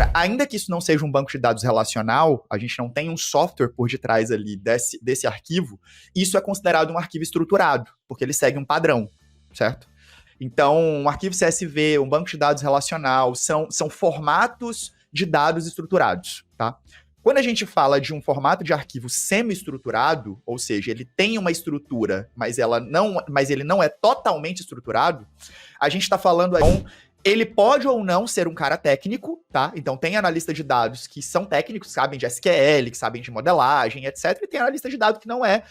Agora, ainda que isso não seja um banco de dados relacional, a gente não tem um software por detrás ali desse arquivo, isso é considerado um arquivo estruturado, porque ele segue um padrão, certo? Então, um arquivo CSV, um banco de dados relacional, são formatos de dados estruturados, tá? Quando a gente fala de um formato de arquivo semi-estruturado, ou seja, ele tem uma estrutura, mas ele não é totalmente estruturado, a gente está falando aí, ele pode ou não ser um cara técnico, tá? Então tem analista de dados que são técnicos, que sabem de SQL, que sabem de modelagem, etc. E tem analista de dados que não é,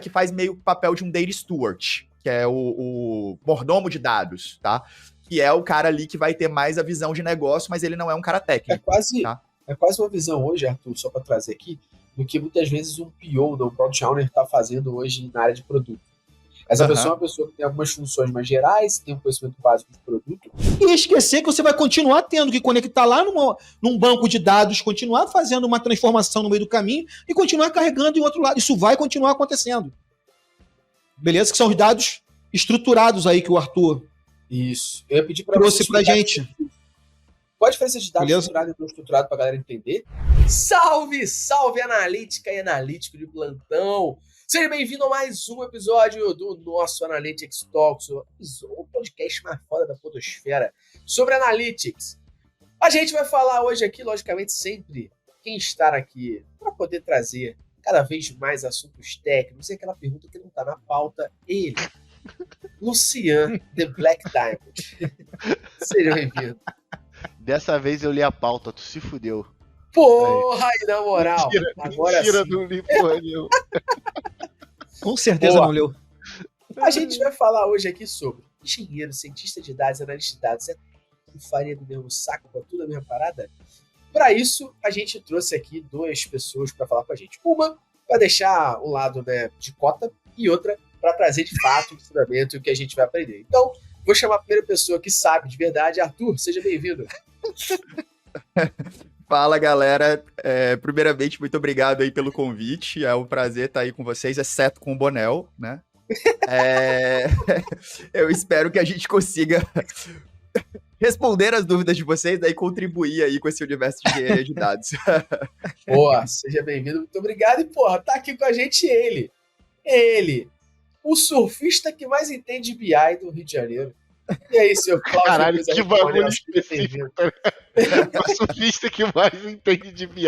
que faz meio o papel de um data steward, que é o mordomo de dados, tá? Que é o cara ali que vai ter mais a visão de negócio, mas ele não é um cara técnico. Tá? É quase uma visão hoje, Arthur, só para trazer aqui, do que muitas vezes um PO, um Product Owner, está fazendo hoje na área de produto. Essa pessoa é uma pessoa que tem algumas funções mais gerais, tem um conhecimento básico de produto. E esquecer que você vai continuar tendo que conectar lá num banco de dados, continuar fazendo uma transformação no meio do caminho e continuar carregando em outro lado. Isso vai continuar acontecendo. Beleza? Que são os dados estruturados aí que o Arthur Isso. Eu ia pedir para trouxe pra gente. Qual a diferença de dados estruturado e não estruturado para a galera entender? Salve, salve analítica e analítico de plantão! Seja bem-vindo a mais um episódio do nosso Analytics Talks, o podcast mais foda da podosfera sobre Analytics. A gente vai falar hoje aqui, logicamente, sempre quem está aqui para poder trazer cada vez mais assuntos técnicos e aquela pergunta que não está na pauta, ele, Lucian, The Black Diamond. Seja bem-vindo. Dessa vez eu li a pauta, tu se fudeu. Porra, aí na moral. Mentira, não li porra nenhuma. Com certeza não leu. A gente vai falar hoje aqui sobre engenheiro, cientista de dados, analista de dados. É farinha do mesmo saco, com tudo a mesma parada? Para isso, a gente trouxe aqui duas pessoas para falar com a gente. Uma para deixar um lado, né, de cota e outra para trazer de fato o fundamento e o que a gente vai aprender. Então, vou chamar a primeira pessoa que sabe de verdade. Arthur, seja bem-vindo. Fala, galera. Primeiramente, muito obrigado aí pelo convite. É um prazer estar aí com vocês, exceto com o Bonel, né? Eu espero que a gente consiga responder as dúvidas de vocês e contribuir aí com esse universo de engenharia de dados. Boa, seja bem-vindo, muito obrigado. E, porra, tá aqui com a gente ele, o surfista que mais entende de BI do Rio de Janeiro. E aí, seu Cláudio? Caralho, que bagulho específico. O surfista que mais entende de BI.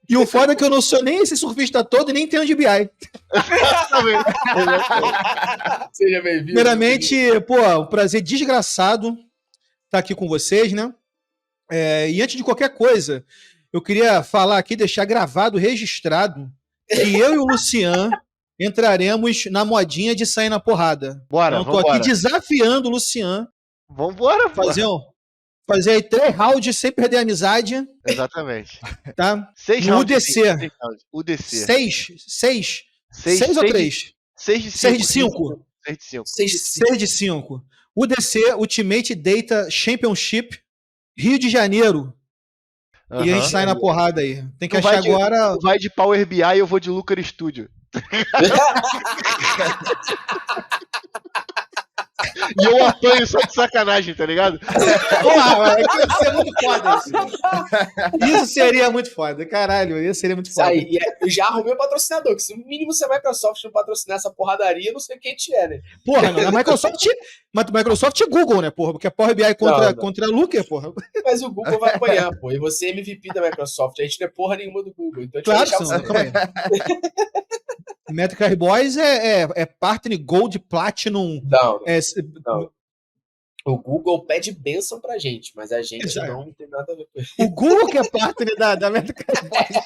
E o foda é que eu não sou nem esse surfista todo e nem tenho de BI. Seja bem-vindo. Primeiramente, um prazer desgraçado estar aqui com vocês, né? E antes de qualquer coisa, eu queria falar aqui, deixar gravado, registrado, que eu e o Lucian entraremos na modinha de sair na porrada. Bora, então, tô aqui desafiando o Lucian. Vambora, fazer aí 3 rounds sem perder a amizade. Exatamente. Tá? 6 no rounds. UDC. UDC. 6 ou 3? 6 de 5. 6 de 5. 6 de 5. UDC, Ultimate Data Championship, Rio de Janeiro. E a gente sai na porrada aí. Tem que achar agora... Tu vai de Power BI e eu vou de Looker Studio. E eu apanho só de sacanagem, tá ligado? Porra, isso é muito foda. Isso seria muito foda, caralho. Isso seria muito foda. Aí, eu já arrumei um patrocinador, que se no mínimo se a Microsoft não patrocinar essa porradaria, eu não sei quem te é, né? Porra, mano, a Microsoft e Google, né, porra? Porque a Power BI contra a Looker, porra. Mas o Google vai apanhar, pô. E você é MVP da Microsoft. A gente não é porra nenhuma do Google. Então a gente claro vai que são, Metric Boys é Partner Gold, Platinum. Não. O Google pede bênção pra gente, mas a gente não tem nada a ver com isso. O Google que é partner da Metric Boys.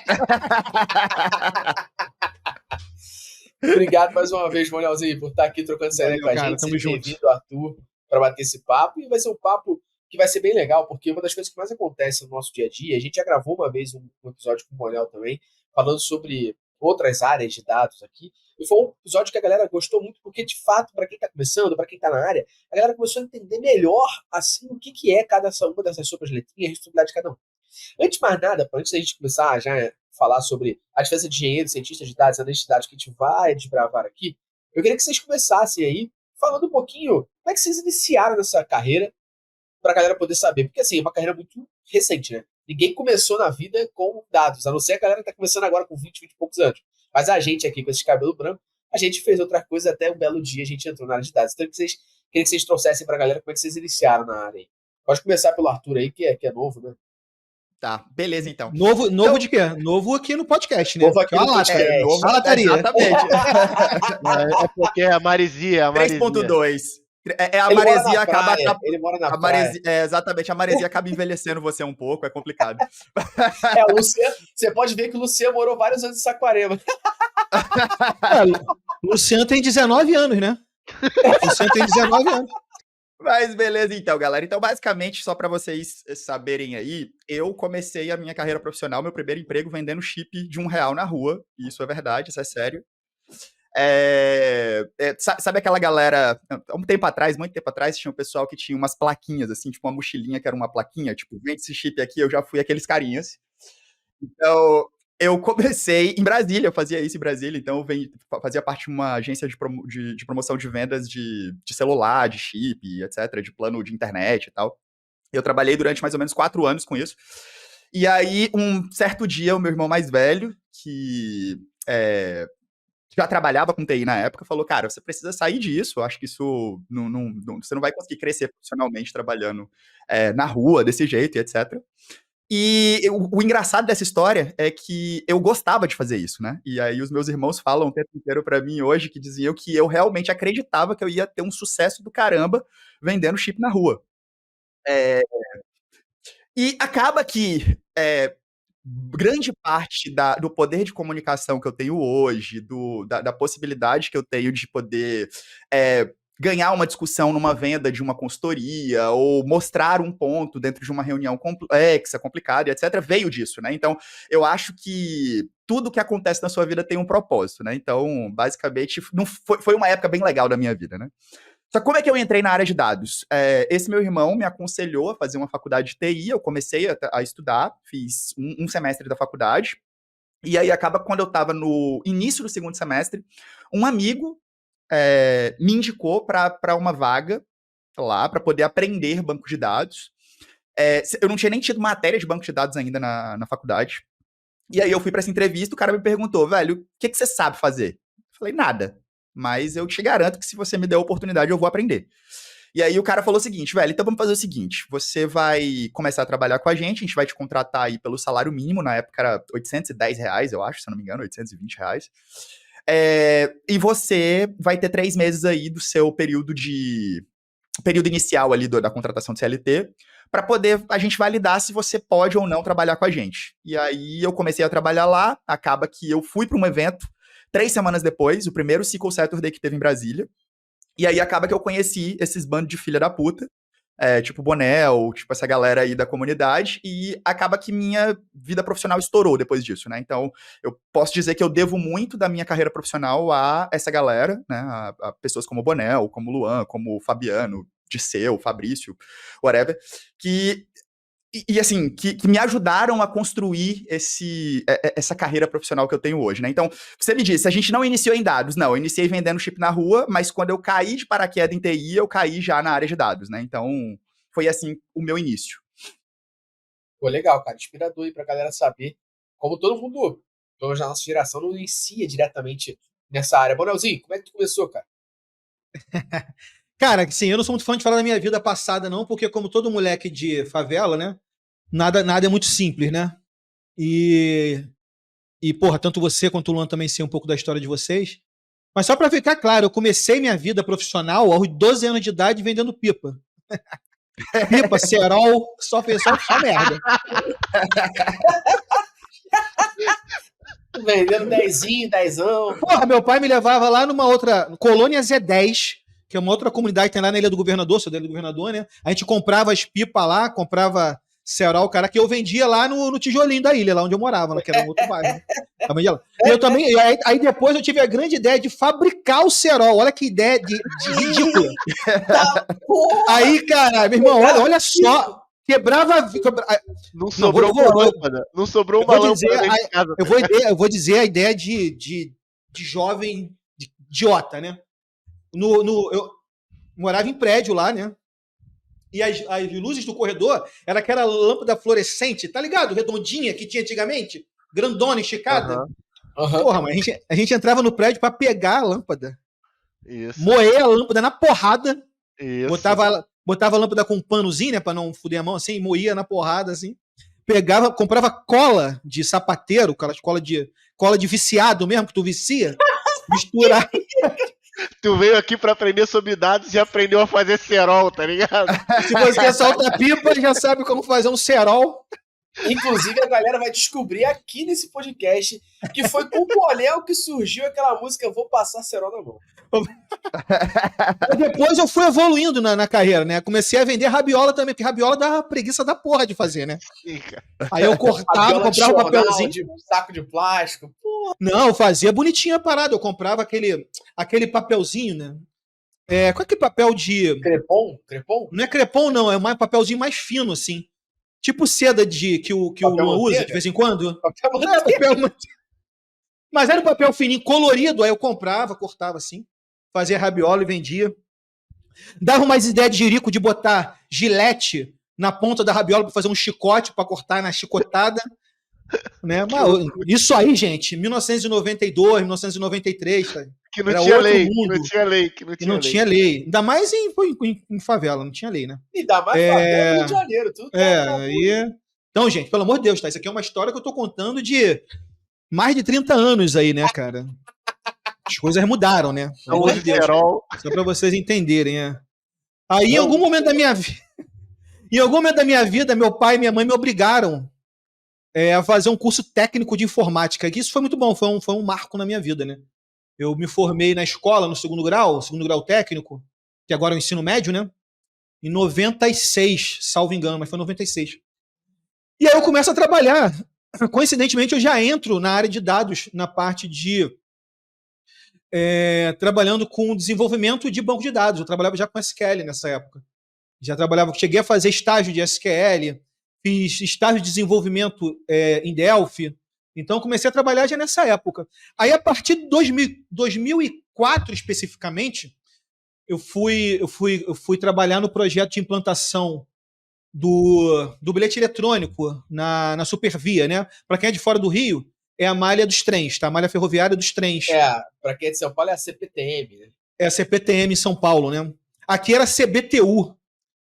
Obrigado mais uma vez, Monelzinho, por estar aqui trocando essa ideia com a gente. Tamo junto. Bem-vindo, Arthur, para bater esse papo. E vai ser um papo que vai ser bem legal, porque uma das coisas que mais acontece no nosso dia a dia, a gente já gravou uma vez um episódio com o Monel também, falando sobre outras áreas de dados aqui, e foi um episódio que a galera gostou muito, porque de fato, para quem está começando, para quem está na área, a galera começou a entender melhor, assim, o que é cada uma dessas sopas letrinhas, a responsabilidade de cada um. Antes de mais nada, antes da gente começar a já falar sobre a diferença de engenheiro, cientista de dados, analista de dados que a gente vai desbravar aqui, eu queria que vocês começassem aí, falando um pouquinho como é que vocês iniciaram nessa carreira, pra galera poder saber. Porque, assim, é uma carreira muito recente, né? Ninguém começou na vida com dados, a não ser a galera que tá começando agora com 20 e poucos anos. Mas a gente aqui, com esse cabelo branco, a gente fez outra coisa, até um belo dia a gente entrou na área de dados. Então, queria que vocês trouxessem pra galera como é que vocês iniciaram na área aí. Pode começar pelo Arthur aí, que é novo, né? Tá, beleza então. Novo então, de quê? Novo aqui no podcast, né? Novo aqui no podcast. Novo, lataria. Exatamente. É porque é a Maresia. 3.2. A Ele maresia mora na acaba. praia, ele mora na praia. Exatamente, a maresia acaba envelhecendo você um pouco, é complicado. O Luciano, você pode ver que o Luciano morou vários anos em Saquarema. Luciano tem 19 anos, né? Luciano tem 19 anos. Mas beleza então, galera. Então, basicamente, só para vocês saberem aí, eu comecei a minha carreira profissional, meu primeiro emprego vendendo chip de R$1 na rua. Isso é verdade, isso é sério. Sabe aquela galera, muito tempo atrás, tinha um pessoal que tinha umas plaquinhas, assim, tipo uma mochilinha que era uma plaquinha, tipo, vende esse chip aqui, eu já fui aqueles carinhas. Então, eu comecei em Brasília, eu fazia isso em Brasília, então eu fazia parte de uma agência de promoção de vendas de celular, de chip, etc., de plano de internet e tal. Eu trabalhei durante mais ou menos 4 anos com isso. E aí, um certo dia, o meu irmão mais velho, que já trabalhava com TI na época, falou, cara, você precisa sair disso, eu acho que isso, você não vai conseguir crescer profissionalmente trabalhando na rua, desse jeito, e etc., e o engraçado dessa história é que eu gostava de fazer isso, né? E aí os meus irmãos falam o tempo inteiro pra mim hoje, que diziam que eu realmente acreditava que eu ia ter um sucesso do caramba vendendo chip na rua. E acaba que grande parte do poder de comunicação que eu tenho hoje, da possibilidade que eu tenho de poder ganhar uma discussão numa venda de uma consultoria, ou mostrar um ponto dentro de uma reunião complexa, complicada, etc., veio disso, né? Então, eu acho que tudo que acontece na sua vida tem um propósito, né? Então, basicamente, foi uma época bem legal da minha vida, né? Só que como é que eu entrei na área de dados? Esse meu irmão me aconselhou a fazer uma faculdade de TI, eu comecei a estudar, fiz um semestre da faculdade, e aí acaba quando eu estava no início do segundo semestre, um amigo me indicou para uma vaga lá, para poder aprender banco de dados. Eu não tinha nem tido matéria de banco de dados ainda na faculdade. E aí eu fui para essa entrevista, o cara me perguntou, velho, o que você sabe fazer? Eu falei, nada. Mas eu te garanto que se você me der a oportunidade, eu vou aprender. E aí o cara falou o seguinte, velho, então vamos fazer o seguinte, você vai começar a trabalhar com a gente vai te contratar aí pelo salário mínimo, na época era R$810, eu acho, se eu não me engano, R$820. E você vai ter 3 meses aí do seu período inicial ali da contratação de CLT, para poder a gente validar se você pode ou não trabalhar com a gente. E aí eu comecei a trabalhar lá, acaba que eu fui para um evento 3 semanas depois, o primeiro SQL Saturday que teve em Brasília, e aí acaba que eu conheci esses bandos de filha da puta, tipo Bonel, tipo essa galera aí da comunidade, e acaba que minha vida profissional estourou depois disso, né? Então, eu posso dizer que eu devo muito da minha carreira profissional a essa galera, né? A pessoas como Bonel, como Luan, como Fabiano, Disseu, Fabrício, whatever, que me ajudaram a construir essa carreira profissional que eu tenho hoje, né? Então, você me disse, a gente não iniciou em dados, não, eu iniciei vendendo chip na rua, mas quando eu caí de paraquedas em TI, eu caí já na área de dados, né? Então, foi assim o meu início. Pô, legal, cara, inspirador aí pra galera saber como todo mundo, pelo menos na nossa geração, não inicia diretamente nessa área. Bonelzinho, como é que tu começou, cara? Cara, sim, eu não sou muito fã de falar da minha vida passada, não, porque como todo moleque de favela, né, nada é muito simples, né? E porra, tanto você quanto o Luan também sei um pouco da história de vocês. Mas só pra ficar claro, eu comecei minha vida profissional aos 12 anos de idade vendendo pipa. Pipa, cerol, só merda. Vendendo 10zão. Porra, meu pai me levava lá numa outra Colônia Z10, que é uma outra comunidade que tem lá na Ilha do Governador, sou da Ilha do Governador, né? A gente comprava as pipas lá, comprava cerol, cara, que eu vendia lá no tijolinho da ilha, lá onde eu morava, lá, que era um outro bairro. Né? Eu vendia lá. E eu também, aí depois eu tive a grande ideia de fabricar o cerol. Olha que ideia de ridícula. Aí, cara, meu irmão, olha só. Quebrava. Não sobrou uma lâmpada. Não sobrou uma lâmpada em casa. Eu vou dizer a ideia de jovem idiota, né? Eu morava em prédio lá, né? E as luzes do corredor era aquela lâmpada fluorescente, tá ligado? Redondinha que tinha antigamente, grandona, esticada. Porra, mas a gente entrava no prédio pra pegar a lâmpada. Isso. Moer a lâmpada na porrada. Isso. Botava a lâmpada com um panozinho, né? Pra não fuder a mão, assim, moía na porrada, assim. Pegava, comprava cola de sapateiro, cola de viciado mesmo, que tu vicia. Misturar. Tu veio aqui pra aprender sobre dados e aprendeu a fazer cerol, tá ligado? Se você solta pipa, já sabe como fazer um cerol. Inclusive, a galera vai descobrir aqui nesse podcast que foi com o Bonel que surgiu aquela música Vou Passar Cerol na Mão. Depois eu fui evoluindo na carreira, né? Comecei a vender rabiola também, porque rabiola dava preguiça da porra de fazer, né? Sim, cara. Aí eu cortava, comprava um papelzinho. De saco de plástico. Porra. Não, eu fazia bonitinha a parada. Eu comprava aquele papelzinho, né? Qual é aquele papel de... Crepom? Crepom? Não é crepom, não. É um papelzinho mais fino, assim. Tipo seda que o Luan usa de vez em quando. Papel Mas era um papel fininho, colorido. Aí eu comprava, cortava assim. Fazia rabiola e vendia. Dava umas ideias de jirico de botar gilete na ponta da rabiola para fazer um chicote para cortar na chicotada. Né? Mas isso aí, gente, 1992, 1993, tá? Que não tinha lei, que não tinha lei. Ainda mais em favela, não tinha lei, né? Ainda mais favela do Rio de Janeiro. Tudo Então, gente, pelo amor de Deus, tá? Isso aqui é uma história que eu tô contando de mais de 30 anos aí, né, cara? As coisas mudaram, né? Pelo amor de Deus. Só pra vocês entenderem, Aí, em algum momento da minha vida, meu pai e minha mãe me obrigaram a fazer um curso técnico de informática. E isso foi muito bom, foi um marco na minha vida, né? Eu me formei na escola, no segundo grau técnico, que agora é o ensino médio, né? Em 96, salvo engano, mas foi 96. E aí eu começo a trabalhar. Coincidentemente, eu já entro na área de dados, na parte de... trabalhando com desenvolvimento de banco de dados. Eu trabalhava já com SQL nessa época. Cheguei a fazer estágio de SQL, fiz estágio de desenvolvimento em Delphi. Então, comecei a trabalhar já nessa época. Aí, a partir de 2004, especificamente, eu fui trabalhar no projeto de implantação do bilhete eletrônico na Supervia, né? Para quem é de fora do Rio, é a malha dos trens, tá? A malha ferroviária dos trens. Para quem é de São Paulo é a CPTM, né? É a CPTM em São Paulo, né? Aqui era a CBTU.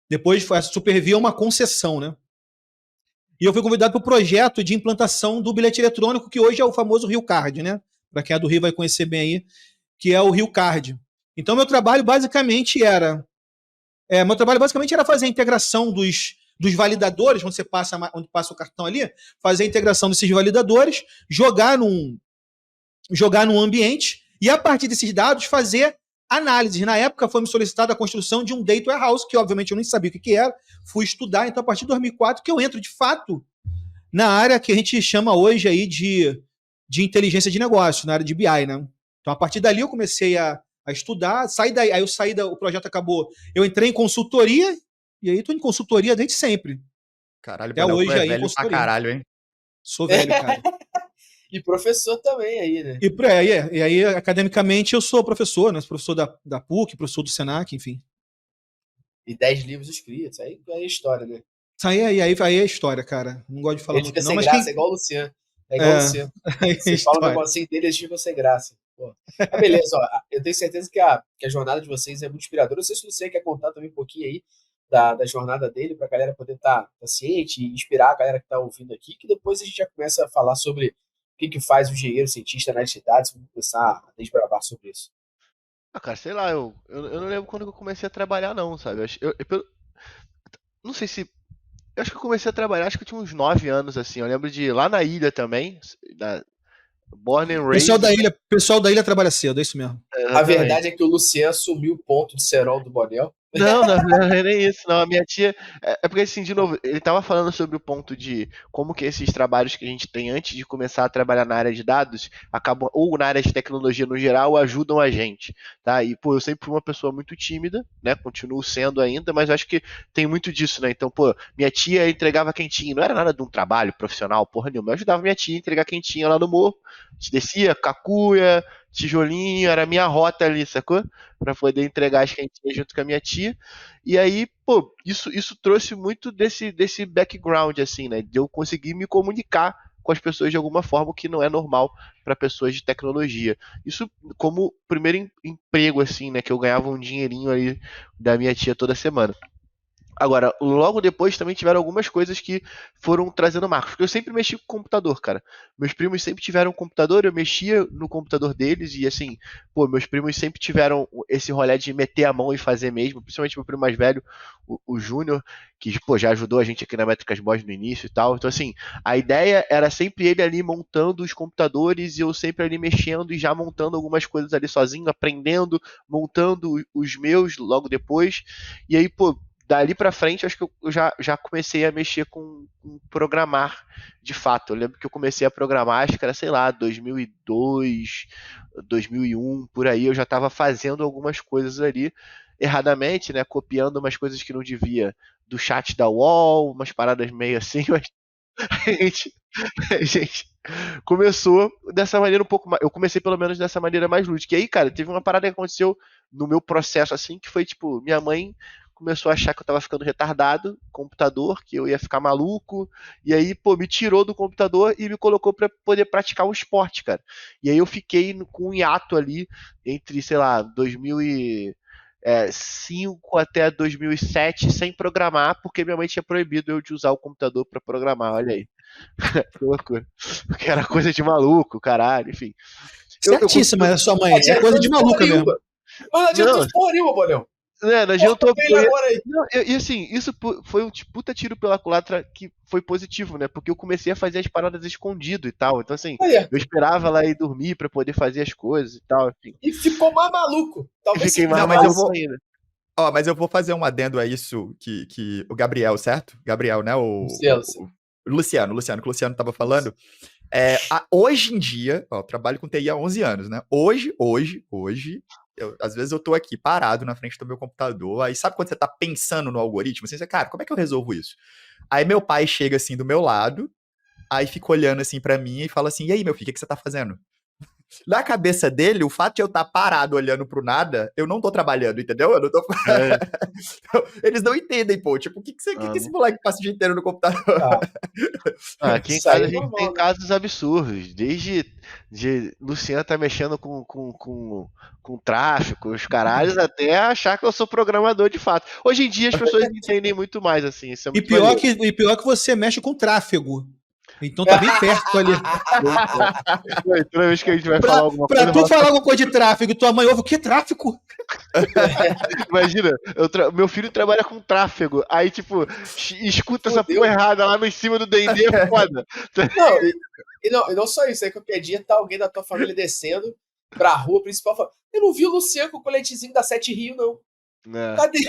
Depois a Supervia é uma concessão, né? E eu fui convidado para o projeto de implantação do bilhete eletrônico, que hoje é o famoso Rio Card, né? Para quem é do Rio vai conhecer bem aí, que é o Rio Card. Então, meu trabalho basicamente era fazer a integração dos validadores, onde passa o cartão ali, fazer a integração desses validadores, jogar num ambiente e, a partir desses dados, fazer análises. Na época, foi me solicitada a construção de um data warehouse, que obviamente eu nem sabia o que era, fui estudar, então a partir de 2004 que eu entro, de fato, na área que a gente chama hoje aí de inteligência de negócio, na área de BI, né? Então, a partir dali eu comecei a estudar, o projeto acabou, eu entrei em consultoria, e aí tô em consultoria desde sempre. Caralho, até hoje aí, velho pra caralho, hein? Sou velho, cara. E professor também aí, né? E aí, academicamente, eu sou professor, né? Professor da PUC, professor do Senac, enfim. E 10 livros escritos, aí é história, né? Aí é história, cara. Não gosto de falar ele muito, fica não. Sem graça, é igual o Luciano. É igual o Luciano. Você fala um negocinho dele, eles ficam sem graça. Mas beleza, ó, eu tenho certeza que a jornada de vocês é muito inspiradora. Eu sei se você quer contar também um pouquinho aí da jornada dele, pra galera poder estar ciente e inspirar a galera que tá ouvindo aqui, que depois a gente já começa a falar sobre o que faz o engenheiro, cientista, analista de dados, vamos começar a desbravar sobre isso. Cara, sei lá, eu não lembro quando eu comecei a trabalhar, não, sabe? Não sei se... Eu acho que eu comecei a trabalhar, acho que eu tinha uns 9 anos, assim. Eu lembro de ir lá na ilha também, Born and Raised. Pessoal da ilha trabalha cedo, é isso mesmo. A verdade é que o Luciano assumiu o ponto de cerol do Bonel. Não é nem isso, não. A minha tia. É porque, assim, de novo, ele tava falando sobre o ponto de como que esses trabalhos que a gente tem antes de começar a trabalhar na área de dados acabam, ou na área de tecnologia no geral, ajudam a gente, tá? E, pô, eu sempre fui uma pessoa muito tímida, né? Continuo sendo ainda, mas eu acho que tem muito disso, né? Então, pô, minha tia entregava quentinha, não era nada de um trabalho profissional, porra nenhuma. Eu ajudava minha tia a entregar quentinha lá no morro, a gente descia, cacuia, tijolinho, era a minha rota ali, sacou? Pra poder entregar as quentinhas junto com a minha tia. E aí, pô, isso trouxe muito desse background, assim, né? De eu conseguir me comunicar com as pessoas de alguma forma, o que não é normal para pessoas de tecnologia. Isso como primeiro emprego, assim, né? Que eu ganhava um dinheirinho aí da minha tia toda semana. Agora, logo depois também tiveram algumas coisas que foram trazendo marcos. Porque eu sempre mexi com computador, cara. Meus primos sempre tiveram um computador, eu mexia no computador deles e assim, pô, meus primos sempre tiveram esse rolê de meter a mão e fazer mesmo. Principalmente meu primo mais velho, o Júnior, que, pô, já ajudou a gente aqui na Métricas Boss no início e tal. Então, assim, a ideia era sempre ele ali montando os computadores e eu sempre ali mexendo e já montando algumas coisas ali sozinho, aprendendo, montando os meus logo depois. E aí, pô, dali pra frente, acho que eu já comecei a mexer com programar de fato. Eu lembro que eu comecei a programar, acho que era, sei lá, 2002, 2001, por aí. Eu já estava fazendo algumas coisas ali erradamente, né? Copiando umas coisas que não devia do chat da UOL, umas paradas meio assim, mas a gente começou dessa maneira um pouco mais. Eu comecei pelo menos dessa maneira mais lúdica. E aí, cara, teve uma parada que aconteceu no meu processo assim, que foi tipo, minha mãe começou a achar que eu tava ficando retardado, computador, que eu ia ficar maluco, e aí, pô, me tirou do computador e me colocou para poder praticar um esporte, cara. E aí eu fiquei com um hiato ali entre, sei lá, 2005 até 2007 sem programar, porque minha mãe tinha proibido eu de usar o computador para programar, olha aí. Que loucura. Porque era coisa de maluco, caralho, enfim. Certíssima, a sua mãe. É coisa de maluca mesmo. Não adianta porra nenhuma, Bolão. Não adiantou. E assim, isso foi um puta tiro pela culatra que foi positivo, né? Porque eu comecei a fazer as paradas escondido e tal. Então, assim, eu esperava lá ir dormir pra poder fazer as coisas e tal. Enfim. E ficou mais maluco. Talvez fiquei mais maluco ainda. Ó, mas eu vou fazer um adendo a isso que o Gabriel, certo? Gabriel, né? O Luciano, que o Luciano tava falando. Hoje em dia, ó, eu trabalho com TI há 11 anos, né? Hoje, às vezes eu tô aqui parado na frente do meu computador, aí sabe quando você tá pensando no algoritmo? Assim, você, cara, como é que eu resolvo isso? Aí meu pai chega assim do meu lado, aí fica olhando assim pra mim e fala assim, e aí, meu filho, o que você tá fazendo? Na cabeça dele, o fato de eu estar parado olhando pro nada, eu não tô trabalhando, entendeu? Eu não tô... Eles não entendem, pô. Tipo, o que esse moleque passa o dia inteiro no computador? Aqui em casa a gente tem casos absurdos. Desde Luciano tá mexendo com tráfego, os caralhos, até achar que eu sou programador de fato. Hoje em dia as pessoas entendem muito mais, assim. Isso é muito e pior que você mexe com tráfego. Então tá bem perto ali. Toda vez que a gente vai falar alguma coisa... Pra tu falar alguma coisa de tráfego e tua mãe ouve, o que tráfego? Imagina, meu filho trabalha com tráfego, aí tipo, escuta essa porra errada lá no em cima do D&D, é foda. Não, e não só isso, aí qualquer dia tá alguém da tua família descendo pra rua principal falando, eu não vi o Luciano com o coletezinho da Sete Rio, não. Cadê?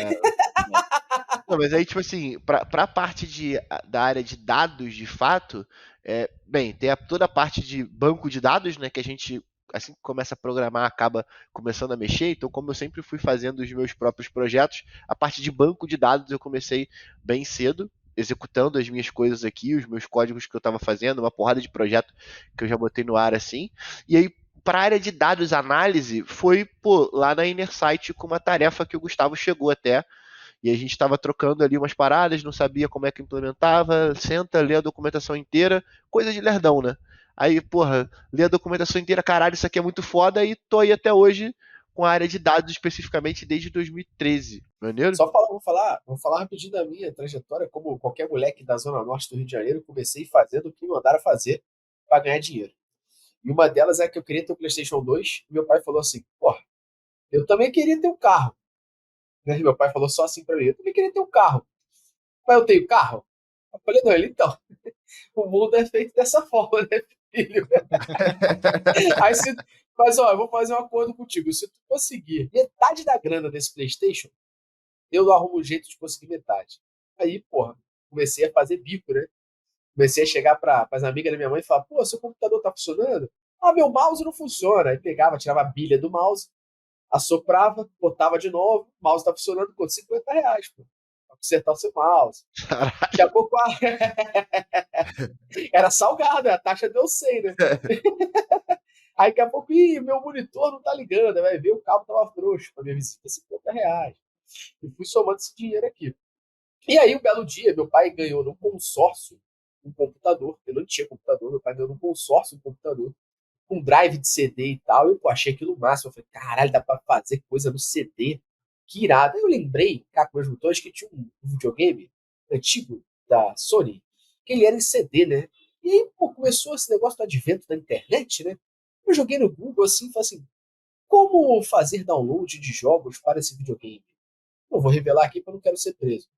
Não, mas aí, tipo assim, pra parte da área de dados, de fato, bem, tem toda a parte de banco de dados, né, que a gente, assim que começa a programar, acaba começando a mexer. Então, como eu sempre fui fazendo os meus próprios projetos, a parte de banco de dados eu comecei bem cedo, executando as minhas coisas aqui, os meus códigos que eu estava fazendo, uma porrada de projeto que eu já botei no ar assim. E aí, para a área de dados análise, foi lá na Innersight com uma tarefa que o Gustavo chegou até. E a gente estava trocando ali umas paradas, não sabia como é que implementava, senta, lê a documentação inteira, coisa de lerdão, né? Aí, porra, lê a documentação inteira, caralho, isso aqui é muito foda, e tô aí até hoje com a área de dados especificamente desde 2013. Maneiro? Vou falar rapidinho da minha trajetória, como qualquer moleque da Zona Norte do Rio de Janeiro, comecei fazendo o que me mandaram fazer para ganhar dinheiro. E uma delas é que eu queria ter um PlayStation 2, e meu pai falou assim, porra, eu também queria ter um carro. E meu pai falou só assim pra mim, eu também queria ter um carro. Mas eu tenho carro? Eu falei, não, ele então. O mundo é feito dessa forma, né, filho? Aí mas ó, eu vou fazer um acordo contigo. Se tu conseguir metade da grana desse PlayStation, eu arrumo um jeito de conseguir metade. Aí, porra, comecei a fazer bico, né? Comecei a chegar para as amigas da minha mãe e falar, pô, seu computador tá funcionando? Ah, meu mouse não funciona. Aí pegava, tirava a bilha do mouse, assoprava, botava de novo, o mouse tá funcionando com R$50, pô, pra consertar o seu mouse. Daqui a pouco era salgado, a taxa deu 100, né? Aí daqui a pouco, meu monitor não tá ligando, vai ver, o cabo tava frouxo pra minha visita, R$50. E fui somando esse dinheiro aqui. E aí, um belo dia, meu pai ganhou num consórcio um computador. Eu não tinha computador, meu pai ganhou num consórcio um computador, com drive de CD e tal. E eu achei aquilo máximo. Eu falei, caralho, dá pra fazer coisa no CD. Que irado. Aí eu lembrei, cá com meus botões, que tinha um videogame antigo da Sony, que ele era em CD, né? E aí, pô, começou esse negócio do advento da internet, né? Eu joguei no Google assim, falei assim, como fazer download de jogos para esse videogame? Não vou revelar aqui porque eu não quero ser preso.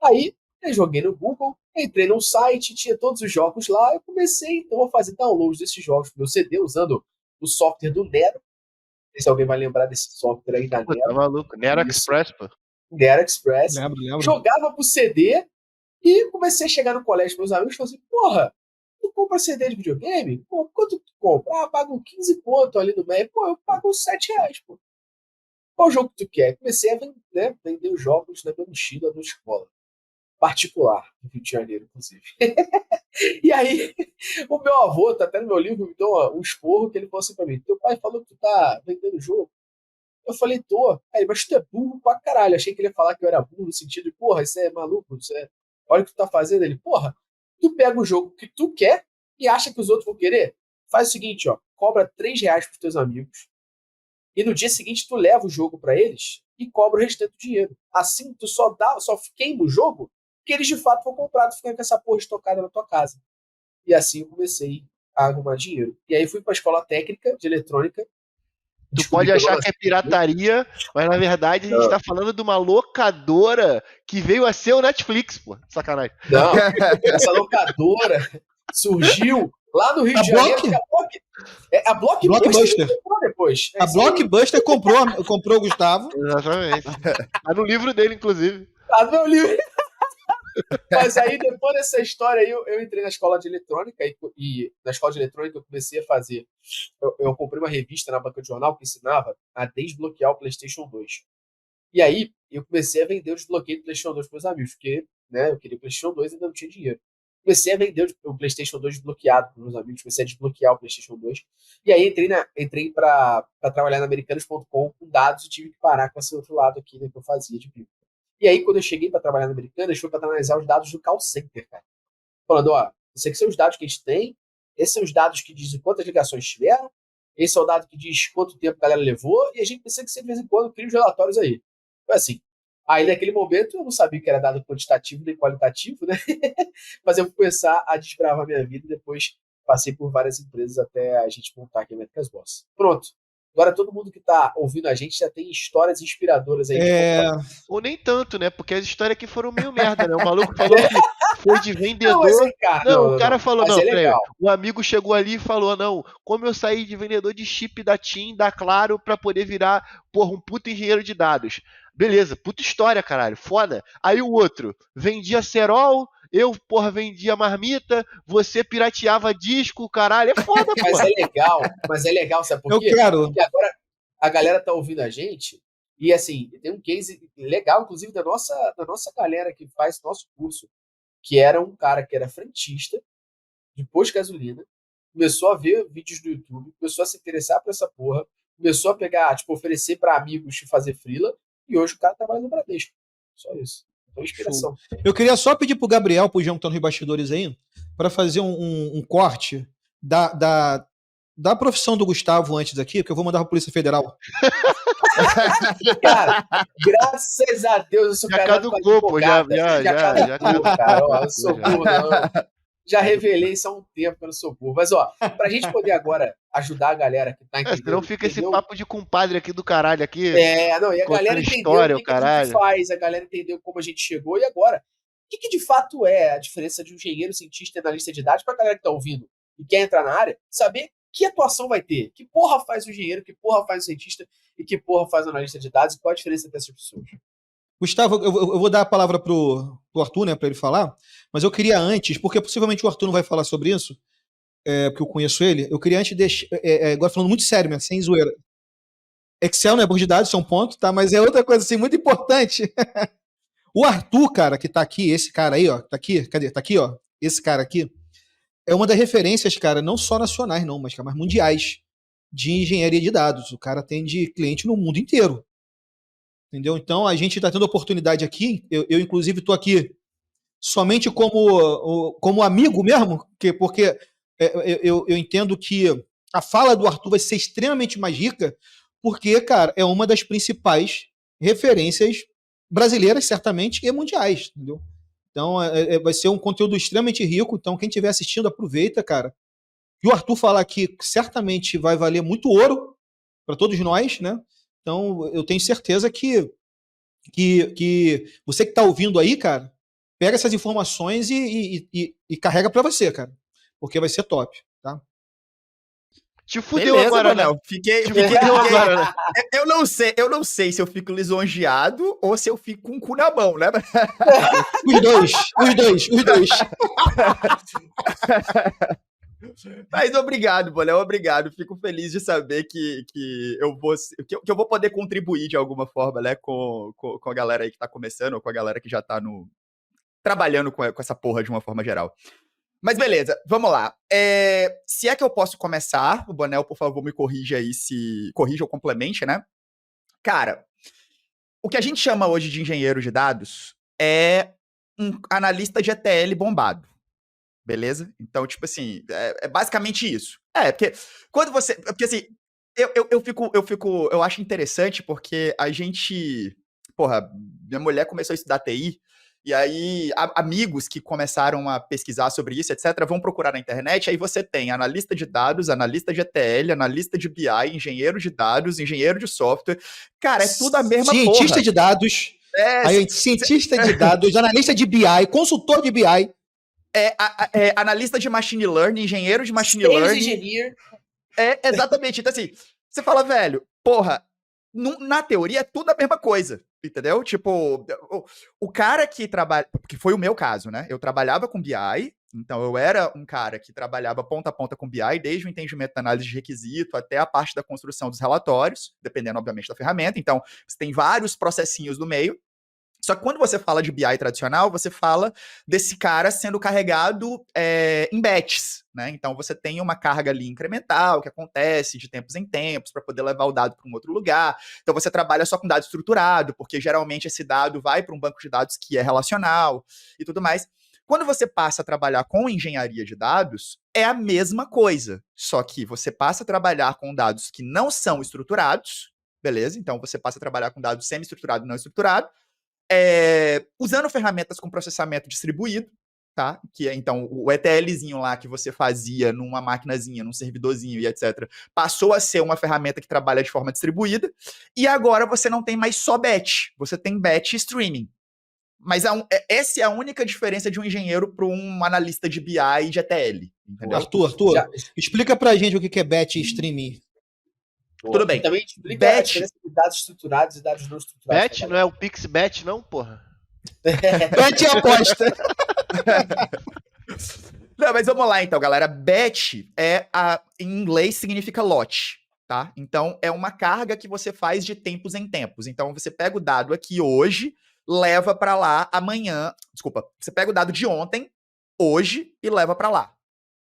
Aí, eu joguei no Google, entrei num site, tinha todos os jogos lá, eu comecei então a fazer download desses jogos pro meu CD usando o software do Nero. Não sei se alguém vai lembrar desse software aí da Pô, Nero. tá maluco. Nero Isso. Express, pô. Nero Express. Lembro. Jogava pro CD e comecei a chegar no colégio com meus amigos e falei assim, porra, tu compra CD de videogame? Pô, quanto tu compra? Ah, pago 15 conto ali no MEI. Pô, eu pago R$7, pô. Qual jogo que tu quer? Comecei a vender os jogos na minha mochila na escola. Particular, no Rio de Janeiro, inclusive. E aí, o meu avô, tá até no meu livro, me deu um esporro que ele falou assim pra mim, teu pai falou que tu tá vendendo jogo. Eu falei, tô. Aí ele, mas tu é burro pra caralho. Achei que ele ia falar que eu era burro no sentido de, porra, isso é maluco, olha o que tu tá fazendo. Ele, porra, tu pega o jogo que tu quer e acha que os outros vão querer? Faz o seguinte, ó, cobra R$3 pros teus amigos e no dia seguinte tu leva o jogo pra eles e cobra o restante do dinheiro. Assim, tu só queima o jogo que eles de fato vão comprar, tu fica com essa porra estocada na tua casa. E assim eu comecei a arrumar dinheiro. E aí fui pra escola técnica de eletrônica. Tu pode achar que é pirataria, mas na verdade a gente tá falando de uma locadora que veio a ser o Netflix, pô. Sacanagem. Não, essa locadora surgiu lá no Rio de Janeiro. A Blockbuster comprou depois. A Blockbuster comprou o Gustavo. Exatamente. Tá no livro dele, inclusive. Tá no meu livro. Mas aí, depois dessa história aí, eu entrei na escola de eletrônica e na escola de eletrônica eu comecei a fazer. Eu comprei uma revista na banca de jornal que ensinava a desbloquear o PlayStation 2. E aí, eu comecei a vender o desbloqueio do PlayStation 2 para meus amigos, porque eu queria o PlayStation 2 e ainda não tinha dinheiro. Comecei a vender o PlayStation 2 desbloqueado para meus amigos, comecei a desbloquear o PlayStation 2. E aí entrei para trabalhar na Americanas.com com dados e tive que parar com esse outro lado aqui, né, que eu fazia de bico. E aí, quando eu cheguei para trabalhar na Americanas, foi para analisar os dados do call center, cara. Falando, ó, isso aqui são os dados que a gente tem, esses são os dados que dizem quantas ligações tiveram, esse é o dado que diz quanto tempo a galera levou, e a gente precisa que você, de vez em quando, crie os relatórios aí. Foi assim. Aí, naquele momento, eu não sabia que era dado quantitativo nem qualitativo, né? Mas eu fui começar a desbravar a minha vida e depois passei por várias empresas até a gente montar aqui a Métricas Boss. Pronto. Agora todo mundo que tá ouvindo a gente já tem histórias inspiradoras aí. Ou nem tanto, né? Porque as histórias aqui foram meio merda, né? O maluco falou que foi de vendedor. O cara falou, o amigo chegou ali e falou, não, como eu saí de vendedor de chip da TIM, da Claro, pra poder virar, porra, um puto engenheiro de dados. Beleza, puta história, caralho, foda. Aí o outro, vendia cerol, eu, porra, vendia marmita, você pirateava disco, caralho, é foda, porra. Mas é legal, sabe por quê? Porque agora a galera tá ouvindo a gente e, assim, tem um case legal, inclusive, da nossa galera que faz nosso curso, que era um cara que era frentista, de posto de gasolina, começou a ver vídeos do YouTube, começou a se interessar por essa porra, começou a pegar, tipo, oferecer pra amigos de fazer freela, e hoje o cara trabalha no Bradesco. Só isso. Então, inspiração. Eu queria só pedir pro Gabriel, pro João que tá nos bastidores aí, para fazer um corte da profissão do Gustavo antes aqui, porque eu vou mandar pra Polícia Federal. Cara, graças a Deus eu sou já caducou, pô, já caducou, cara. Ó, eu sou burro, não. Já revelei isso há um tempo que eu não sou burro. Mas, ó, pra gente poder agora ajudar a galera que tá entendendo... Senão fica esse papo de compadre aqui do caralho aqui. E a galera entendeu o que a gente faz, a galera entendeu como a gente chegou, e agora, o que de fato é a diferença de um engenheiro, cientista e analista de dados pra galera que tá ouvindo e quer entrar na área, saber que atuação vai ter, que porra faz o engenheiro, que porra faz o cientista e que porra faz o analista de dados e qual a diferença dessas pessoas. Gustavo, eu vou dar a palavra pro Arthur, né, para ele falar, mas eu queria antes, porque possivelmente o Arthur não vai falar sobre isso, porque eu conheço ele, eu queria antes deixar, agora falando muito sério, né, sem zoeira. Excel não é banco de dados, isso é um ponto, tá, mas é outra coisa assim muito importante. O Arthur, cara, que tá aqui, esse cara aí, ó, tá aqui, cadê? Tá aqui, ó, esse cara aqui, é uma das referências, cara, não só nacionais não, mas mundiais de engenharia de dados. O cara atende cliente no mundo inteiro. Entendeu? Então, a gente está tendo oportunidade aqui. Eu inclusive, estou aqui somente como amigo mesmo, porque eu entendo que a fala do Arthur vai ser extremamente mais rica, porque, cara, é uma das principais referências brasileiras, certamente, e mundiais, entendeu? Então, vai ser um conteúdo extremamente rico. Então, quem estiver assistindo, aproveita, cara. E o Arthur falar aqui, certamente vai valer muito ouro para todos nós, né? Então, eu tenho certeza que você que está ouvindo aí, cara, pega essas informações e carrega para você, cara. Porque vai ser top, tá? Te fudeu Beleza, agora, Manel. né? Fiquei Agora, né? eu não sei se eu fico lisonjeado ou se eu fico com o cu na mão, né? Os dois. Mas obrigado, Manel, obrigado. Fico feliz de saber que eu vou poder contribuir de alguma forma, né, com a galera aí que tá começando, ou com a galera que já tá trabalhando com essa porra de uma forma geral. Mas beleza, vamos lá. Se é que eu posso começar, o Bonel, por favor, me corrija aí, corrija ou complemente, né? Cara, o que a gente chama hoje de engenheiro de dados é um analista de ETL bombado. Beleza? Então, tipo assim, é basicamente isso. Porque quando você... Porque assim, eu acho interessante porque a gente... Porra, minha mulher começou a estudar TI, e aí amigos que começaram a pesquisar sobre isso, etc., vão procurar na internet, aí você tem analista de dados, analista de ETL, analista de BI, engenheiro de dados, engenheiro de software. Cara, é tudo a mesma cientista porra. de dados, cientista de dados, analista de BI, consultor de BI. Analista de machine learning, engenheiro de machine learning. Engineer. Exatamente. Então, assim, você fala, velho, porra, na teoria é tudo a mesma coisa, entendeu? Tipo, o cara que trabalha... Porque foi o meu caso, né? Eu trabalhava com BI, então eu era um cara que trabalhava ponta a ponta com BI, desde o entendimento da análise de requisito até a parte da construção dos relatórios, dependendo, obviamente, da ferramenta. Então, você tem vários processinhos no meio. Só que quando você fala de BI tradicional, você fala desse cara sendo carregado em batches, né? Então você tem uma carga ali incremental que acontece de tempos em tempos para poder levar o dado para um outro lugar. Então você trabalha só com dado estruturado, porque geralmente esse dado vai para um banco de dados que é relacional e tudo mais. Quando você passa a trabalhar com engenharia de dados, é a mesma coisa, só que você passa a trabalhar com dados que não são estruturados, beleza? Então você passa a trabalhar com dados semi-estruturado e não estruturado, usando ferramentas com processamento distribuído, tá? Que é, então, o ETLzinho lá que você fazia numa maquinazinha, num servidorzinho e etc., passou a ser uma ferramenta que trabalha de forma distribuída, e agora você não tem mais só batch, você tem batch streaming. Mas essa é a única diferença de um engenheiro para um analista de BI e de ETL, entendeu? Arthur, explica pra gente o que é batch streaming. Tudo bem. Também explica a diferença de dados estruturados e dados não estruturados. Batch não é o PixBatch, não, porra? Batch é aposta. Não, mas vamos lá então, galera. Batch em inglês significa lote, tá? Então, é uma carga que você faz de tempos em tempos. Então, você pega o dado aqui hoje, leva para lá amanhã. Desculpa, você pega o dado de ontem, hoje, e leva para lá.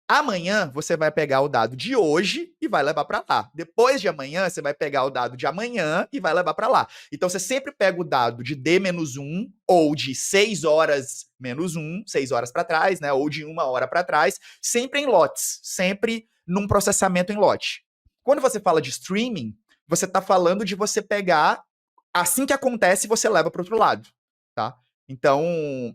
Amanhã, você vai pegar o dado de hoje e vai levar para lá. Depois de amanhã, você vai pegar o dado de amanhã e vai levar para lá. Então, você sempre pega o dado de D-1 ou de 6 horas menos 1, 6 horas para trás, né? Ou de 1 hora para trás, sempre em lotes, sempre num processamento em lote. Quando você fala de streaming, você está falando de você pegar, assim que acontece, você leva para o outro lado, tá? Então,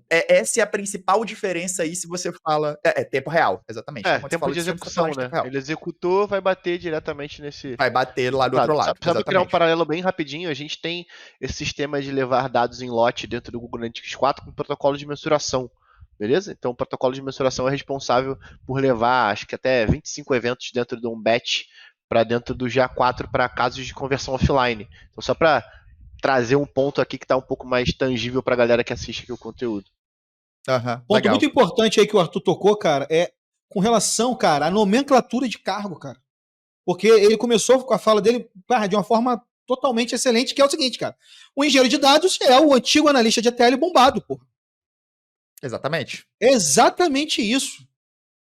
essa é a principal diferença aí se você fala... tempo real, exatamente. Tempo de execução, né? Ele executou, vai bater diretamente nesse... Vai bater lá do outro lado. Só para criar um paralelo bem rapidinho, a gente tem esse sistema de levar dados em lote dentro do Google Analytics 4 com protocolo de mensuração, beleza? Então, o protocolo de mensuração é responsável por levar, acho que até 25 eventos dentro de um batch para dentro do GA4 para casos de conversão offline. Então, só para trazer um ponto aqui que está um pouco mais tangível para a galera que assiste aqui o conteúdo. Ponto legal. Muito importante aí que o Arthur tocou, cara, é com relação, cara, à nomenclatura de cargo, cara. Porque ele começou com a fala dele, cara, de uma forma totalmente excelente, que é o seguinte, cara. O engenheiro de dados é o antigo analista de ETL bombado, porra. Exatamente. É exatamente isso.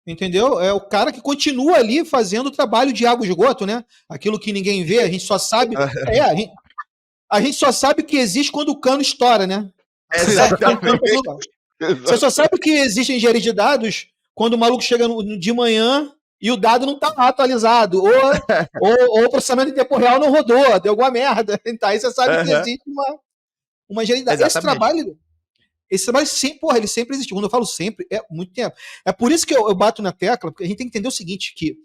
Entendeu? É o cara que continua ali fazendo o trabalho de água e esgoto, né? Aquilo que ninguém vê, a gente só sabe. A gente só sabe que existe quando o cano estoura, né? Você só sabe que existe engenharia de dados quando o maluco chega de manhã e o dado não está atualizado, ou o processamento em tempo real não rodou, deu alguma merda. Então aí você sabe que existe uma engenharia de dados. Esse trabalho sempre, ele sempre existiu. Quando eu falo sempre, é muito tempo. É por isso que eu bato na tecla, porque a gente tem que entender o seguinte, que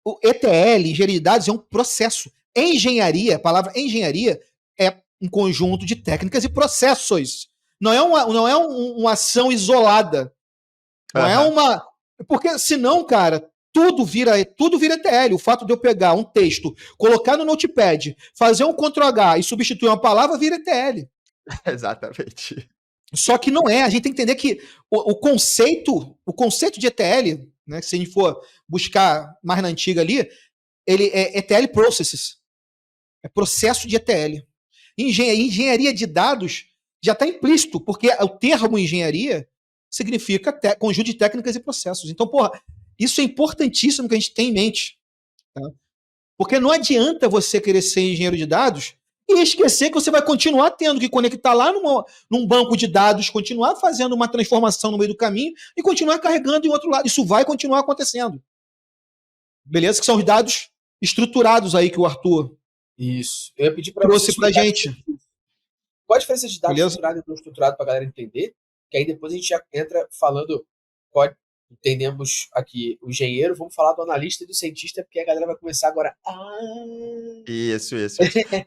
o ETL, engenharia de dados, é um processo. Engenharia, a palavra engenharia é um conjunto de técnicas e processos. Não é uma ação isolada. Não é uma... Porque senão, cara, tudo vira ETL. O fato de eu pegar um texto, colocar no Notepad, fazer um Ctrl+H e substituir uma palavra, vira ETL. Exatamente. Só que não é. A gente tem que entender que o conceito de ETL, né, se a gente for buscar mais na antiga ali, ele é ETL Processes. É processo de ETL. Engenharia de dados já está implícito, porque o termo engenharia significa conjunto de técnicas e processos. Então, isso é importantíssimo que a gente tenha em mente. Tá? Porque não adianta você querer ser engenheiro de dados e esquecer que você vai continuar tendo que conectar lá num banco de dados, continuar fazendo uma transformação no meio do caminho e continuar carregando em outro lado. Isso vai continuar acontecendo. Beleza? Que são os dados estruturados aí que o Arthur Eu ia pedir para trouxe pra gente. Qual a diferença de dados estruturado e não estruturado para a galera entender? Que aí depois a gente já entra falando, entendemos aqui o engenheiro, vamos falar do analista e do cientista, porque a galera vai começar agora. Isso.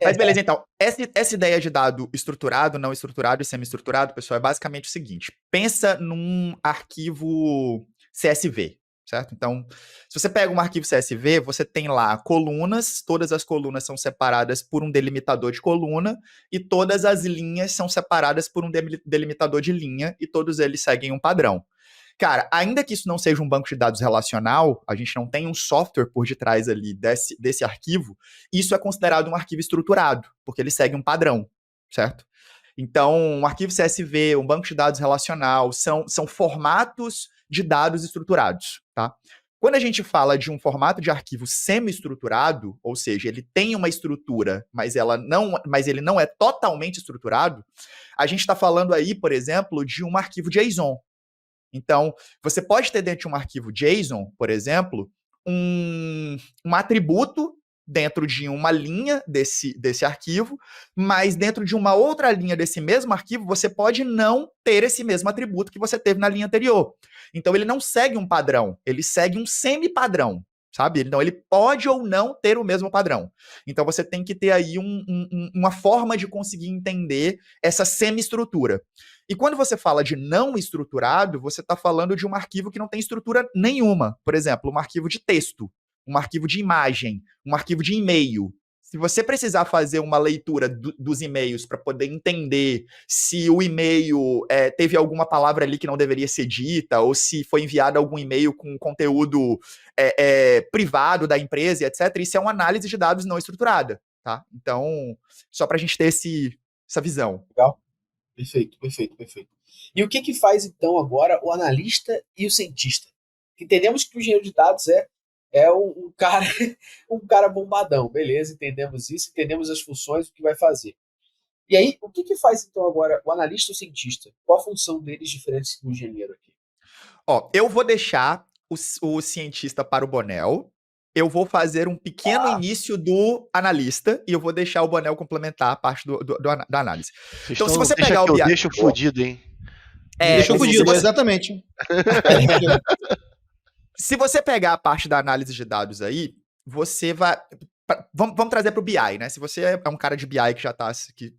Mas beleza, então, essa ideia de dado estruturado, não estruturado e semi-estruturado, pessoal, é basicamente o seguinte: pensa num arquivo CSV, certo? Então, se você pega um arquivo CSV, você tem lá colunas, todas as colunas são separadas por um delimitador de coluna, e todas as linhas são separadas por um delimitador de linha, e todos eles seguem um padrão. Cara, ainda que isso não seja um banco de dados relacional, a gente não tem um software por detrás ali desse arquivo, isso é considerado um arquivo estruturado, porque ele segue um padrão, certo? Então, um arquivo CSV, um banco de dados relacional, são formatos de dados estruturados, tá? Quando a gente fala de um formato de arquivo semi-estruturado, ou seja, ele tem uma estrutura, mas ele não é totalmente estruturado, a gente está falando aí, por exemplo, de um arquivo JSON. Então, você pode ter dentro de um arquivo JSON, por exemplo, um atributo dentro de uma linha desse arquivo, mas dentro de uma outra linha desse mesmo arquivo, você pode não ter esse mesmo atributo que você teve na linha anterior. Então, ele não segue um padrão, ele segue um semi-padrão, sabe? Então, ele pode ou não ter o mesmo padrão. Então, você tem que ter aí uma forma de conseguir entender essa semi-estrutura. E quando você fala de não estruturado, você está falando de um arquivo que não tem estrutura nenhuma. Por exemplo, um arquivo de texto, um arquivo de imagem, um arquivo de e-mail. Se você precisar fazer uma leitura dos e-mails para poder entender se o e-mail teve alguma palavra ali que não deveria ser dita, ou se foi enviado algum e-mail com conteúdo privado da empresa, etc., isso é uma análise de dados não estruturada, tá? Então, só para a gente ter essa visão. Legal. Perfeito. E o que faz, então, agora o analista e o cientista? Entendemos que o engenheiro de dados é um cara bombadão, beleza? Entendemos isso, entendemos as funções, o que vai fazer. E aí, o que faz, então, agora o analista e o cientista? Qual a função deles diferente do engenheiro aqui? Eu vou deixar o cientista para o Bonel. Eu vou fazer um pequeno início do analista e eu vou deixar o Bonel complementar a parte da análise. Então, se você pegar o BI... Deixa o fudido, hein? Deixa o fudido, exatamente. Se você pegar a parte da análise de dados aí, você vai... Vamos trazer para o BI, né? Se você é um cara de BI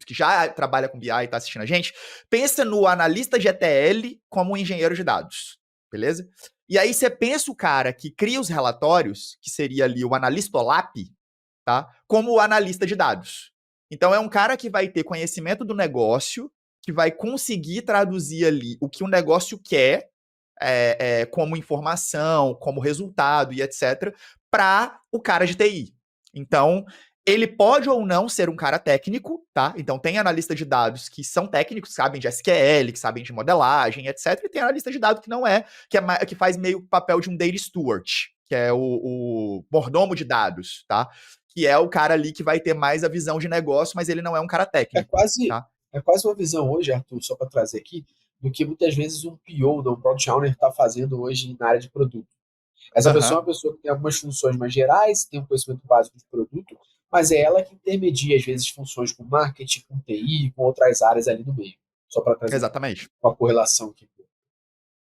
que já trabalha com BI e está assistindo a gente, pensa no analista de ETL como um engenheiro de dados, beleza? E aí você pensa o cara que cria os relatórios, que seria ali o analista OLAP, tá? Como o analista de dados. Então é um cara que vai ter conhecimento do negócio, que vai conseguir traduzir ali o que o negócio quer, como informação, como resultado e etc., para o cara de TI. Então, Ele pode ou não ser um cara técnico, tá? Então tem analista de dados que são técnicos, que sabem de SQL, que sabem de modelagem, etc. E tem analista de dados que não é, que faz meio o papel de um data steward, que é o mordomo de dados, tá? Que é o cara ali que vai ter mais a visão de negócio, mas ele não é um cara técnico. É quase uma visão hoje, Arthur, só para trazer aqui, do que muitas vezes um PO, um Product Owner, está fazendo hoje na área de produto. Essa pessoa é uma pessoa que tem algumas funções mais gerais, tem um conhecimento básico de produto, mas é ela que intermedia, às vezes, funções com marketing, com TI, com outras áreas ali no meio. Só para trazer uma correlação aqui.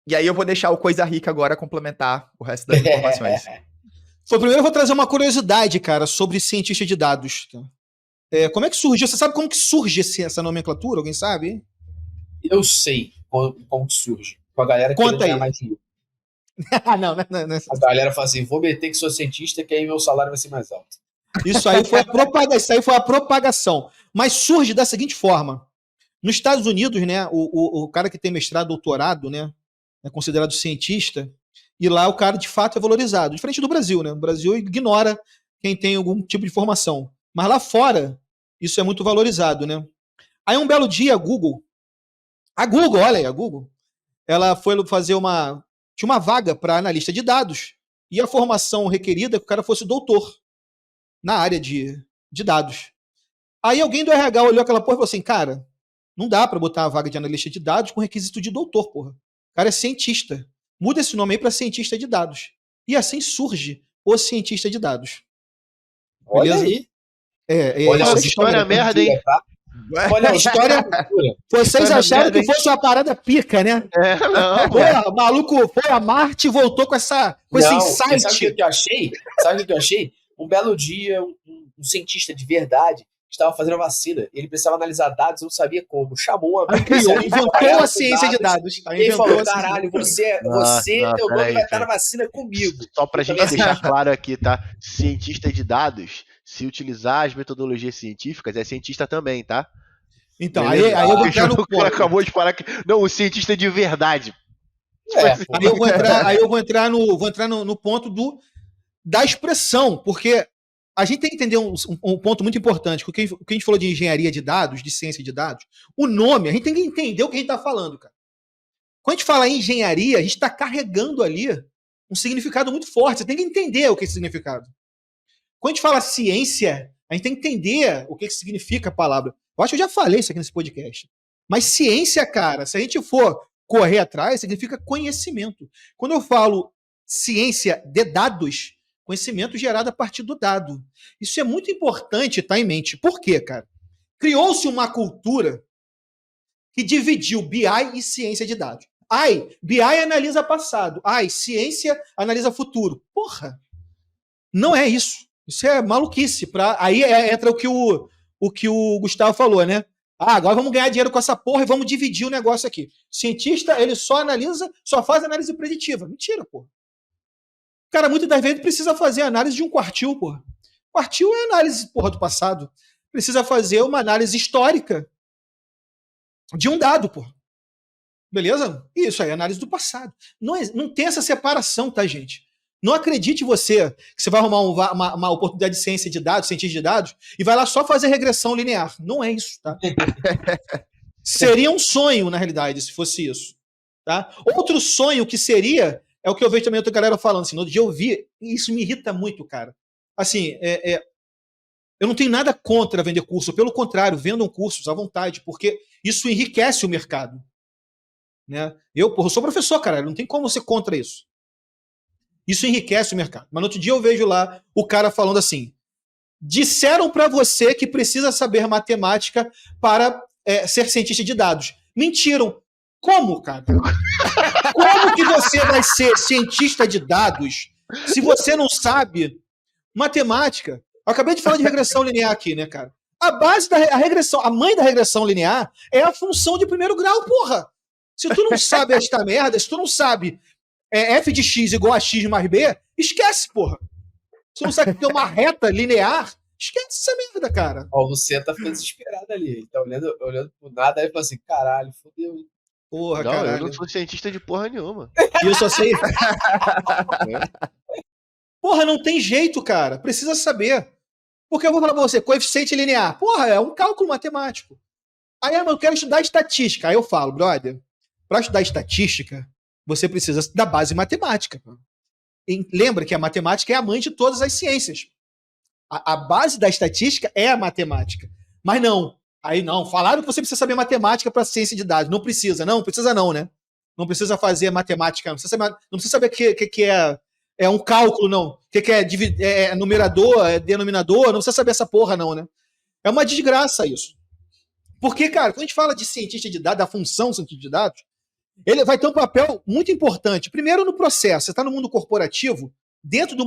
E aí eu vou deixar o Coisa Rica agora complementar o resto das informações. Primeiro eu vou trazer uma curiosidade, cara, sobre cientista de dados. Como é que surgiu? Você sabe como que surge essa nomenclatura? Alguém sabe? Eu sei como que surge. Com a galera que Conta aí. Mais dinheiro. não. A galera fala assim, vou meter que sou cientista, que aí meu salário vai ser mais alto. Isso aí foi a propagação. Mas surge da seguinte forma. Nos Estados Unidos, né, o cara que tem mestrado, doutorado, né, é considerado cientista, e lá o cara de fato é valorizado. Diferente do Brasil, né? O Brasil ignora quem tem algum tipo de formação. Mas lá fora, isso é muito valorizado, né? Aí um belo dia, a Google, ela foi fazer tinha uma vaga para analista de dados, e a formação requerida é que o cara fosse doutor na área de dados. Aí alguém do RH olhou aquela porra e falou assim, cara, não dá para botar a vaga de analista de dados com requisito de doutor, porra. O cara é cientista. Muda esse nome aí para cientista de dados. E assim surge o cientista de dados. Olha beleza? Aí. Olha a história merda, hein? Tá? Olha a história. Vocês acharam que fosse uma parada pica, né? Não. Porra, maluco foi a Marte e voltou com esse insight. Sabe o que eu achei? Sabe o que eu achei? Um belo dia, um cientista de verdade estava fazendo a vacina. Ele precisava analisar dados, não sabia como. Chamou uma inventou a ciência de dados. E ele falou, caralho, você teu nome vai estar na vacina comigo. Só pra gente deixar claro aqui, tá? Cientista de dados, se utilizar as metodologias científicas, é cientista também, tá? Então, aí eu vou entrar no ponto. O cara acabou de falar que... Não, o cientista de verdade. Aí eu vou entrar no ponto da expressão, porque a gente tem que entender um ponto muito importante, porque o que a gente falou de engenharia de dados, de ciência de dados, o nome, a gente tem que entender o que a gente está falando, cara. Quando a gente fala em engenharia, a gente está carregando ali um significado muito forte, você tem que entender o que é esse significado. Quando a gente fala ciência, a gente tem que entender o que significa a palavra. Eu acho que eu já falei isso aqui nesse podcast. Mas ciência, cara, se a gente for correr atrás, significa conhecimento. Quando eu falo ciência de dados, conhecimento gerado a partir do dado. Isso é muito importante estar em mente. Por quê, cara? Criou-se uma cultura que dividiu BI e ciência de dados. BI analisa passado. Ciência analisa futuro. Porra! Não é isso. Isso é maluquice. Aí entra o que o Gustavo falou, né? Agora vamos ganhar dinheiro com essa porra e vamos dividir o negócio aqui. Cientista, ele só faz análise preditiva. Mentira, porra. O cara, muitas das vezes, precisa fazer análise de um quartil, porra. Quartil é análise, porra, do passado. Precisa fazer uma análise histórica de um dado, porra. Beleza? Isso aí é análise do passado. Não tem essa separação, tá, gente? Não acredite você que você vai arrumar uma oportunidade de ciência de dados, cientista de dados, e vai lá só fazer regressão linear. Não é isso, tá? Seria um sonho, na realidade, se fosse isso. Tá? Outro sonho que seria é o que eu vejo também outra galera falando. Assim, no outro dia eu vi, e isso me irrita muito, cara. Assim, eu não tenho nada contra vender curso. Pelo contrário, vendam cursos à vontade, porque isso enriquece o mercado. Né? Eu sou professor, cara. Não tem como ser contra isso. Isso enriquece o mercado. Mas no outro dia eu vejo lá o cara falando assim: disseram para você que precisa saber matemática para ser cientista de dados. Mentiram. Como, cara? Como que você vai ser cientista de dados se você não sabe matemática? Eu acabei de falar de regressão linear aqui, né, cara? A base da regressão, a mãe da regressão linear é a função de primeiro grau, porra. Se tu não sabe esta merda, se tu não sabe f de x igual a x mais b, esquece, porra. Se tu não sabe ter uma reta linear, esquece essa merda, cara. Ó, o Luciano tá ficando desesperado ali. Ele tá olhando pro nada, aí ele fala assim, caralho, fodeu. Porra, não, caralho. Eu não sou cientista de porra nenhuma. E eu só sei... Porra, não tem jeito, cara. Precisa saber. Porque eu vou falar pra você, coeficiente linear. Porra, é um cálculo matemático. Aí eu quero estudar estatística. Aí eu falo, brother, para estudar estatística, você precisa da base matemática. E lembra que a matemática é a mãe de todas as ciências. A base da estatística é a matemática. Mas não. Aí não. Falaram que você precisa saber matemática para ciência de dados. Não precisa. Não precisa não, né? Não precisa fazer matemática. Não precisa saber o que é um cálculo, não. O que é numerador, é denominador. Não precisa saber essa porra, não, né? É uma desgraça isso. Porque, cara, quando a gente fala de cientista de dados, da função cientista de dados, ele vai ter um papel muito importante. Primeiro, no processo. Você está no mundo corporativo, dentro de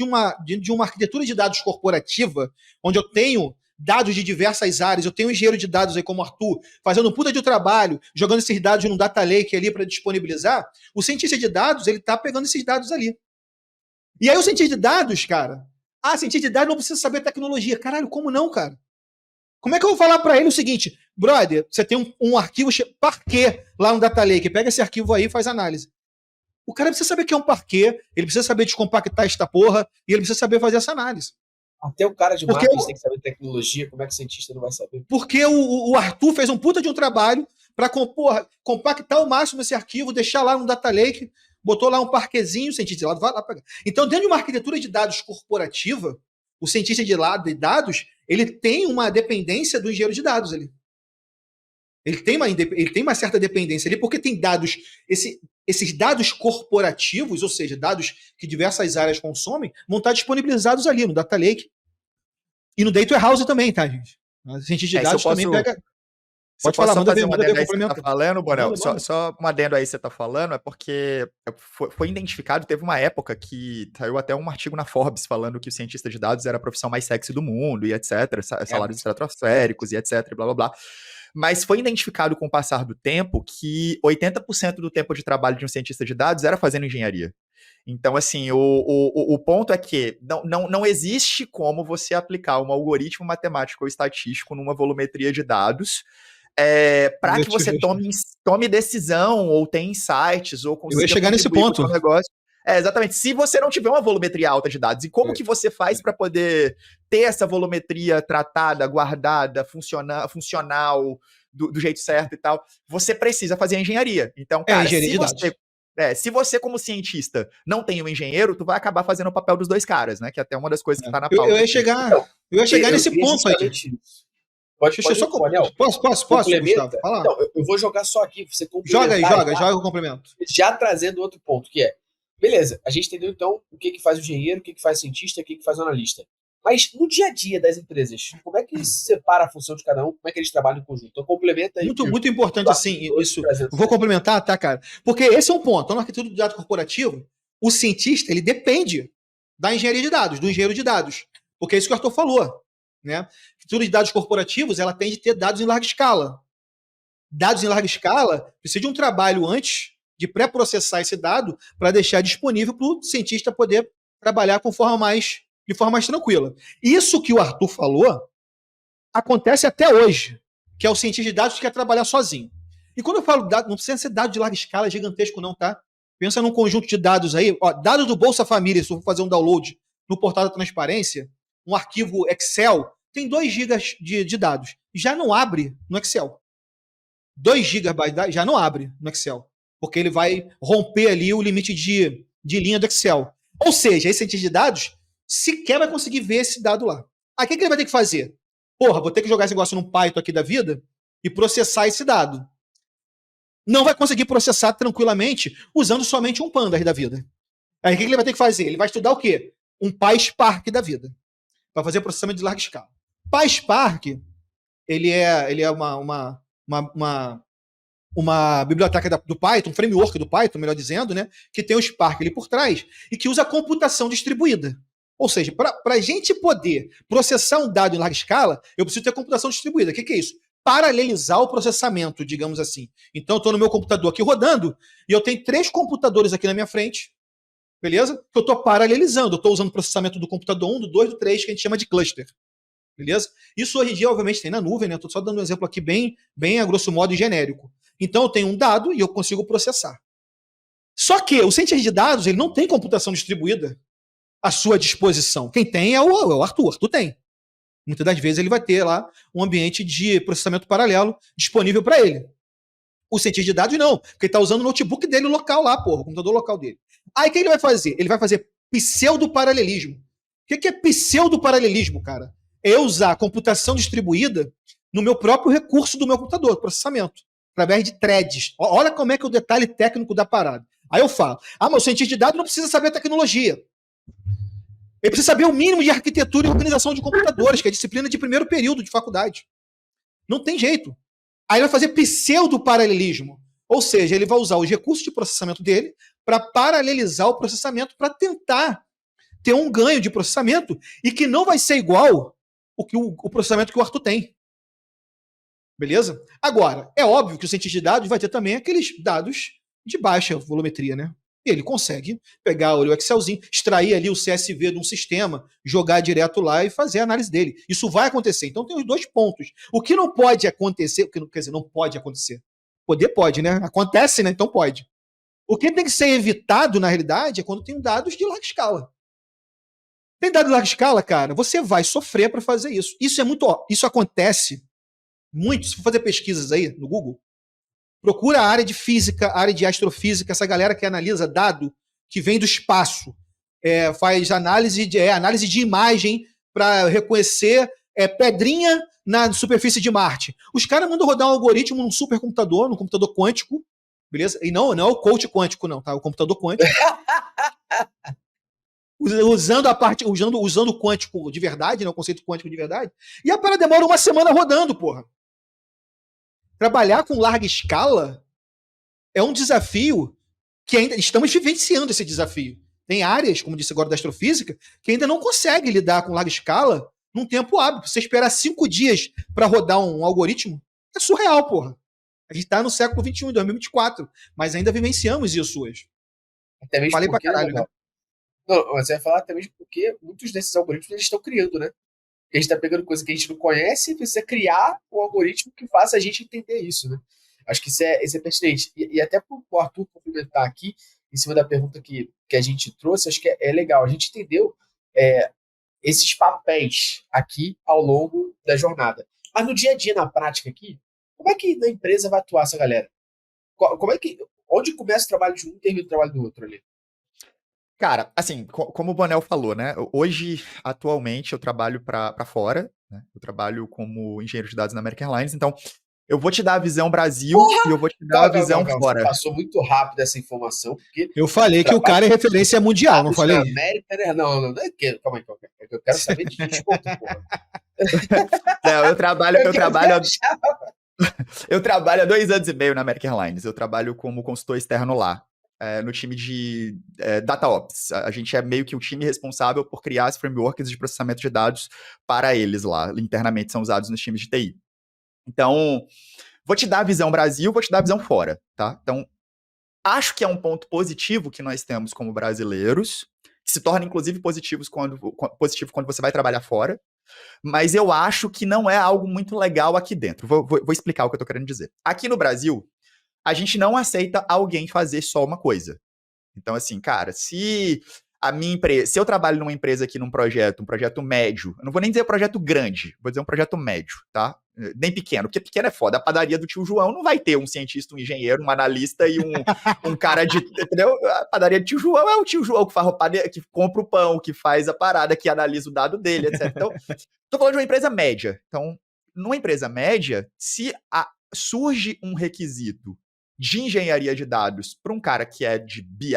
uma arquitetura de dados corporativa, onde eu tenho dados de diversas áreas, eu tenho um engenheiro de dados aí como o Arthur, fazendo um puta de trabalho, jogando esses dados num data lake ali para disponibilizar, o cientista de dados, ele tá pegando esses dados ali. E aí o cientista de dados, cara, cientista de dados não precisa saber tecnologia. Caralho, como não, cara? Como é que eu vou falar para ele o seguinte, brother, você tem um arquivo parquet lá no data lake, pega esse arquivo aí e faz análise. O cara precisa saber o que é um parquet, ele precisa saber descompactar esta porra, e ele precisa saber fazer essa análise. Até o cara de marketing tem que saber tecnologia, como é que o cientista não vai saber? Porque o Arthur fez um puta de um trabalho para compactar ao máximo esse arquivo, deixar lá no data lake, botou lá um parquezinho, o cientista de lado vai lá pegar. Então, dentro de uma arquitetura de dados corporativa, o cientista de dados, ele tem uma dependência do engenheiro de dados ali. Ele tem uma certa dependência ali, porque tem dados, esses dados corporativos, ou seja, dados que diversas áreas consomem, vão estar disponibilizados ali no Data Lake e no Data Warehouse também, tá, gente? A cientista de dados também pega... Pode falar, manda ver, manda ver o complemento. Você tá falando, Borel, só um adendo aí que você tá falando, é porque foi identificado, teve uma época que saiu até um artigo na Forbes falando que o cientista de dados era a profissão mais sexy do mundo e etc, salários estratosféricos e etc, blá blá blá. Mas foi identificado com o passar do tempo que 80% do tempo de trabalho de um cientista de dados era fazendo engenharia. Então, assim, o ponto é que não existe como você aplicar um algoritmo matemático ou estatístico numa volumetria de dados para que você tome decisão ou tenha insights ou consiga... Eu ia chegar nesse ponto. Negócio. Exatamente. Se você não tiver uma volumetria alta de dados, e como que você faz para poder ter essa volumetria tratada, guardada, funcional, do jeito certo e tal, você precisa fazer a engenharia. Então, cara, se você, como cientista, não tem um engenheiro, tu vai acabar fazendo o papel dos dois caras, né? Que é até uma das coisas que tá na pauta. Eu ia chegar nesse ponto aí. Posso, Gustavo? Fala. Não, eu vou jogar só aqui. Você joga o complemento. Já trazendo outro ponto, que é, beleza, a gente entendeu então o que faz o engenheiro, o que faz o cientista, o que faz o analista. Mas no dia a dia das empresas, como é que se separa a função de cada um? Como é que eles trabalham em conjunto? Então complementa aí. Muito importante, assim, isso. Vou complementar, tá, cara? Porque esse é um ponto. Na arquitetura de dados corporativo, o cientista, ele depende da engenharia de dados, do engenheiro de dados. Porque é isso que o Arthur falou. Né? A arquitetura de dados corporativos, ela tem de ter dados em larga escala. Dados em larga escala precisa de um trabalho antes de pré-processar esse dado para deixar disponível para o cientista poder trabalhar de forma mais tranquila. Isso que o Arthur falou acontece até hoje, que é o cientista de dados que quer trabalhar sozinho. E quando eu falo dados, não precisa ser dado de larga escala, gigantesco não, tá? Pensa num conjunto de dados aí, dados do Bolsa Família, se eu for fazer um download no portal da transparência, um arquivo Excel, tem 2 GB de dados. Já não abre no Excel. 2 GB já não abre no Excel. Porque ele vai romper ali o limite de linha do Excel. Ou seja, esse cientista de dados sequer vai conseguir ver esse dado lá. Aí o que ele vai ter que fazer? Porra, vou ter que jogar esse negócio num Python aqui da vida e processar esse dado. Não vai conseguir processar tranquilamente usando somente um Pandas da vida. Aí o que ele vai ter que fazer? Ele vai estudar o quê? Um PySpark da vida. Para fazer processamento de larga escala. PySpark, ele é uma biblioteca do Python, um framework do Python, melhor dizendo, né, que tem o Spark ali por trás e que usa computação distribuída. Ou seja, para a gente poder processar um dado em larga escala, eu preciso ter computação distribuída. O que é isso? Paralelizar o processamento, digamos assim. Então, eu estou no meu computador aqui rodando e eu tenho 3 computadores aqui na minha frente, beleza? Que eu estou paralelizando. Eu estou usando o processamento do computador 1, do 2, do 3, que a gente chama de cluster. Beleza? Isso hoje em dia, obviamente, tem na nuvem, né? Estou só dando um exemplo aqui bem a grosso modo e genérico. Então, eu tenho um dado e eu consigo processar. Só que o cientista de dados, ele não tem computação distribuída à sua disposição. Quem tem é o Arthur. Arthur tem. Muitas das vezes ele vai ter lá um ambiente de processamento paralelo disponível para ele. O cientista de dados não, porque ele está usando o notebook dele local lá, porra, o computador local dele. Aí o que ele vai fazer? Ele vai fazer pseudo-paralelismo. O que é pseudo-paralelismo, cara? É eu usar a computação distribuída no meu próprio recurso do meu computador, processamento, através de threads. Olha como é que é o detalhe técnico da parada. Aí eu falo, mas o cientista de dados não precisa saber a tecnologia. Ele precisa saber o mínimo de arquitetura e organização de computadores, que é a disciplina de primeiro período de faculdade. Não tem jeito. Aí ele vai fazer pseudo-paralelismo. Ou seja, ele vai usar os recursos de processamento dele para paralelizar o processamento, para tentar ter um ganho de processamento e que não vai ser igual o processamento que o Arthur tem. Beleza? Agora, é óbvio que o cientista de dados vai ter também aqueles dados de baixa volumetria, né? Ele consegue pegar o Excelzinho, extrair ali o CSV de um sistema, jogar direto lá e fazer a análise dele. Isso vai acontecer. Então tem os dois pontos. O que não pode acontecer, quer dizer, não pode acontecer. Poder pode, né? Acontece, né? Então pode. O que tem que ser evitado, na realidade, é quando tem dados de larga escala. Tem dado de larga escala, cara, você vai sofrer para fazer isso. Isso acontece muito. Se for fazer pesquisas aí no Google, procura a área de física, a área de astrofísica, essa galera que analisa dado que vem do espaço, faz análise de imagem para reconhecer pedrinha na superfície de Marte. Os caras mandam rodar um algoritmo num supercomputador, num computador quântico, beleza? E não é o coach quântico, não, tá? O computador quântico. Usando o quântico de verdade, né? O conceito quântico de verdade. E a parada demora uma semana rodando, porra. Trabalhar com larga escala é um desafio que ainda estamos vivenciando esse desafio. Tem áreas, como disse agora da astrofísica, que ainda não consegue lidar com larga escala num tempo hábil. Você esperar 5 dias para rodar um algoritmo é surreal, porra. A gente está no século XXI, 2024, mas ainda vivenciamos isso hoje. Até mesmo Falei porque, pra caralho, né? Não, você vai falar até mesmo porque muitos desses algoritmos eles estão criando, né? A gente está pegando coisa que a gente não conhece e precisa criar um algoritmo que faça a gente entender isso, né? Acho que isso é pertinente. E até para o Arthur complementar aqui, em cima da pergunta que a gente trouxe, acho que é legal. A gente entendeu esses papéis aqui ao longo da jornada. Mas no dia a dia, na prática aqui, como é que na empresa vai atuar essa galera? Onde começa o trabalho de um e termina o trabalho do outro ali? Cara, assim, como o Bonel falou, né? Hoje, atualmente, eu trabalho para fora, né? Eu trabalho como engenheiro de dados na American Airlines, então eu vou te dar a visão Brasil e eu vou te dar a visão fora. Você passou muito rápido essa informação, porque... Eu falei que o cara é referência mundial, não falei? América, né? Não, calma aí. Eu quero saber de desconto, porra. Não, eu trabalho há 2 anos e meio na American Airlines. Eu trabalho como consultor externo lá. No time de DataOps. A gente é meio que o time responsável por criar as frameworks de processamento de dados para eles lá. Internamente são usados nos times de TI. Então, vou te dar a visão Brasil, vou te dar a visão fora, tá? Então, acho que é um ponto positivo que nós temos como brasileiros, que se torna, inclusive, positivo quando você vai trabalhar fora, mas eu acho que não é algo muito legal aqui dentro. Vou explicar o que eu tô querendo dizer. Aqui no Brasil, a gente não aceita alguém fazer só uma coisa. Então, assim, cara, se eu trabalho numa empresa aqui num projeto, um projeto médio, eu não vou nem dizer projeto grande, vou dizer um projeto médio, tá? Nem pequeno, porque pequeno é foda. A padaria do tio João não vai ter um cientista, um engenheiro, um analista e um cara de... Entendeu? A padaria do tio João é o tio João que compra o pão, que faz a parada, que analisa o dado dele, etc. Então, tô falando de uma empresa média. Então, numa empresa média, se surge um requisito de engenharia de dados para um cara que é de BI,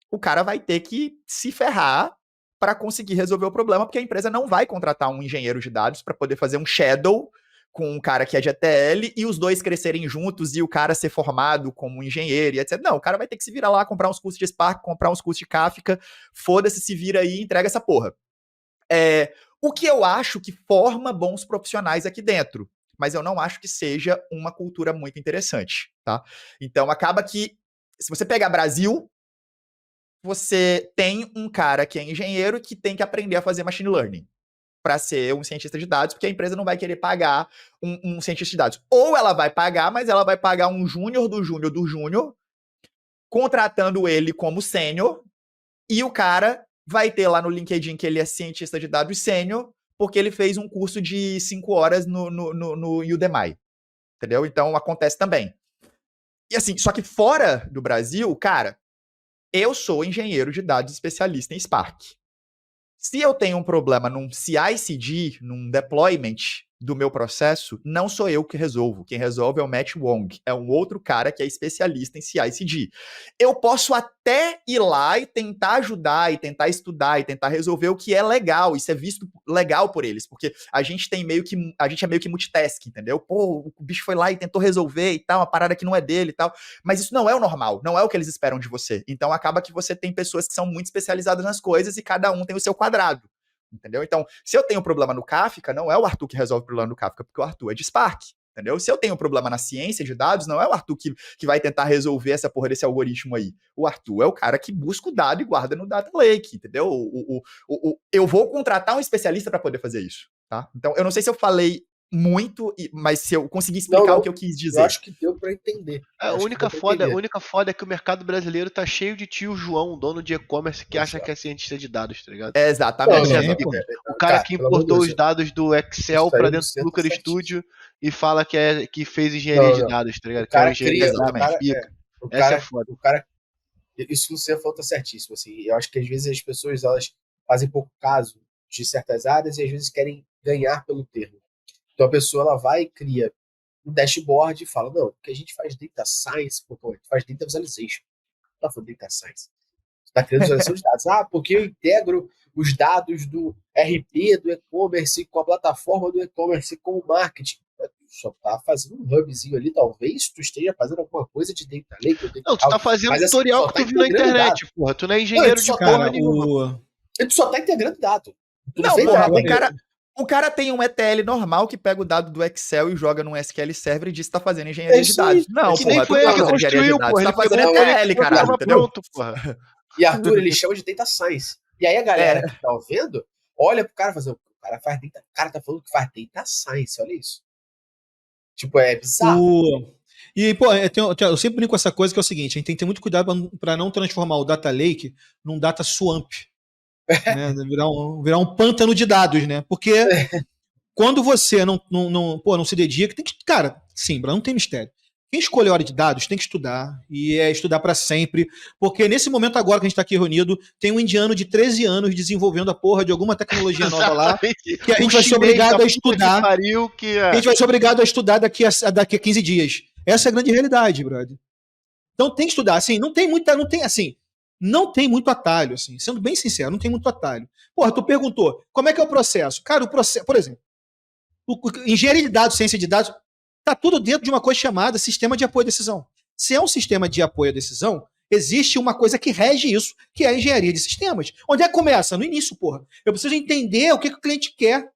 o cara vai ter que se ferrar para conseguir resolver o problema, porque a empresa não vai contratar um engenheiro de dados para poder fazer um shadow com um cara que é de ETL e os dois crescerem juntos e o cara ser formado como engenheiro e etc. Não, o cara vai ter que se virar lá, comprar uns cursos de Spark, comprar uns cursos de Kafka, foda-se, se vira aí e entrega essa porra. O que eu acho que forma bons profissionais aqui dentro, mas eu não acho que seja uma cultura muito interessante, tá? Então, acaba que, se você pegar Brasil, você tem um cara que é engenheiro que tem que aprender a fazer machine learning para ser um cientista de dados, porque a empresa não vai querer pagar um cientista de dados. Ou ela vai pagar, mas ela vai pagar um júnior do júnior, contratando ele como sênior, e o cara vai ter lá no LinkedIn que ele é cientista de dados sênior, porque ele fez um curso de 5 horas no Udemy, entendeu? Então, acontece também. E assim, só que fora do Brasil, cara, eu sou engenheiro de dados especialista em Spark. Se eu tenho um problema num CI/CD, num deployment do meu processo, não sou eu que resolvo. Quem resolve é o Matt Wong. É um outro cara que é especialista em CI/CD. Eu posso até ir lá e tentar ajudar, e tentar estudar, e tentar resolver o que é legal. Isso é visto legal por eles, porque a gente é meio que multitask, entendeu? Pô, o bicho foi lá e tentou resolver e tal, uma parada que não é dele e tal. Mas isso não é o normal, não é o que eles esperam de você. Então acaba que você tem pessoas que são muito especializadas nas coisas e cada um tem o seu quadrado. Entendeu? Então, se eu tenho um problema no Kafka, não é o Arthur que resolve o problema no Kafka, porque o Arthur é de Spark, entendeu? Se eu tenho um problema na ciência de dados, não é o Arthur que vai tentar resolver essa porra desse algoritmo aí. O Arthur é o cara que busca o dado e guarda no Data Lake, entendeu? Eu vou contratar um especialista para poder fazer isso, tá? Então, eu não sei se eu falei muito, mas se eu conseguir explicar o que eu quis dizer. Eu acho que deu para entender. A única foda é que o mercado brasileiro tá cheio de tio João, dono de e-commerce, que acha que é cientista de dados, tá ligado? É exatamente. O cara que importou os dados do Excel pra dentro do Looker Studio e fala que fez engenharia de dados, tá ligado? O cara cria, Essa é foda. Isso não seja falta certíssimo, assim. Eu acho que às vezes as pessoas elas fazem pouco caso de certas áreas e às vezes querem ganhar pelo termo. Então a pessoa ela vai e cria um dashboard e fala, não, porque a gente faz data science, a gente faz data visualization. Não tá falando data science. Você está criando visualização de dados. Ah, porque eu integro os dados do RP, do e-commerce, com a plataforma do e-commerce, com o marketing. Tu só tá fazendo um hubzinho ali, talvez tu esteja fazendo alguma coisa de data lake. Não, tu tá fazendo um tutorial que tu viu na internet, porra. Tu não é engenheiro de porra nenhuma. Tu só tá integrando dado. Não, porra, o cara tem um ETL normal que pega o dado do Excel e joga num SQL Server e diz que tá fazendo engenharia de dados. Não, que nem foi ele que construiu, porra. Você tá fazendo ETL, caralho, entendeu? Pronto, porra. E Arthur, ele chama de data science. E aí a galera que tá ouvindo, olha pro cara fazendo, o cara faz data, o cara tá falando que faz data science, olha isso. Tipo, é bizarro. E, pô, eu sempre brinco com essa coisa que é o seguinte, a gente tem que ter muito cuidado para não transformar o data lake num data swamp. Né, virar um pântano de dados, né? Porque quando você não se dedica, tem que, cara, sim, não tem mistério. Quem escolhe a hora de dados tem que estudar, e é estudar para sempre, porque nesse momento agora que a gente está aqui reunido, tem um indiano de 13 anos desenvolvendo a porra de alguma tecnologia nova lá, que a gente vai ser obrigado a estudar. A gente vai ser obrigado a estudar daqui a 15 dias. Essa é a grande realidade, brother. Então tem que estudar, assim, não tem muito atalho, assim, sendo bem sincero, não tem muito atalho. Porra, tu perguntou, como é que é o processo? Cara, o processo, por exemplo, engenharia de dados, ciência de dados, tá tudo dentro de uma coisa chamada sistema de apoio à decisão. Se é um sistema de apoio à decisão, existe uma coisa que rege isso, que é a engenharia de sistemas. Onde é que começa? No início, porra. Eu preciso entender o que o cliente quer.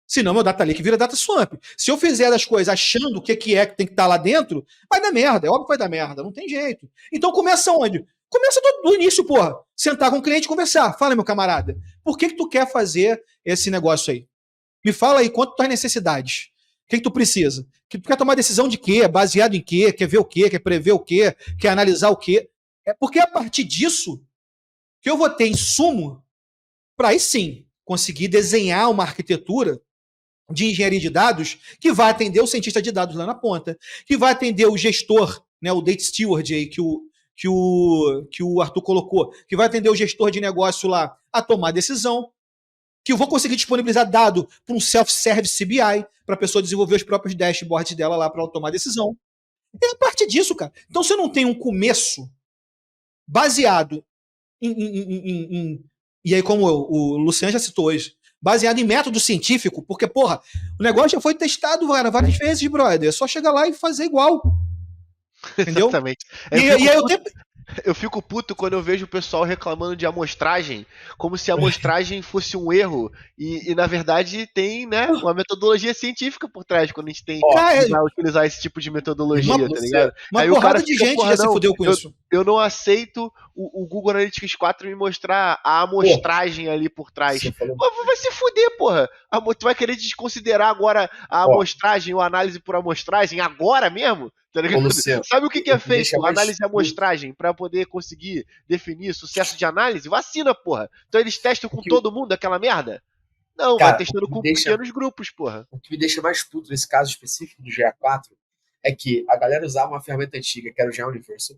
Senão meu data lake vira data swamp. Se eu fizer as coisas achando o que é que tem que estar lá dentro, vai dar merda. É óbvio que vai dar merda, não tem jeito. Então começa onde? Começa do início, porra. Sentar com o cliente e conversar. Fala, meu camarada, por que tu quer fazer esse negócio aí? Me fala aí, quanto tuas necessidades? O que tu precisa? Que tu quer tomar decisão de quê? Baseado em quê? Quer ver o quê? Quer prever o quê? Quer analisar o quê? É porque a partir disso que eu vou ter insumo para aí sim conseguir desenhar uma arquitetura de engenharia de dados que vai atender o cientista de dados lá na ponta, que vai atender o gestor, né, o data steward aí que o Arthur colocou, que vai atender o gestor de negócio lá a tomar decisão, que eu vou conseguir disponibilizar dado para um self-service CBI, para a pessoa desenvolver os próprios dashboards dela lá para ela tomar decisão. É a parte disso, cara. Então, você não tem um começo baseado e aí, como o Luciano já citou hoje, baseado em método científico, porque, porra, o negócio já foi testado várias vezes, brother. É só chegar lá e fazer igual. Entendeu? Exatamente. Eu fico puto quando eu vejo o pessoal reclamando de amostragem, como se a amostragem fosse um erro, e na verdade tem, né, uma metodologia científica por trás, quando a gente tem que utilizar esse tipo de metodologia, tá ligado? Uma porrada de gente já se fudeu com isso. Eu não aceito o Google Analytics 4 me mostrar a amostragem ali por trás. Vai se fuder, porra. Tu vai querer desconsiderar agora a amostragem ou a análise por amostragem agora mesmo? Tá ligado? Sabe o que é feito? Análise de amostragem pra poder conseguir definir sucesso de análise? Vacina, porra. Então eles testam com todo mundo aquela merda? Não, Cara, vai testando com pequenos grupos, porra. O que me deixa mais puto nesse caso específico do GA4 é que a galera usava uma ferramenta antiga, que era o GA Universal,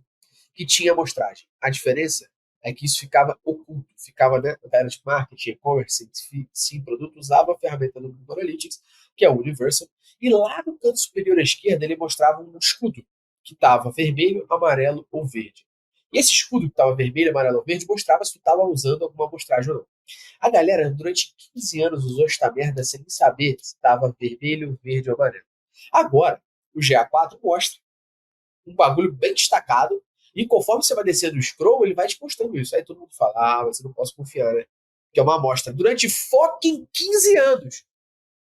que tinha amostragem. A diferença é que isso ficava oculto, ficava, né, a galera de marketing, e-commerce, sim, produto, usava a ferramenta do Google Analytics, que é o Universal, e lá no canto superior à esquerda ele mostrava um escudo, que estava vermelho, amarelo ou verde. E esse escudo que estava vermelho, amarelo ou verde mostrava se tu estava usando alguma amostragem ou não. A galera, durante 15 anos, usou esta merda sem saber se estava vermelho, verde ou amarelo. Agora, o GA4 mostra um bagulho bem destacado, e conforme você vai descendo o scroll, ele vai te mostrando isso. Aí todo mundo fala, você não pode confiar, né? Que é uma amostra. Durante fucking 15 anos,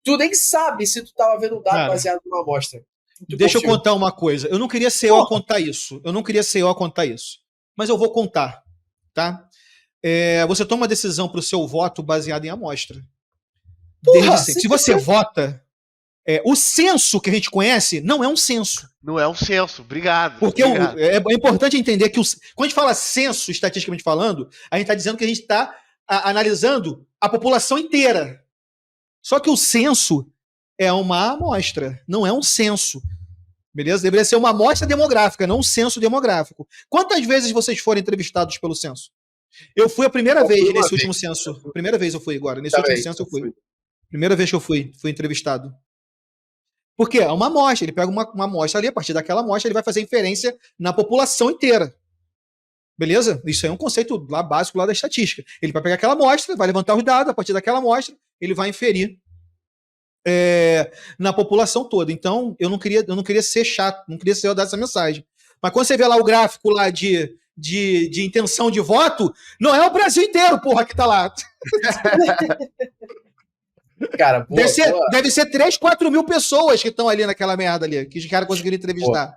tu nem sabe se tu estava vendo um dado baseado numa amostra. Deixa eu contar uma coisa. Eu não queria ser eu a contar isso. Mas eu vou contar, tá? Você toma uma decisão para o seu voto baseado em amostra. Desde sempre. Se você vota, o censo que a gente conhece não é um censo. Não é um censo, obrigado. Porque é importante entender que quando a gente fala censo, estatisticamente falando, a gente está dizendo que a gente está analisando a população inteira. Só que o censo é uma amostra, não é um censo. Beleza? Deveria ser uma amostra demográfica, não um censo demográfico. Quantas vezes vocês foram entrevistados pelo censo? Eu fui a primeira vez nesse último censo. Primeira vez eu fui agora. Nesse último censo eu fui. Primeira vez que eu fui entrevistado. Porque é uma amostra. Ele pega uma amostra ali, a partir daquela amostra ele vai fazer inferência na população inteira. Beleza? Isso aí é um conceito lá básico lá da estatística. Ele vai pegar aquela amostra, vai levantar os dados, a partir daquela amostra ele vai inferir na população toda. Então, eu não queria ser chato, não queria ser eu dar essa mensagem. Mas quando você vê lá o gráfico lá de intenção de voto, não é o Brasil inteiro, porra, que tá lá. Cara, deve ser 3, 4 mil pessoas que estão ali naquela merda ali, que os caras conseguiram entrevistar.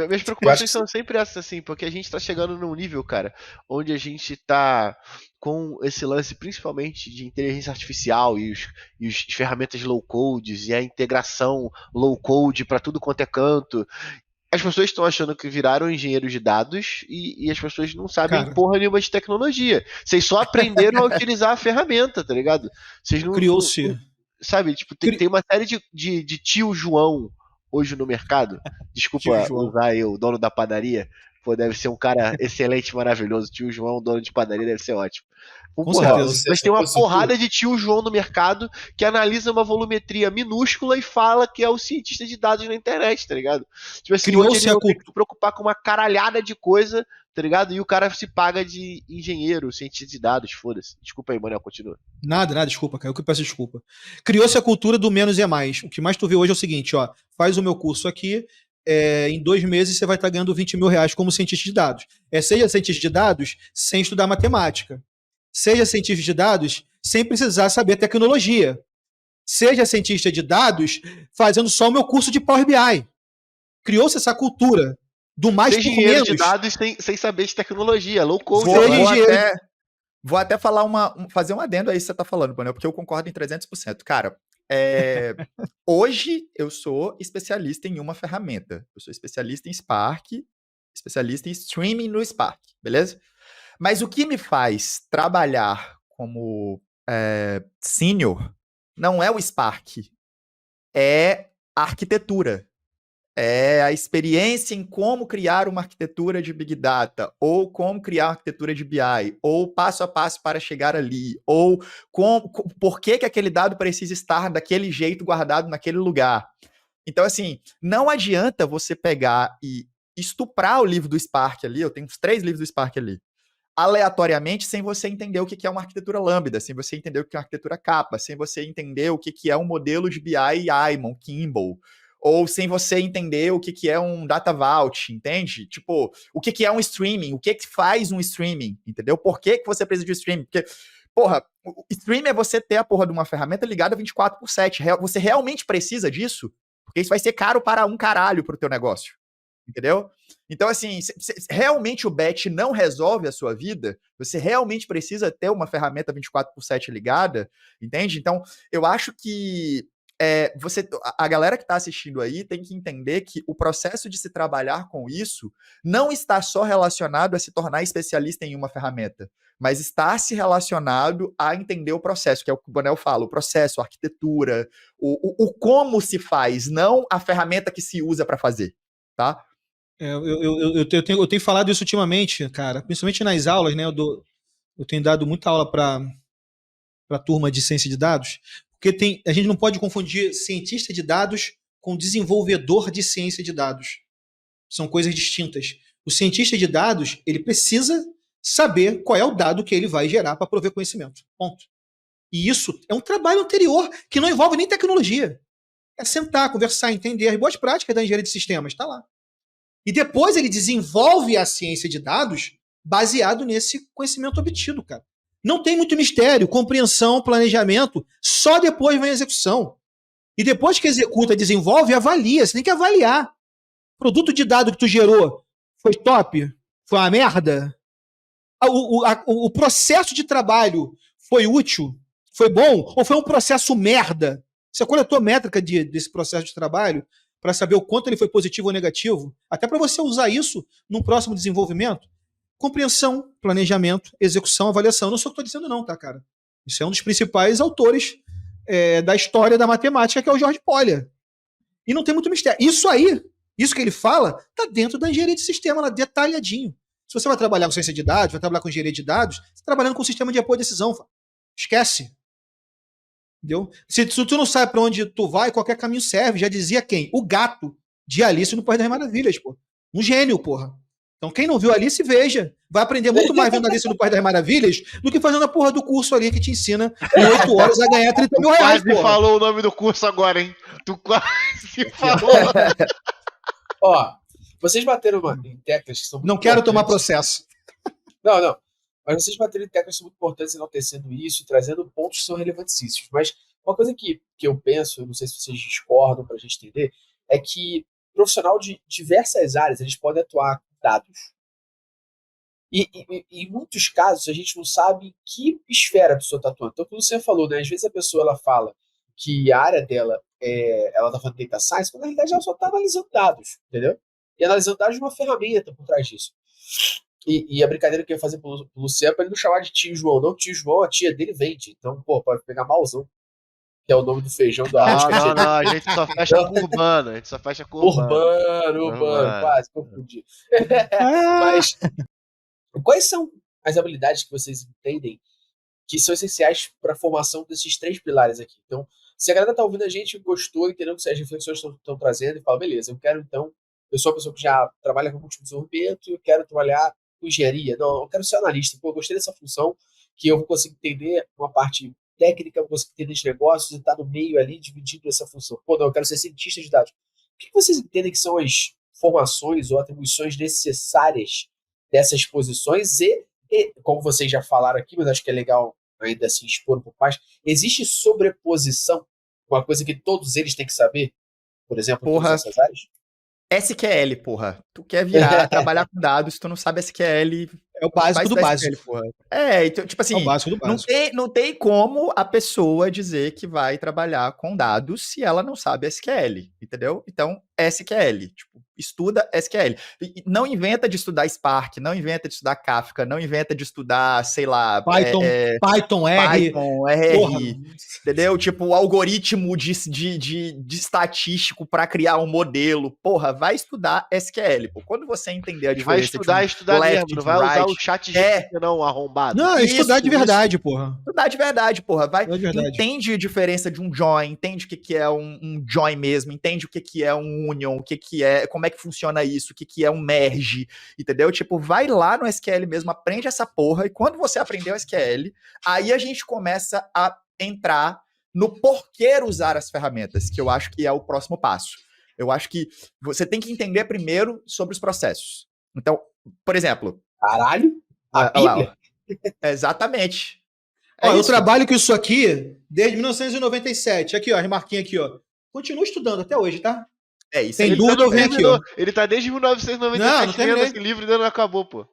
Minhas preocupações são sempre essas, assim, porque a gente tá chegando num nível, cara, onde a gente tá com esse lance, principalmente de inteligência artificial e as ferramentas low code e a integração low code para tudo quanto é canto. As pessoas estão achando que viraram engenheiros de dados e as pessoas não sabem porra nenhuma de tecnologia. Vocês só aprenderam a utilizar a ferramenta, tá ligado? Vocês não... Criou-se. Sabe, tipo, tem uma série de tio João hoje no mercado. Desculpa usar aí o dono da padaria. Pô, deve ser um cara excelente, maravilhoso. Tio João, dono de padaria, deve ser ótimo. Com certeza. Mas tem uma porrada de tio João no mercado que analisa uma volumetria minúscula e fala que é o cientista de dados na internet, tá ligado? Tipo assim, hoje ele tem que se preocupar com uma caralhada de coisa, tá ligado? E o cara se paga de engenheiro, cientista de dados, foda-se. Desculpa aí, Manel, continua. Nada, desculpa, cara. Eu que peço desculpa. Criou-se a cultura do menos é mais. O que mais tu vê hoje é o seguinte, ó. Faz o meu curso aqui, em 2 meses você vai estar ganhando 20 mil reais como cientista de dados. Seja cientista de dados sem estudar matemática. Seja cientista de dados sem precisar saber tecnologia. Seja cientista de dados fazendo só o meu curso de Power BI. Criou-se essa cultura do mais por menos. de dados sem saber de tecnologia, low code. Vou até fazer um adendo aí que você tá falando, Panel, porque eu concordo em 300%. Cara, hoje eu sou especialista em uma ferramenta. Eu sou especialista em Spark, especialista em streaming no Spark, beleza? Mas o que me faz trabalhar como sênior não é o Spark, é a arquitetura. É a experiência em como criar uma arquitetura de Big Data, ou como criar uma arquitetura de BI, ou passo a passo para chegar ali, ou por que aquele dado precisa estar daquele jeito guardado naquele lugar. Então, assim, não adianta você pegar e estuprar o livro do Spark ali, eu tenho uns 3 livros do Spark ali, aleatoriamente, sem você entender o que é uma arquitetura lambda, sem você entender o que é uma arquitetura capa, sem você entender o que é um modelo de BI Imon, Kimball, ou sem você entender o que é um data vault, entende? Tipo, o que é um streaming, o que faz um streaming, entendeu? Por que você precisa de streaming? Porque, porra, o streaming é você ter a porra de uma ferramenta ligada 24/7. Você realmente precisa disso? Porque isso vai ser caro para um caralho pro teu negócio, entendeu? Então, assim, realmente o batch não resolve a sua vida, você realmente precisa ter uma ferramenta 24/7 ligada, entende? Então, eu acho que a galera que está assistindo aí tem que entender que o processo de se trabalhar com isso não está só relacionado a se tornar especialista em uma ferramenta, mas está se relacionado a entender o processo, que é o que o Bonel fala, o processo, a arquitetura, o como se faz, não a ferramenta que se usa para fazer, tá? Eu tenho falado isso ultimamente, cara, principalmente nas aulas, né? Eu tenho dado muita aula para a turma de ciência de dados, porque a gente não pode confundir cientista de dados com desenvolvedor de ciência de dados. São coisas distintas. O cientista de dados, ele precisa saber qual é o dado que ele vai gerar para prover conhecimento. Ponto. E isso é um trabalho anterior que não envolve nem tecnologia. É sentar, conversar, entender as boas práticas da engenharia de sistemas. Está lá. E depois ele desenvolve a ciência de dados baseado nesse conhecimento obtido, cara. Não tem muito mistério, compreensão, planejamento, só depois vem a execução. E depois que executa, desenvolve, avalia. Você tem que avaliar. O produto de dado que tu gerou foi top? Foi uma merda? O processo de trabalho foi útil? Foi bom? Ou foi um processo merda? Você coletou métrica desse processo de trabalho para saber o quanto ele foi positivo ou negativo? Até para você usar isso num próximo desenvolvimento? Compreensão, planejamento, execução, avaliação. Eu não sou o que estou dizendo não, tá, cara? Isso é um dos principais autores da história da matemática, que é o George Polya. E não tem muito mistério. Isso que ele fala, tá dentro da engenharia de sistema, lá detalhadinho. Se você vai trabalhar com ciência de dados, vai trabalhar com engenharia de dados, você está trabalhando com sistema de apoio à decisão. Esquece. Entendeu? Se tu não sabe para onde tu vai, qualquer caminho serve. Já dizia quem? O gato de Alice no País das Maravilhas, pô. Um gênio, porra. Então, quem não viu Alice, veja. Vai aprender muito mais vendo Alice no País das Maravilhas do que fazendo a porra do curso ali que te ensina em 8 horas a ganhar 30 mil reais, porra. Quase falou o nome do curso agora, hein? Tu quase falou. Ó, vocês bateram em teclas que são muito Não quero tomar processo. Não. Mas vocês bateram em teclas que são muito importantes, enaltecendo isso e trazendo pontos que são relevantíssimos. Mas uma coisa que eu penso, eu não sei se vocês discordam para a gente entender, é que profissional de diversas áreas, eles podem atuar com dados. E em muitos casos, a gente não sabe em que esfera a pessoa está atuando. Então, como você falou, né? Às vezes a pessoa ela fala que a área dela ela está fazendo data science, quando na realidade ela só está analisando dados, entendeu? E analisando dados de uma ferramenta por trás disso. E a brincadeira que eu ia fazer pro Luciano para ele não chamar de tio João, não. Tio João, a tia dele vende. Então, pô, pode pegar malzão, que é o nome do feijão do arroz. Não, a gente só fecha com urbano. A gente só fecha com urbano, quase, confundi. Mas quais são as habilidades que vocês entendem que são essenciais para a formação desses 3 pilares aqui? Então, se a galera tá ouvindo a gente, gostou, entendeu que as reflexões estão trazendo, e fala, beleza, eu sou uma pessoa que já trabalha com multidesenvolvimento, eu quero trabalhar com engenharia, não, eu quero ser analista, pô, eu gostei dessa função, que eu vou conseguir entender uma parte técnica, vou conseguir entender os negócios e estar no meio ali, dividindo essa função. Pô, não, eu quero ser cientista de dados. O que vocês entendem que são as formações ou atribuições necessárias dessas posições e, como vocês já falaram aqui, mas acho que é legal ainda assim expor um pouco mais, existe sobreposição, uma coisa que todos eles têm que saber, por exemplo, em todas essas áreas? SQL, porra. Tu quer trabalhar com dados, tu não sabe SQL. É o básico do básico. SQL, porra. Então, tipo assim, é o básico do básico. Não tem como a pessoa dizer que vai trabalhar com dados se ela não sabe SQL, entendeu? Então, SQL, tipo, estuda SQL. E não inventa de estudar Spark, não inventa de estudar Kafka, não inventa de estudar, sei lá... Python, R. Porra. Entendeu? Tipo, o algoritmo de estatístico para criar um modelo. Porra, vai estudar SQL. Pô. Quando você entender a diferença... Vai estudar mesmo, não vai usar o chat não, arrombado. Não, estudar de verdade, porra. Estudar de verdade, porra. Entende a diferença de um join, entende o que é um join mesmo, entende o que é um union, como é que funciona isso, o que é um merge, entendeu? Tipo, vai lá no SQL mesmo, aprende essa porra, e quando você aprender o SQL, aí a gente começa a entrar no porquê usar as ferramentas, que eu acho que é o próximo passo. Eu acho que você tem que entender primeiro sobre os processos. Então, por exemplo... Caralho? A Bíblia? Exatamente. Eu trabalho com isso aqui desde 1997. Aqui, ó, as marquinhas aqui, ó. Continuo estudando até hoje, tá? Isso. Tem dúvida, eu venho aqui, ó. Ele tá desde 1997 lendo esse livro e ainda não acabou, pô.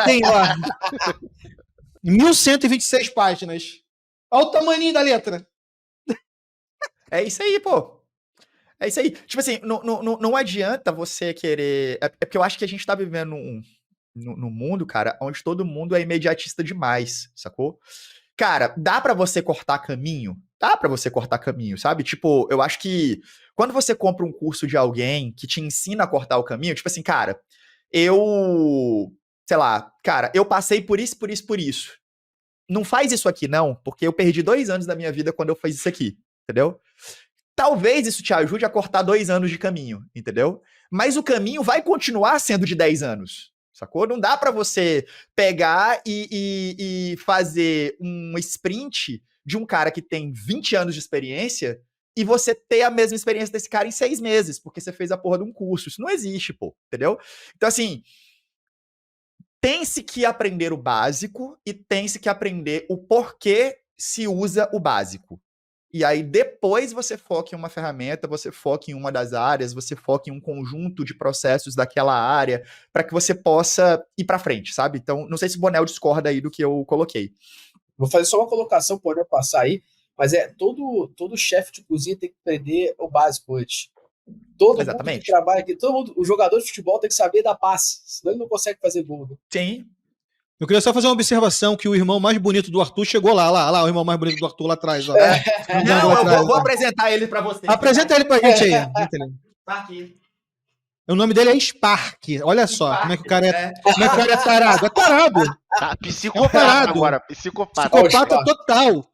Tem, ó. 1126 páginas. Olha o tamanho da letra. É isso aí, pô. É isso aí. Tipo assim, não adianta você querer... É porque eu acho que a gente tá vivendo no mundo, cara, onde todo mundo é imediatista demais, sacou? Cara, dá pra você cortar caminho? Dá pra você cortar caminho, sabe? Tipo, eu acho que quando você compra um curso de alguém que te ensina a cortar o caminho, tipo assim, cara, sei lá, cara, eu passei por isso, por isso, por isso. Não faz isso aqui, não, porque eu perdi 2 anos da minha vida quando eu fiz isso aqui, entendeu? Talvez isso te ajude a cortar 2 anos de caminho, entendeu? Mas o caminho vai continuar sendo de 10 anos, sacou? Não dá pra você pegar e fazer um sprint de um cara que tem 20 anos de experiência e você ter a mesma experiência desse cara em 6 meses, porque você fez a porra de um curso. Isso não existe, pô, entendeu? Então, assim, tem-se que aprender o básico e tem-se que aprender o porquê se usa o básico. E aí, depois você foca em uma ferramenta, você foca em uma das áreas, você foca em um conjunto de processos daquela área, para que você possa ir para frente, sabe? Então, não sei se o Bonel discorda aí do que eu coloquei. Vou fazer só uma colocação, pode passar aí, mas todo chefe de cozinha tem que aprender o básico antes. Todo Exatamente. mundo que trabalha aqui, o jogador de futebol tem que saber dar passe, senão ele não consegue fazer gol. Né? Sim. Eu queria só fazer uma observação que o irmão mais bonito do Arthur chegou lá, o irmão mais bonito do Arthur lá atrás. Ó. Não, eu vou apresentar ele pra você. Apresenta ele pra gente aí. Tá aqui. O nome dele é Spark. Olha só Spark, como é que o cara é tarado. É tarado. Tá, psicopata agora, psicopata. Psicopata total.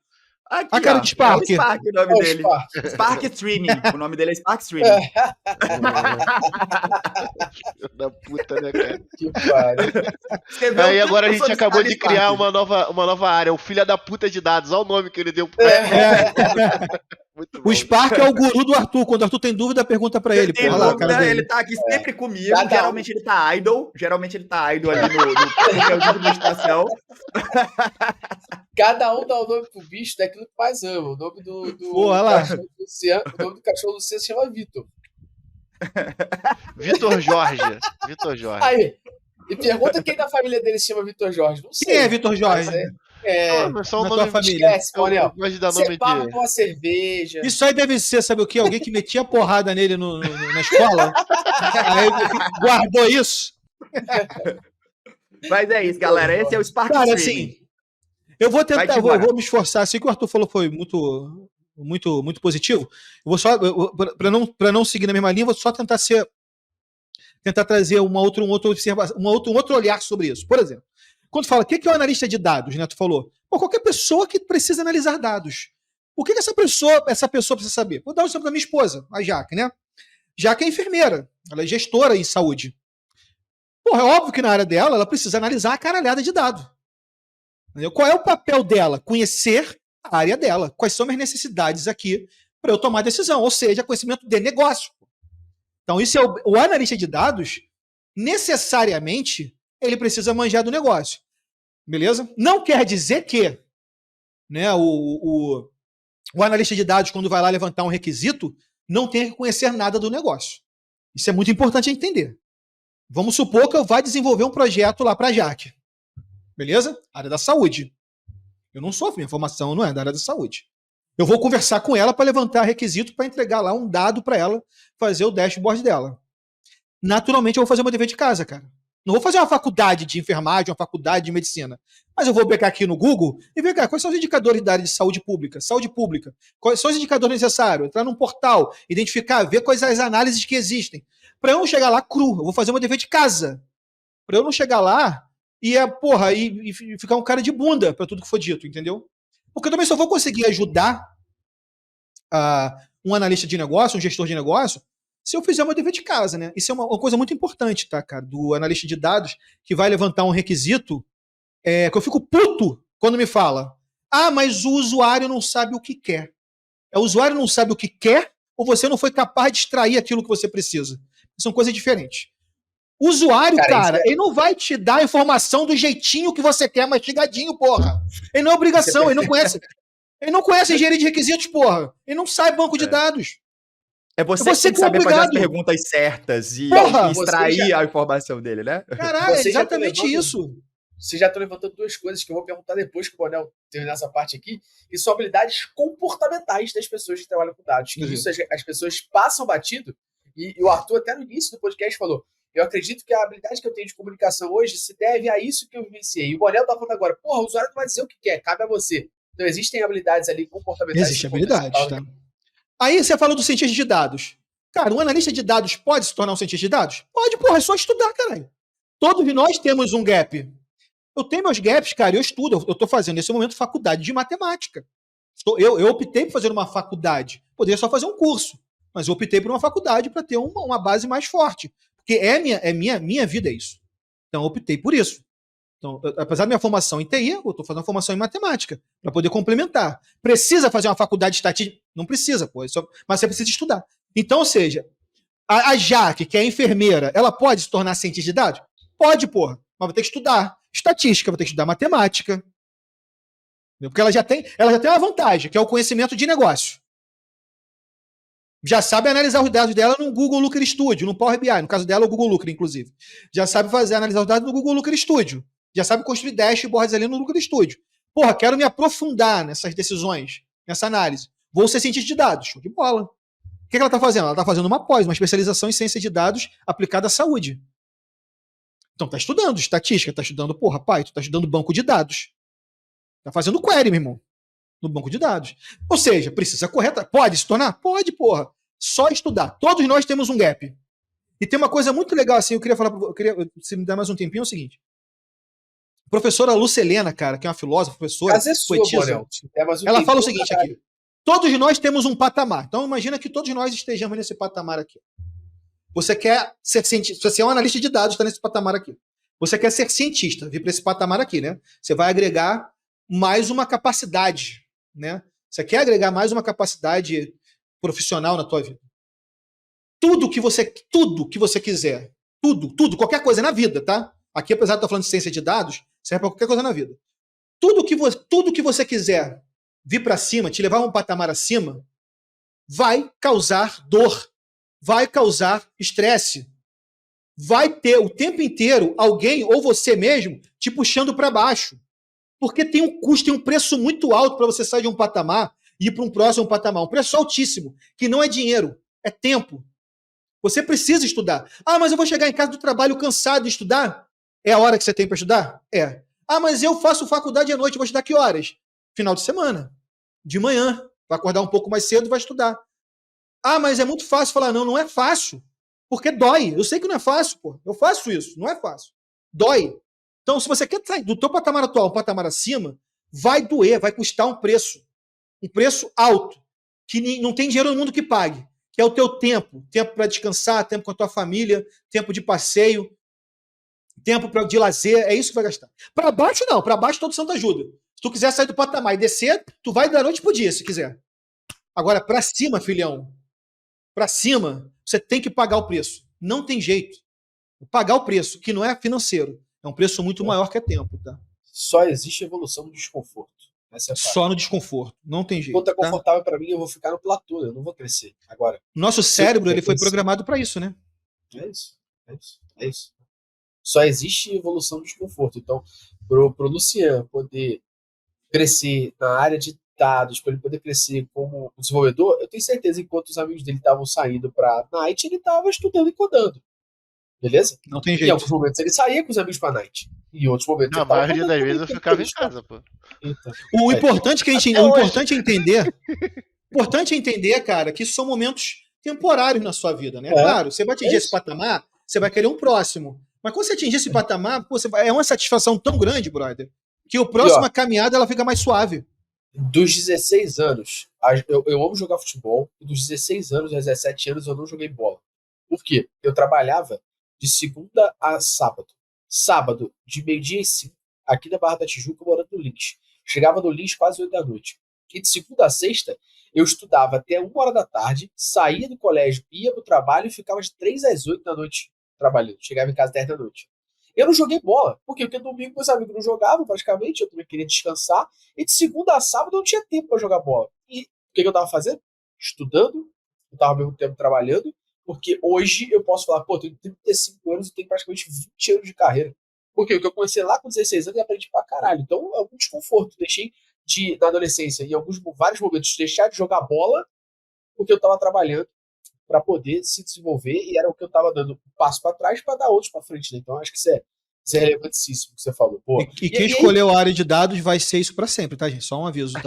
Aqui, a cara de Spark. É o Spark o nome dele. Spark Streaming. O nome dele é Spark Streaming. Filho da puta, né, cara? Que pariu. Aí agora a gente acabou de criar uma nova área, o filho da puta de dados. Olha o nome que ele deu pro cara. Muito bom. O Spark é o guru do Arthur. Quando o Arthur tem dúvida, pergunta pra ele. Tem dúvida, ele tá aqui sempre comigo. Geralmente ele tá idle. Ali no de administração. Cada um dá o nome pro bicho daquilo que mais ama. O nome do cachorro Luciano se chama Vitor. Vitor Jorge. Aí, e pergunta quem da família dele se chama Vitor Jorge. Não sei. Quem é Vitor Jorge? Não, só o na nome tua família. Esquece, Manuel. Você paga de... com uma cerveja. Isso aí deve ser, sabe o quê? Alguém que metia porrada nele na escola. Aí guardou isso. Mas é isso, galera. Esse é o Spark Cara, Streaming. assim, eu vou tentar, eu vou me esforçar. Assim que o Arthur falou foi muito, muito, muito positivo. Eu vou só, para não seguir na mesma linha, vou só tentar trazer um outro olhar sobre isso. Por exemplo, quando fala o que é o analista de dados, né? Tu falou, qualquer pessoa que precisa analisar dados. O que essa pessoa precisa saber? Vou dar um exemplo da minha esposa, a Jaque, né? Jaque é enfermeira, ela é gestora em saúde. Porra, é óbvio que na área dela ela precisa analisar a caralhada de dados. Entendeu? Qual é o papel dela? Conhecer a área dela. Quais são minhas necessidades aqui para eu tomar decisão? Ou seja, conhecimento de negócio. Então, isso é o analista de dados, necessariamente, ele precisa manjar do negócio. Beleza? Não quer dizer que, né, o analista de dados, quando vai lá levantar um requisito, não tem que conhecer nada do negócio. Isso é muito importante entender. Vamos supor que eu vá desenvolver um projeto lá para a Jaque. Beleza? Área da saúde. Eu não sou, minha formação não é da área da saúde. Eu vou conversar com ela para levantar requisito para entregar lá um dado para ela fazer o dashboard dela. Naturalmente, eu vou fazer meu dever de casa, cara. Não vou fazer uma faculdade de enfermagem, uma faculdade de medicina. Mas eu vou pegar aqui no Google e ver, cara, quais são os indicadores da área de saúde pública. Quais são os indicadores necessários? Entrar num portal, identificar, ver quais as análises que existem. Para eu não chegar lá cru, eu vou fazer meu dever de casa. Para eu não chegar lá e ficar um cara de bunda para tudo que for dito, entendeu? Porque eu também só vou conseguir ajudar um analista de negócio, um gestor de negócio, se eu fizer meu dever de casa, né? Isso é uma coisa muito importante, tá, cara? Do analista de dados que vai levantar um requisito, que eu fico puto quando me fala, mas o usuário não sabe o que quer. O usuário não sabe o que quer ou você não foi capaz de extrair aquilo que você precisa. São coisas diferentes. O usuário, cara, ele não vai te dar a informação do jeitinho que você quer, mastigadinho, porra. Ele não é obrigação, ele não conhece. Ele não conhece engenharia de requisitos, porra. Ele não sabe banco de dados. É você que tem que saber fazer as perguntas certas e extrair a informação dele, né? Caralho, é exatamente isso. vocês já estão levantando duas coisas que eu vou perguntar depois que o Bonel terminar essa parte aqui, que são habilidades comportamentais das pessoas que trabalham com dados. E isso as pessoas passam batido, e o Arthur até no início do podcast falou, eu acredito que a habilidade que eu tenho de comunicação hoje se deve a isso que eu vivenciei. E o Bonel tá falando agora, porra, o usuário não vai dizer o que quer, cabe a você. Então existem habilidades ali comportamentais. Existe habilidade, tá? Aí você falou do cientista de dados. Cara, um analista de dados pode se tornar um cientista de dados? Pode, porra, é só estudar, caralho. Todos nós temos um gap. Eu tenho meus gaps, cara, eu estudo. Eu tô fazendo, nesse momento, faculdade de matemática. Eu optei por fazer uma faculdade. Poderia só fazer um curso, mas eu optei por uma faculdade para ter uma base mais forte. Porque minha vida é isso. Então, eu optei por isso. Então, apesar da minha formação em TI, eu estou fazendo uma formação em matemática, para poder complementar. Precisa fazer uma faculdade de estatística? Não precisa, pô, mas você precisa estudar. Então, ou seja, a Jaque, que é enfermeira, ela pode se tornar cientista de dados? Pode, porra, mas vai ter que estudar estatística, vai ter que estudar matemática. Porque ela já tem uma vantagem, que é o conhecimento de negócio. Já sabe analisar os dados dela no Google Looker Studio, no Power BI, no caso dela, o Google Looker, inclusive. Já sabe analisar os dados no Google Looker Studio. Já sabe construir dashboards ali no Looker Studio. Porra, quero me aprofundar nessas decisões, nessa análise. Vou ser cientista de dados. Show de bola. O que ela está fazendo? Ela está fazendo uma pós, uma especialização em ciência de dados aplicada à saúde. Então, está estudando estatística, está estudando, porra, Python, está estudando banco de dados. Está fazendo query, meu irmão, no banco de dados. Ou seja, precisa correr. Pode se tornar? Pode, porra. Só estudar. Todos nós temos um gap. E tem uma coisa muito legal, assim, eu queria falar, se me der mais um tempinho, é o seguinte. A professora Lucelena, cara, que é uma filósofa, professora, poetisa, ela fala o seguinte aqui. Todos nós temos um patamar. Então, imagina que todos nós estejamos nesse patamar aqui. Você quer ser cientista, você é um analista de dados, está nesse patamar aqui. Você quer ser cientista, vir para esse patamar aqui, né? Você vai agregar mais uma capacidade, né? Você quer agregar mais uma capacidade profissional na tua vida. Tudo que você quiser, tudo, qualquer coisa na vida, tá? Aqui, apesar de estar falando de ciência de dados, serve para qualquer coisa na vida. Tudo que você quiser vir para cima, te levar a um patamar acima, vai causar dor, vai causar estresse. Vai ter o tempo inteiro alguém, ou você mesmo, te puxando para baixo. Porque tem um custo, tem um preço muito alto para você sair de um patamar e ir para um próximo patamar. Um preço altíssimo, que não é dinheiro, é tempo. Você precisa estudar. Ah, mas eu vou chegar em casa do trabalho cansado de estudar? É a hora que você tem para estudar? É. Ah, mas eu faço faculdade à noite, vou estudar que horas? Final de semana. De manhã. Vai acordar um pouco mais cedo e vai estudar. Ah, mas é muito fácil falar. Não, não é fácil. Porque dói. Eu sei que não é fácil, pô. Eu faço isso. Não é fácil. Dói. Então, se você quer sair do teu patamar atual um patamar acima, vai doer, vai custar um preço. Um preço alto. Que não tem dinheiro no mundo que pague. Que é o teu tempo. Tempo para descansar, tempo com a tua família, tempo de passeio, tempo de lazer. É isso que vai gastar. Para baixo, não. Para baixo, todo santo ajuda. Se tu quiser sair do patamar e descer, tu vai da noite pro dia, se quiser. Agora, para cima, filhão. Para cima, você tem que pagar o preço. Não tem jeito. Pagar o preço, que não é financeiro. É um preço muito maior que é tempo, tá? Só existe evolução no desconforto. Essa é a só no desconforto. Não tem jeito. Enquanto é confortável para mim, eu vou ficar no platô, eu não vou crescer. Agora. Nosso cérebro, ele foi programado para isso, né? É isso. Só existe evolução no desconforto. Então, pro Luciano poder crescer na área de dados, para ele poder crescer como desenvolvedor, eu tenho certeza que enquanto os amigos dele estavam saindo para Night, ele estava estudando e codando. Beleza? Não tem jeito. Em alguns momentos ele saía com os amigos para Night. E em outros momentos a maioria das vezes eu ficava em casa, pô. Então, o importante é entender. O importante é entender, cara, que isso são momentos temporários na sua vida, né? Claro, você vai atingir esse patamar, você vai querer um próximo. Mas quando você atingir esse patamar, pô, é uma satisfação tão grande, brother, que a próxima caminhada ela fica mais suave. Dos 16 anos, eu amo jogar futebol, e dos 16 anos, aos 17 anos, eu não joguei bola. Por quê? Eu trabalhava de segunda a sábado. Sábado, de meio-dia e 5, aqui na Barra da Tijuca, morando no Lins. Chegava no Lins quase 8 da noite. E de segunda a sexta, eu estudava até 1 hora da tarde, saía do colégio, ia pro trabalho e ficava de 3 às 8 da noite trabalhando. Chegava em casa 10 da noite. Eu não joguei bola. Por quê? Porque domingo meus amigos não jogavam praticamente, eu também queria descansar. E de segunda a sábado eu não tinha tempo para jogar bola. E o que eu tava fazendo? Estudando, eu tava ao mesmo tempo trabalhando, porque hoje eu posso falar, pô, eu tenho 35 anos e tenho praticamente 20 anos de carreira. Porque o que eu comecei lá com 16 anos e aprendi pra caralho. Então, é um desconforto. Deixei na adolescência, em vários momentos, deixar de jogar bola porque eu tava trabalhando para poder se desenvolver e era o que eu tava dando um passo para trás para dar outros para frente, né? Então acho que isso é relevantíssimo que você falou. Pô. E quem escolheu a área de dados vai ser isso para sempre, tá, gente? Só um aviso, tá?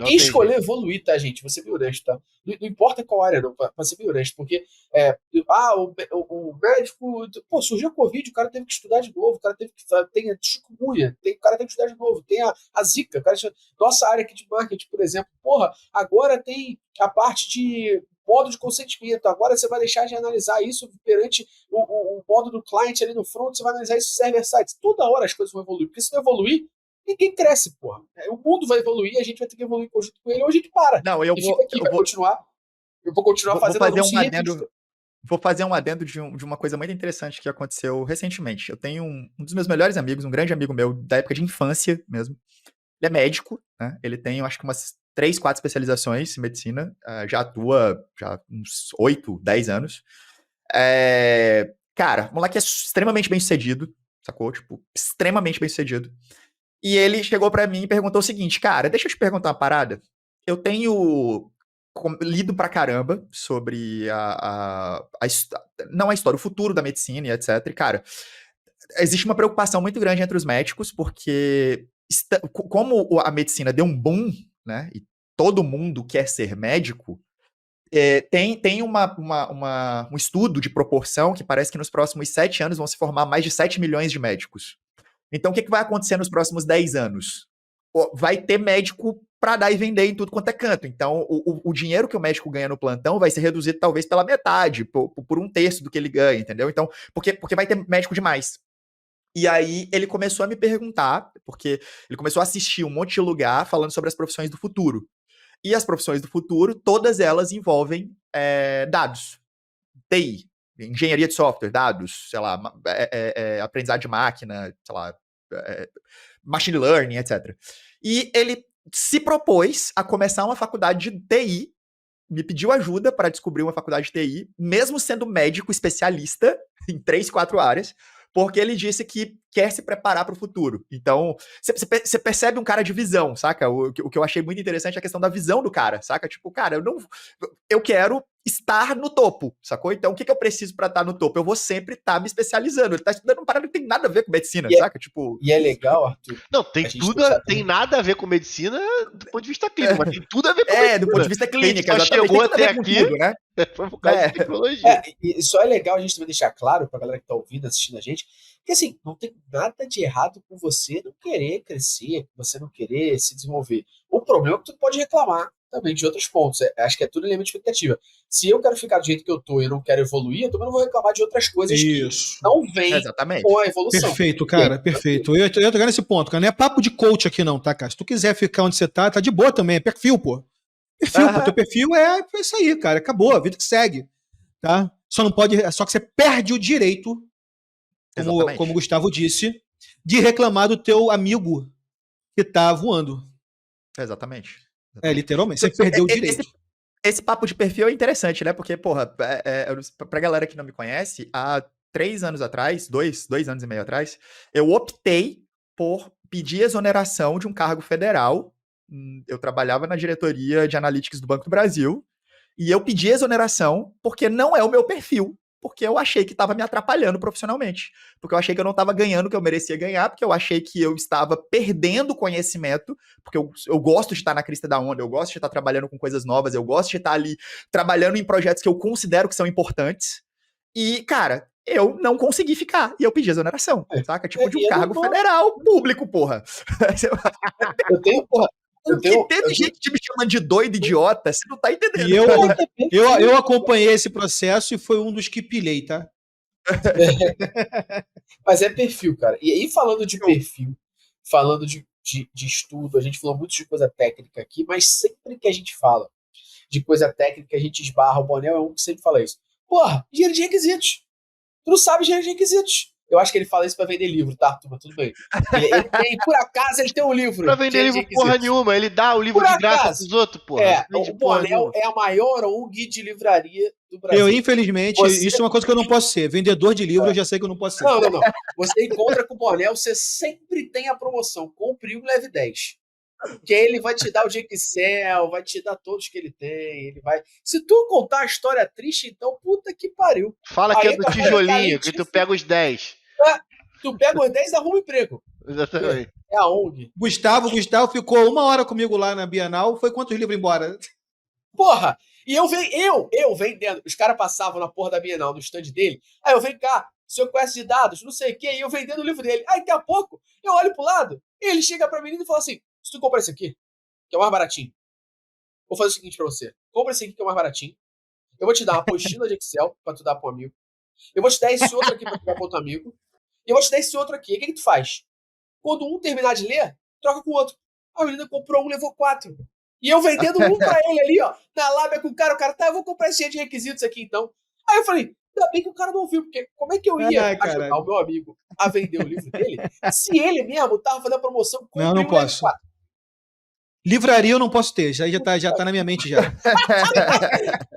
Quem escolher evoluir, tá, gente? Vou ser bem honesto, tá? Não importa qual área, não, pra ser bem honesto, porque o médico, pô, surgiu a Covid, o cara teve que estudar de novo, o cara teve que tem a chikungunya, o cara teve que estudar de novo, tem a zika, o cara, nossa área aqui de marketing, por exemplo, porra, agora tem a parte de modo de consentimento, agora você vai deixar de analisar isso perante o modo do cliente ali no front, você vai analisar isso server-side, toda hora as coisas vão evoluir, porque se não evoluir, ninguém cresce, porra. O mundo vai evoluir, a gente vai ter que evoluir em conjunto com ele, ou a gente para. Não, eu vou continuar fazendo Vou fazer um adendo de uma coisa muito interessante que aconteceu recentemente. Eu tenho um dos meus melhores amigos, um grande amigo meu, da época de infância mesmo. Ele é médico, né? Ele tem, eu acho que umas 3, 4 especializações em medicina. Já atua já uns 8, 10 anos. Cara, o moleque é extremamente bem sucedido, sacou? Tipo, extremamente bem sucedido. E ele chegou pra mim e perguntou o seguinte, cara, deixa eu te perguntar uma parada. Eu tenho lido pra caramba sobre não a história, o futuro da medicina e etc. E, cara, existe uma preocupação muito grande entre os médicos, porque como a medicina deu um boom, né, e todo mundo quer ser médico, tem um estudo de proporção que parece que nos próximos 7 anos vão se formar mais de 7 milhões de médicos. Então, o que vai acontecer nos próximos 10 anos? Vai ter médico para dar e vender em tudo quanto é canto. Então, o dinheiro que o médico ganha no plantão vai ser reduzido talvez pela metade, por 1/3 do que ele ganha, entendeu? Então, porque vai ter médico demais. E aí, ele começou a me perguntar, porque ele começou a assistir um monte de lugar falando sobre as profissões do futuro. E as profissões do futuro, todas elas envolvem dados, TI, engenharia de software, dados, sei lá, aprendizado de máquina, sei lá, machine learning, etc. E ele se propôs a começar uma faculdade de TI, me pediu ajuda para descobrir uma faculdade de TI, mesmo sendo médico especialista em 3, 4 áreas, porque ele disse que quer se preparar para o futuro. Então, você percebe um cara de visão, saca? O que eu achei muito interessante é a questão da visão do cara, saca? Tipo, cara, eu quero estar no topo, sacou? Então, o que eu preciso para estar no topo? Eu vou sempre estar me especializando. Ele tá estudando uma parada que tem nada a ver com medicina, saca? Tipo... E é legal, Arthur. Não, tem nada a ver com medicina do ponto de vista clínico, mas tem tudo a ver com medicina. Do ponto de vista clínico, exatamente. Chegou até aqui, tudo, né? Foi por causa de tecnologia. E só é legal a gente também deixar claro pra galera que tá ouvindo, assistindo a gente, que assim, não tem nada de errado com você não querer crescer, com você não querer se desenvolver. O problema é que tu pode reclamar também de outros pontos. Acho que é tudo elemento de expectativa. Se eu quero ficar do jeito que eu tô e não quero evoluir, eu também não vou reclamar de outras coisas que não vêm com a evolução. Perfeito, cara, perfeito. Eu ia tocar nesse ponto, cara. Não é papo de coach aqui não, tá, cara? Se tu quiser ficar onde você tá de boa também. É perfil, pô. Perfil, pô. Teu perfil é isso aí, cara. Acabou, a vida que segue. Tá? Só que você perde o direito, como o Gustavo disse, de reclamar do teu amigo que tá voando. Exatamente. Literalmente. Você perdeu o direito. Esse papo de perfil é interessante, né? Porque, porra, pra galera que não me conhece, há 3 anos atrás, 2 anos e meio atrás, eu optei por pedir exoneração de um cargo federal. Eu trabalhava na diretoria de analytics do Banco do Brasil, e eu pedi exoneração porque não é o meu perfil, porque eu achei que estava me atrapalhando profissionalmente, porque eu achei que eu não estava ganhando o que eu merecia ganhar, porque eu achei que eu estava perdendo conhecimento, porque eu gosto de estar na crista da onda, eu gosto de estar trabalhando com coisas novas, eu gosto de estar ali trabalhando em projetos que eu considero que são importantes, e, cara, eu não consegui ficar, e eu pedi exoneração, saca? Tipo, de um cargo federal público, porra. Teve gente me chamando de doido, idiota, você não tá entendendo. E eu acompanhei esse processo e foi um dos que pilhei, tá? Mas é perfil, cara. E aí, falando de perfil, falando de estudo, a gente falou muito de coisa técnica aqui, mas sempre que a gente fala de coisa técnica, a gente esbarra. O Bonel é um que sempre fala isso. Porra, engenheiro de requisitos. Tu não sabe engenheiro de requisitos. Eu acho que ele fala isso pra vender livro, tá, turma? Tudo bem. Por acaso, ele tem um livro. Pra vender livro porra nenhuma. Ele dá o livro de graça pros outros, porra. O Bonel é a maior ONG de livraria do Brasil. Eu, infelizmente, isso é uma coisa que eu não posso ser. Vendedor de livro, eu já sei que eu não posso ser. Não. Você encontra com o boné, você sempre tem a promoção. Compre um, leve 10. Que aí ele vai te dar o Excel, vai te dar todos que ele tem. Ele vai. Se tu contar a história triste, então, puta que pariu. Fala que é do tijolinho, que tu pega os 10. Tu pega os 10 e arruma emprego. Exatamente. É a ONG. Gustavo ficou 1 hora comigo lá na Bienal. Foi quantos livros embora? Porra! E eu vendendo. Os caras passavam na porra da Bienal, no stand dele. Aí eu venho cá, o senhor conhece de dados, não sei o quê, e eu vendendo o livro dele. Aí daqui a pouco, eu olho pro lado, e ele chega pra mim e fala assim: se tu comprar esse aqui, que é o mais baratinho, vou fazer o seguinte pra você. Compra esse aqui que é o mais baratinho. Eu vou te dar uma apostila de Excel pra tu dar pro amigo. Eu vou te dar esse outro aqui pra tu dar pro outro amigo. E eu vou te dar esse outro aqui. O que tu faz? Quando um terminar de ler, troca com o outro. A menina comprou um, levou 4. E eu vendendo um pra ele ali, ó, na lábia com o cara, tá, eu vou comprar esse de requisitos aqui então. Aí eu falei, ainda bem que o cara não ouviu, porque como é que eu ia ajudar o meu amigo a vender o livro dele se ele mesmo tava fazendo a promoção com não posso. Livraria eu não posso ter, já tá na minha mente já.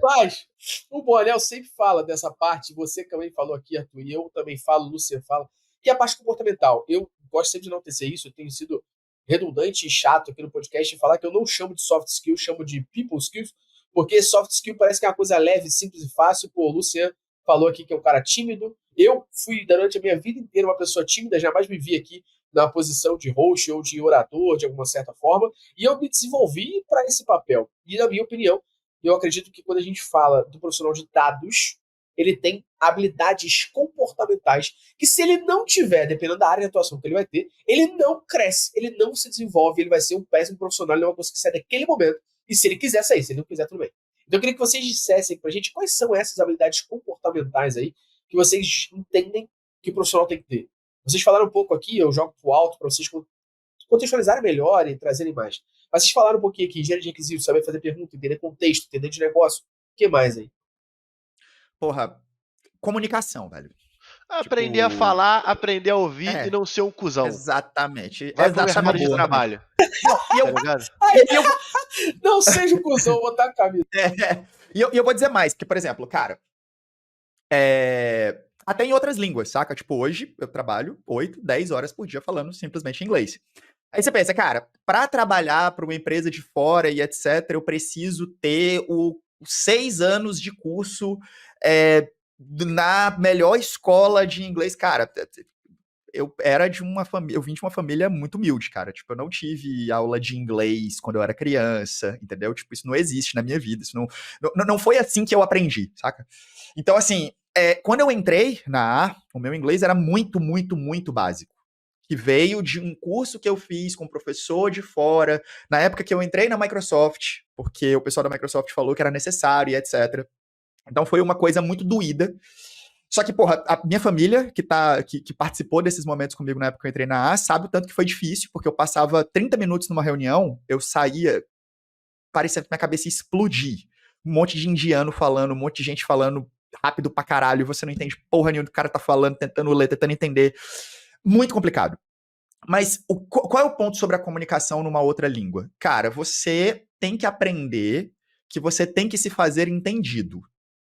Mas o Borel sempre fala dessa parte, você também falou aqui, Arthur, e eu também falo, o Lúcio fala, que é a parte comportamental. Eu gosto sempre de não tecer isso, eu tenho sido redundante e chato aqui no podcast e falar que eu não chamo de soft skill, chamo de people skills, porque soft skill parece que é uma coisa leve, simples e fácil. Pô, o Luciano falou aqui que é um cara tímido. Eu fui, durante a minha vida inteira, uma pessoa tímida, jamais me vi aqui na posição de host ou de orador, de alguma certa forma, e eu me desenvolvi para esse papel. E, na minha opinião, eu acredito que quando a gente fala do profissional de dados, ele tem habilidades comportamentais que, se ele não tiver, dependendo da área de atuação que ele vai ter, ele não cresce, ele não se desenvolve, ele vai ser um péssimo profissional, ele não vai conseguir sair daquele momento. E se ele quiser sair, se ele não quiser, tudo bem. Então eu queria que vocês dissessem pra gente quais são essas habilidades comportamentais aí que vocês entendem que o profissional tem que ter. Vocês falaram um pouco aqui, eu jogo pro alto para vocês contextualizarem melhor e trazerem mais. Mas vocês falaram um pouquinho aqui, engenharia de requisitos, saber fazer pergunta, entender contexto, entender de negócio. O que mais aí? Porra, comunicação, velho. Aprender a falar, aprender a ouvir e não ser um cuzão. Exatamente. Vai pro mercado de trabalho. Não seja um cuzão, vou botar a camisa. E eu vou dizer mais, porque, por exemplo, cara, até em outras línguas, saca? Tipo, hoje eu trabalho 8, 10 horas por dia falando simplesmente inglês. Aí você pensa, cara, pra trabalhar pra uma empresa de fora e etc, eu preciso ter 6 anos de curso na melhor escola de inglês. Cara, eu vim de uma família muito humilde, cara. Tipo, eu não tive aula de inglês quando eu era criança, entendeu? Tipo, isso não existe na minha vida. Isso não foi assim que eu aprendi, saca? Então, assim, quando eu entrei na A, o meu inglês era muito, muito, muito básico. Que veio de um curso que eu fiz com um professor de fora, na época que eu entrei na Microsoft, porque o pessoal da Microsoft falou que era necessário e etc. Então foi uma coisa muito doída. Só que, porra, a minha família, que participou desses momentos comigo na época que eu entrei na A, sabe o tanto que foi difícil, porque eu passava 30 minutos numa reunião, eu saía, parecia que minha cabeça ia explodir. Um monte de indiano falando, um monte de gente falando rápido pra caralho, e você não entende porra nenhuma do que o cara tá falando, tentando ler, tentando entender. Muito complicado. Mas qual é o ponto sobre a comunicação numa outra língua? Cara, você tem que aprender que você tem que se fazer entendido,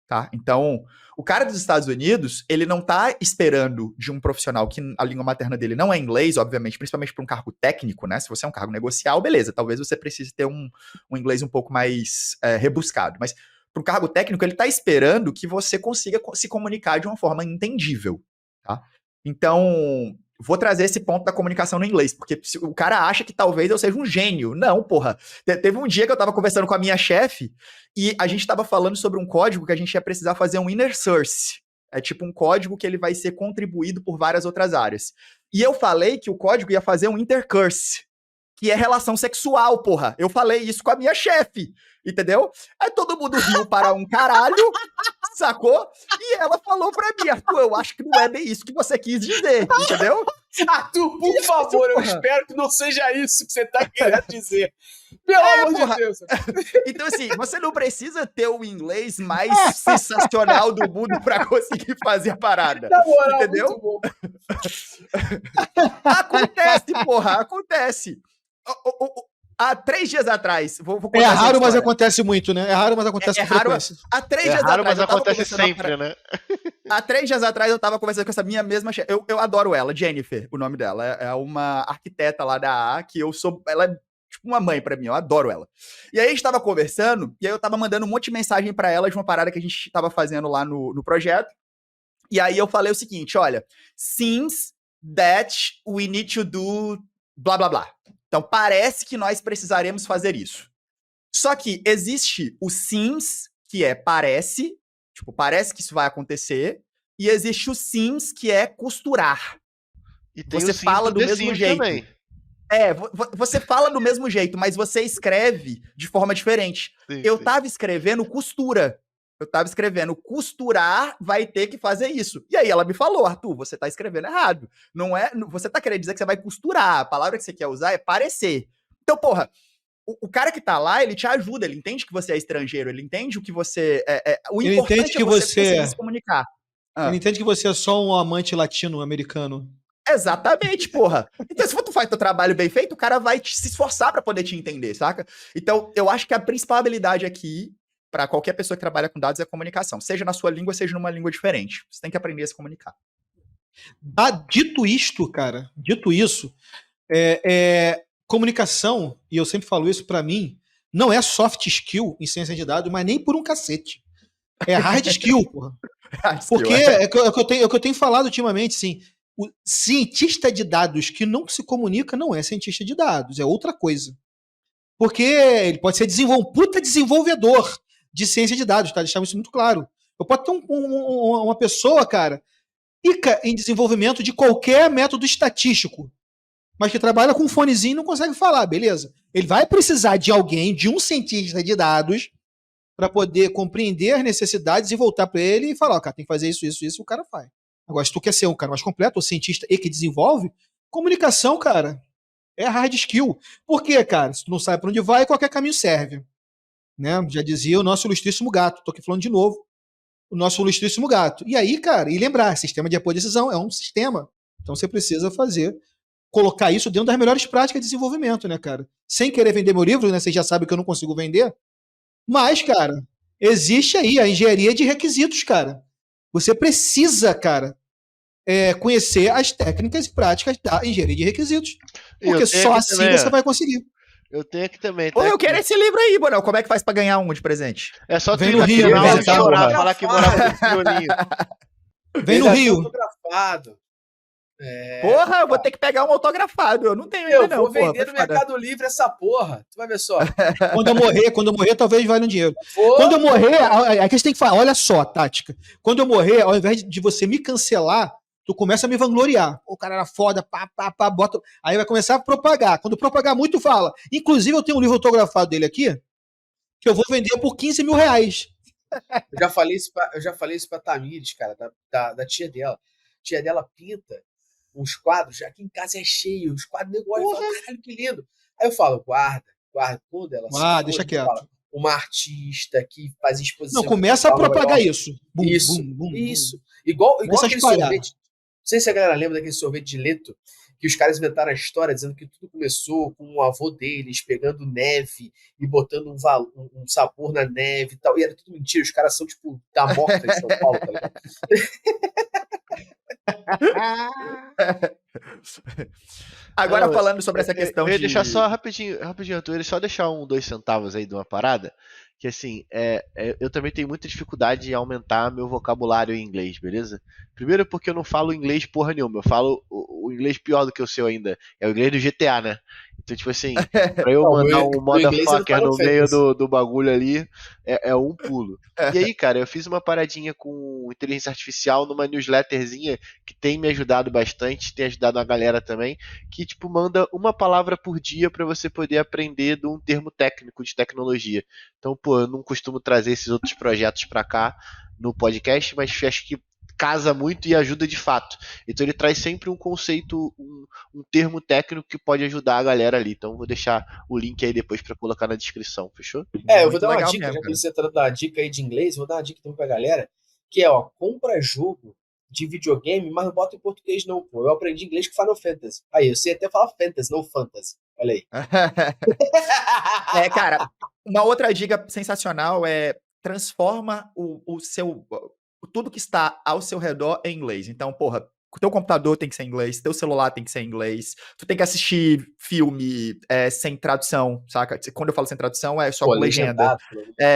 tá? Então, o cara dos Estados Unidos, ele não tá esperando de um profissional que a língua materna dele não é inglês, obviamente, principalmente para um cargo técnico, né? Se você é um cargo negocial, beleza, talvez você precise ter um inglês um pouco mais rebuscado, mas para um cargo técnico, ele tá esperando que você consiga se comunicar de uma forma entendível, tá? Então, vou trazer esse ponto da comunicação no inglês, porque o cara acha que talvez eu seja um gênio. Não, porra. Teve um dia que eu tava conversando com a minha chefe e a gente tava falando sobre um código que a gente ia precisar fazer um inner source. É tipo um código que ele vai ser contribuído por várias outras áreas. E eu falei que o código ia fazer um intercurse, que é relação sexual, porra. Eu falei isso com a minha chefe, entendeu? Aí todo mundo riu para um caralho, sacou? E ela falou pra mim, Arthur, eu acho que não é bem isso que você quis dizer, entendeu? Arthur, por favor, eu espero que não seja isso que você tá querendo dizer. Pelo amor de Deus. Então, assim, você não precisa ter o inglês mais sensacional do mundo pra conseguir fazer a parada. Na moral, entendeu? muito bom. Acontece, porra, acontece. Há 3 dias atrás, vou contar É essa raro, mas história. acontece muito, né? É raro, mas acontece com raro. frequência. Há 3 É dias raro, atrás, mas eu tava acontece conversando sempre, né? Há 3 dias atrás eu tava conversando com essa minha mesma chefe. Eu adoro ela, Jennifer, o nome dela. É uma arquiteta lá da AA, que eu sou. Ela é tipo uma mãe pra mim, eu adoro ela. E aí a gente tava conversando, e aí eu tava mandando um monte de mensagem pra ela de uma parada que a gente tava fazendo lá no projeto. E aí eu falei o seguinte: olha, since that we need to do blá blá blá. Então parece que nós precisaremos fazer isso. Só que existe o sims, que é parece, tipo, parece que isso vai acontecer, e existe o sims, que é costurar. E tem Você o sim fala do do The mesmo Sims jeito. também. Você fala do mesmo jeito, mas você escreve de forma diferente. Sim, Eu sim. tava escrevendo costura. Eu tava escrevendo costurar vai ter que fazer isso. E aí ela me falou: Arthur, você tá escrevendo errado. Não é, você tá querendo dizer que você vai costurar. A palavra que você quer usar é parecer. Então, porra, o cara que tá lá, ele te ajuda, ele entende que você é estrangeiro, ele entende o que você... o Ele importante entende que é você você... conseguir se comunicar. Ele entende que você é só um amante latino-americano. Exatamente, porra. Então, se tu faz teu trabalho bem feito, o cara vai se esforçar pra poder te entender, saca? Então, eu acho que a principal habilidade aqui, pra qualquer pessoa que trabalha com dados, é a comunicação. Seja na sua língua, seja numa língua diferente. Você tem que aprender a se comunicar. Dito isto, cara, dito isso, comunicação, e eu sempre falo isso pra mim, não é soft skill em ciência de dados, mas nem por um cacete. É hard skill, porra. Porque é o que eu tenho falado ultimamente, assim, o cientista de dados que não se comunica não é cientista de dados, é outra coisa. Porque ele pode ser um puta desenvolvedor de ciência de dados, tá? Deixar isso muito claro. Eu posso ter uma pessoa, cara, pica em desenvolvimento de qualquer método estatístico, mas que trabalha com um fonezinho e não consegue falar, beleza. Ele vai precisar de alguém, de um cientista de dados, para poder compreender as necessidades e voltar para ele e falar, ó, cara, tem que fazer isso, isso, isso, e o cara faz. Agora, se tu quer ser um cara mais completo, o cientista e que desenvolve, comunicação, cara, é hard skill. Por quê, cara? Se tu não sabe para onde vai, qualquer caminho serve. Né? Já dizia o nosso ilustríssimo gato. Tô aqui falando de novo. O nosso ilustríssimo gato. E aí, cara, e lembrar, sistema de apoio de decisão é um sistema. Então você precisa colocar isso dentro das melhores práticas de desenvolvimento, né, cara? Sem querer vender meu livro, né? Vocês já sabem que eu não consigo vender. Mas, cara, existe aí a engenharia de requisitos, cara. Você precisa, cara, conhecer as técnicas e práticas da engenharia de requisitos. Porque só assim também, você vai conseguir. Eu tenho aqui também. Pô, eu quero esse livro aí, Bonão. Como é que faz pra ganhar um de presente? É só Vem no Rio, falar que morava no Violinho. Vem no Rio. Autografado. Porra, eu vou ter que pegar um autografado. Eu não tenho ainda, não. Eu vou vender no Mercado Livre essa porra. Tu vai ver só. Quando eu morrer, talvez valha um dinheiro. Quando eu morrer, aqui você tem que falar, olha só a tática. Quando eu morrer, ao invés de você me cancelar, tu começa a me vangloriar. O cara era foda, bota. Aí vai começar a propagar. Quando propagar muito, fala. Inclusive, eu tenho um livro autografado dele aqui, que eu vou vender por R$15 mil. Eu já falei isso pra Tamires, cara, da tia dela. A tia dela pinta uns quadros, aqui em casa é cheio, os quadros, nego olha e fala, caralho, que lindo. Aí eu falo, guarda, quando ela deixa quieto. Fala, uma artista que faz exposição. Não, começa a propagar isso. Bum, isso. Igual aquele sorvete. Não sei se a galera lembra daquele sorvete de Leto, que os caras inventaram a história dizendo que tudo começou com o avô deles pegando neve e botando um sabor na neve e tal. E era tudo mentira, os caras são tipo da morta em São Paulo, tá ligado? Agora, falando sobre essa questão eu ia deixar só rapidinho, Arthur, ele só deixar 2 centavos aí de uma parada, que assim, eu também tenho muita dificuldade em aumentar meu vocabulário em inglês, beleza? Primeiro porque eu não falo inglês porra nenhuma, eu falo o inglês pior do que o seu ainda, é o inglês do GTA, né? Então, tipo assim, pra eu mandar um motherfucker no meio do bagulho ali, é um pulo. E aí, cara, eu fiz uma paradinha com inteligência artificial numa newsletterzinha que tem me ajudado bastante, tem ajudado a galera também, que, tipo, manda uma palavra por dia pra você poder aprender de um termo técnico de tecnologia. Então, pô, eu não costumo trazer esses outros projetos pra cá no podcast, mas acho que casa muito e ajuda de fato. Então ele traz sempre um conceito, um termo técnico que pode ajudar a galera ali. Então vou deixar o link aí depois para colocar na descrição, fechou? Eu vou dar uma dica, já que você tá dando uma dica aí de inglês, vou dar uma dica também pra galera, que é, compra jogo de videogame, mas não bota em português não, pô. Eu aprendi inglês com Final Fantasy. Aí, eu sei até falar Fantasy, não Fantasy. Olha aí. Cara, uma outra dica sensacional é transforma tudo que está ao seu redor em inglês. Então, porra, o teu computador tem que ser em inglês, teu celular tem que ser em inglês, tu tem que assistir filme sem tradução, saca? Quando eu falo sem tradução, é só com legenda.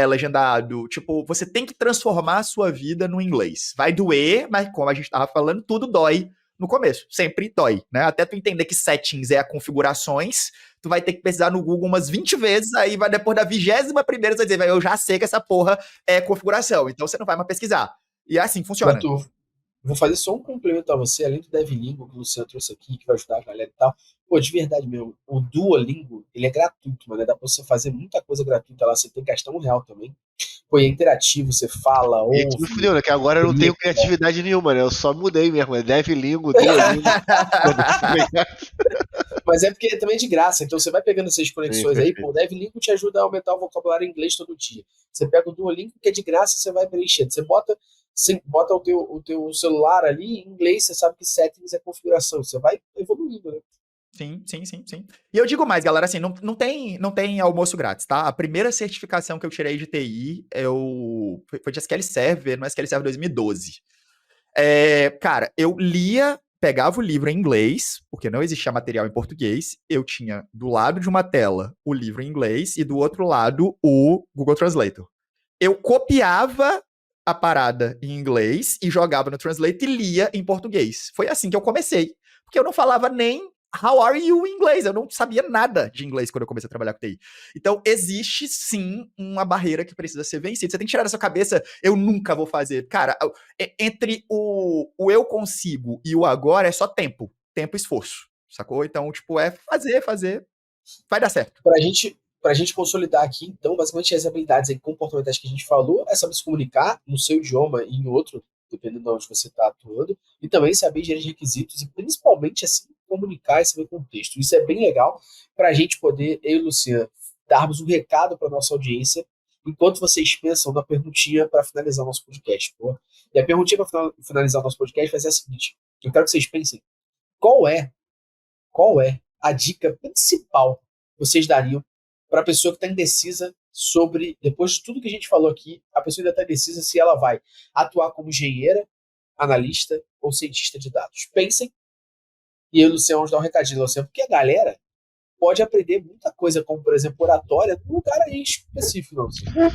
Legendado. Tipo, você tem que transformar a sua vida no inglês. Vai doer, mas como a gente tava falando, tudo dói no começo. Sempre dói, né? Até tu entender que settings é a configurações, tu vai ter que pesquisar no Google umas 20 vezes, aí vai depois da 21ª você vai dizer, eu já sei que essa porra é configuração, então você não vai mais pesquisar. E é assim funciona. Vou fazer só um complemento a você, além do DevLingo que o Luciano trouxe aqui, que vai ajudar a galera e tal. Pô, de verdade mesmo, o Duolingo, ele é gratuito, mano. Dá pra você fazer muita coisa gratuita lá, você tem que gastar R$1 também. Pô, é interativo, você fala, ouve. E me fudeu, né? Que agora eu não tenho criatividade nenhuma, né? Eu só mudei mesmo, é DevLingo, Duolingo. Mas é porque também é de graça, então você vai pegando essas conexões aí, pô, o DevLingo te ajuda a aumentar o vocabulário em inglês todo dia. Você pega o Duolingo, que é de graça, você vai preenchendo. Você bota o teu celular ali em inglês, você sabe que settings é configuração, você vai evoluindo, né? Sim. E eu digo mais, galera, assim, não tem almoço grátis, tá? A primeira certificação que eu tirei de TI, foi de SQL Server, no SQL Server 2012. Cara, eu pegava o livro em inglês, porque não existia material em português, eu tinha do lado de uma tela o livro em inglês e do outro lado o Google Translator. Eu copiava a parada em inglês e jogava no Translate e lia em português. Foi assim que eu comecei, porque eu não falava nem how are you em inglês, eu não sabia nada de inglês quando eu comecei a trabalhar com TI. Então, existe sim uma barreira que precisa ser vencida. Você tem que tirar da sua cabeça, eu nunca vou fazer. Cara, entre o eu consigo e o agora é só tempo e esforço, sacou? Então, tipo, é fazer, vai dar certo. Pra gente consolidar aqui, então, basicamente as habilidades aí comportamentais que a gente falou é saber se comunicar no seu idioma e em outro, dependendo de onde você está atuando, e também saber gerir requisitos e principalmente assim comunicar e saber contexto. Isso é bem legal para a gente poder, eu e o Luciano, darmos um recado para nossa audiência enquanto vocês pensam na perguntinha para finalizar o nosso podcast. Pô. E a perguntinha para finalizar o nosso podcast vai ser a seguinte: eu quero que vocês pensem qual é a dica principal que vocês dariam para a pessoa que está indecisa sobre, depois de tudo que a gente falou aqui, a pessoa ainda está indecisa se ela vai atuar como engenheira, analista ou cientista de dados. Pensem, e eu e o Luciano vamos dar um recadinho, Luciano, porque a galera pode aprender muita coisa, como, por exemplo, oratória, num lugar aí específico, não, Luciano.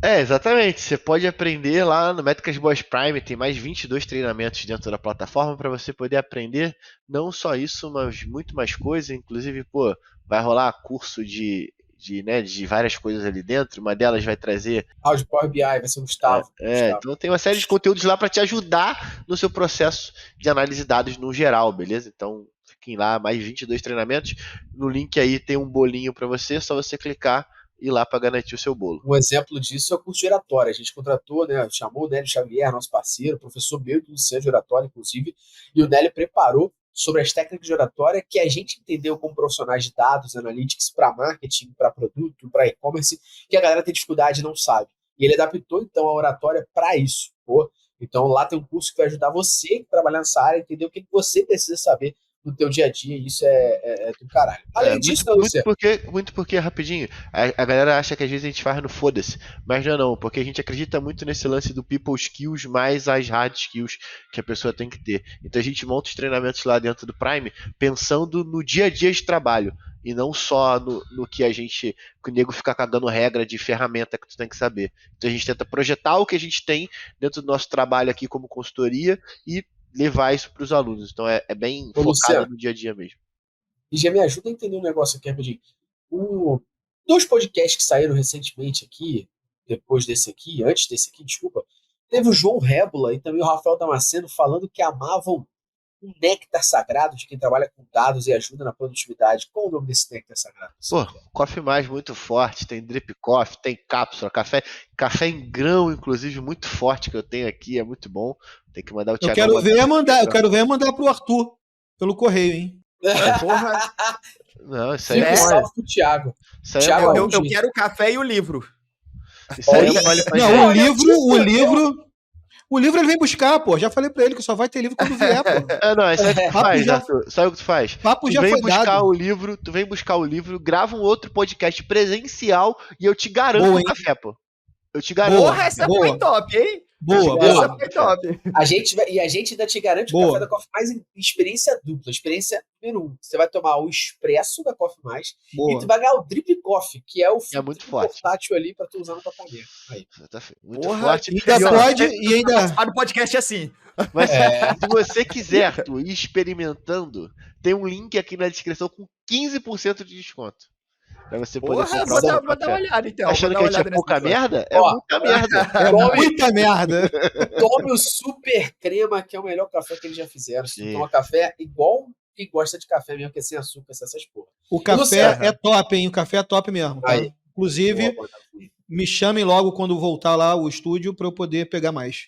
Exatamente. Você pode aprender lá no Métricas Boas Prime, tem mais 22 treinamentos dentro da plataforma para você poder aprender não só isso, mas muito mais coisas. Inclusive, pô, vai rolar curso de várias coisas ali dentro. Uma delas vai trazer áudio Power BI, vai ser o Gustavo. Então tem uma série de conteúdos lá para te ajudar no seu processo de análise de dados no geral, beleza? Então fiquem lá, mais 22 treinamentos. No link aí tem um bolinho para você, só você clicar e ir lá para garantir o seu bolo. Um exemplo disso é o curso de oratória. A gente contratou, né, chamou o Nélio Xavier, nosso parceiro, professor meu do Luciano de oratória, inclusive, e o Nélio preparou sobre as técnicas de oratória que a gente entendeu como profissionais de dados, analytics, para marketing, para produto, para e-commerce, que a galera tem dificuldade e não sabe. E ele adaptou, então, a oratória para isso. Pô. Então, lá tem um curso que vai ajudar você que trabalha nessa área a entender o que você precisa saber no teu dia a dia, e isso é do caralho. Além disso, muito porque, rapidinho, a galera acha que às vezes a gente faz no foda-se, mas não, porque a gente acredita muito nesse lance do people skills mais as hard skills que a pessoa tem que ter. Então a gente monta os treinamentos lá dentro do Prime pensando no dia a dia de trabalho e não só no que que o nego fica cagando regra de ferramenta que tu tem que saber. Então a gente tenta projetar o que a gente tem dentro do nosso trabalho aqui como consultoria e levar isso para os alunos. Então é bem focado Luciano, no dia a dia mesmo. E já me ajuda a entender um negócio aqui rapidinho. Dois podcasts que saíram recentemente aqui, depois desse aqui, antes desse aqui, desculpa, teve o João Rébula e também o Rafael Damasceno falando que amavam um néctar sagrado de quem trabalha com dados e ajuda na produtividade. Qual o nome desse néctar sagrado? Pô, Coffee Mais muito forte, tem drip coffee, tem cápsula, café em grão, inclusive, muito forte que eu tenho aqui, é muito bom. Tem que mandar o Thiago. Eu quero ver mandar pro Arthur, pelo correio, hein? Porra. Não, isso aí é salve pro Thiago. Eu quero o café e o livro. Isso aí não, O livro ele vem buscar, pô. Já falei pra ele que só vai ter livro quando vier, pô. Não, é isso que tu faz, Arthur. Sabe o que tu faz? Papo Tu já vem foi buscar dado. tu vem buscar o livro, grava um outro podcast presencial e eu te garanto Boa, o hein? café, pô. Eu te garanto. Porra, essa boa. foi top, hein? Boa. Essa foi top. A gente ainda te garante o Boa. café da Coffee Mais em experiência dupla. Experiência número 1. Você vai tomar o expresso da Coffee Mais e tu Boa. vai ganhar o Drip Coffee, que é o muito forte. portátil ali pra tu usar na tua cadeira. Aí. Muito Porra, forte. Ainda pode e ainda... Participar do podcast assim. Mas se você quiser, Arthur, ir experimentando, tem um link aqui na descrição com 15% de desconto. Pra você poder Porra, comprar o seu vou dar uma café. olhada então. Achando que vou a dar gente uma é olhada pouca nesse negócio. merda? É Ó, muita merda. É muita merda. Tome o Super Crema, que é o melhor café que eles já fizeram. Se tu Sim. toma café igual quem gosta de café mesmo, que é sem açúcar, sem essas porra. O café Luciano. é top, hein? O café é top mesmo, tá? Aí. Inclusive, Boa, me chamem logo quando voltar lá o estúdio pra eu poder pegar mais.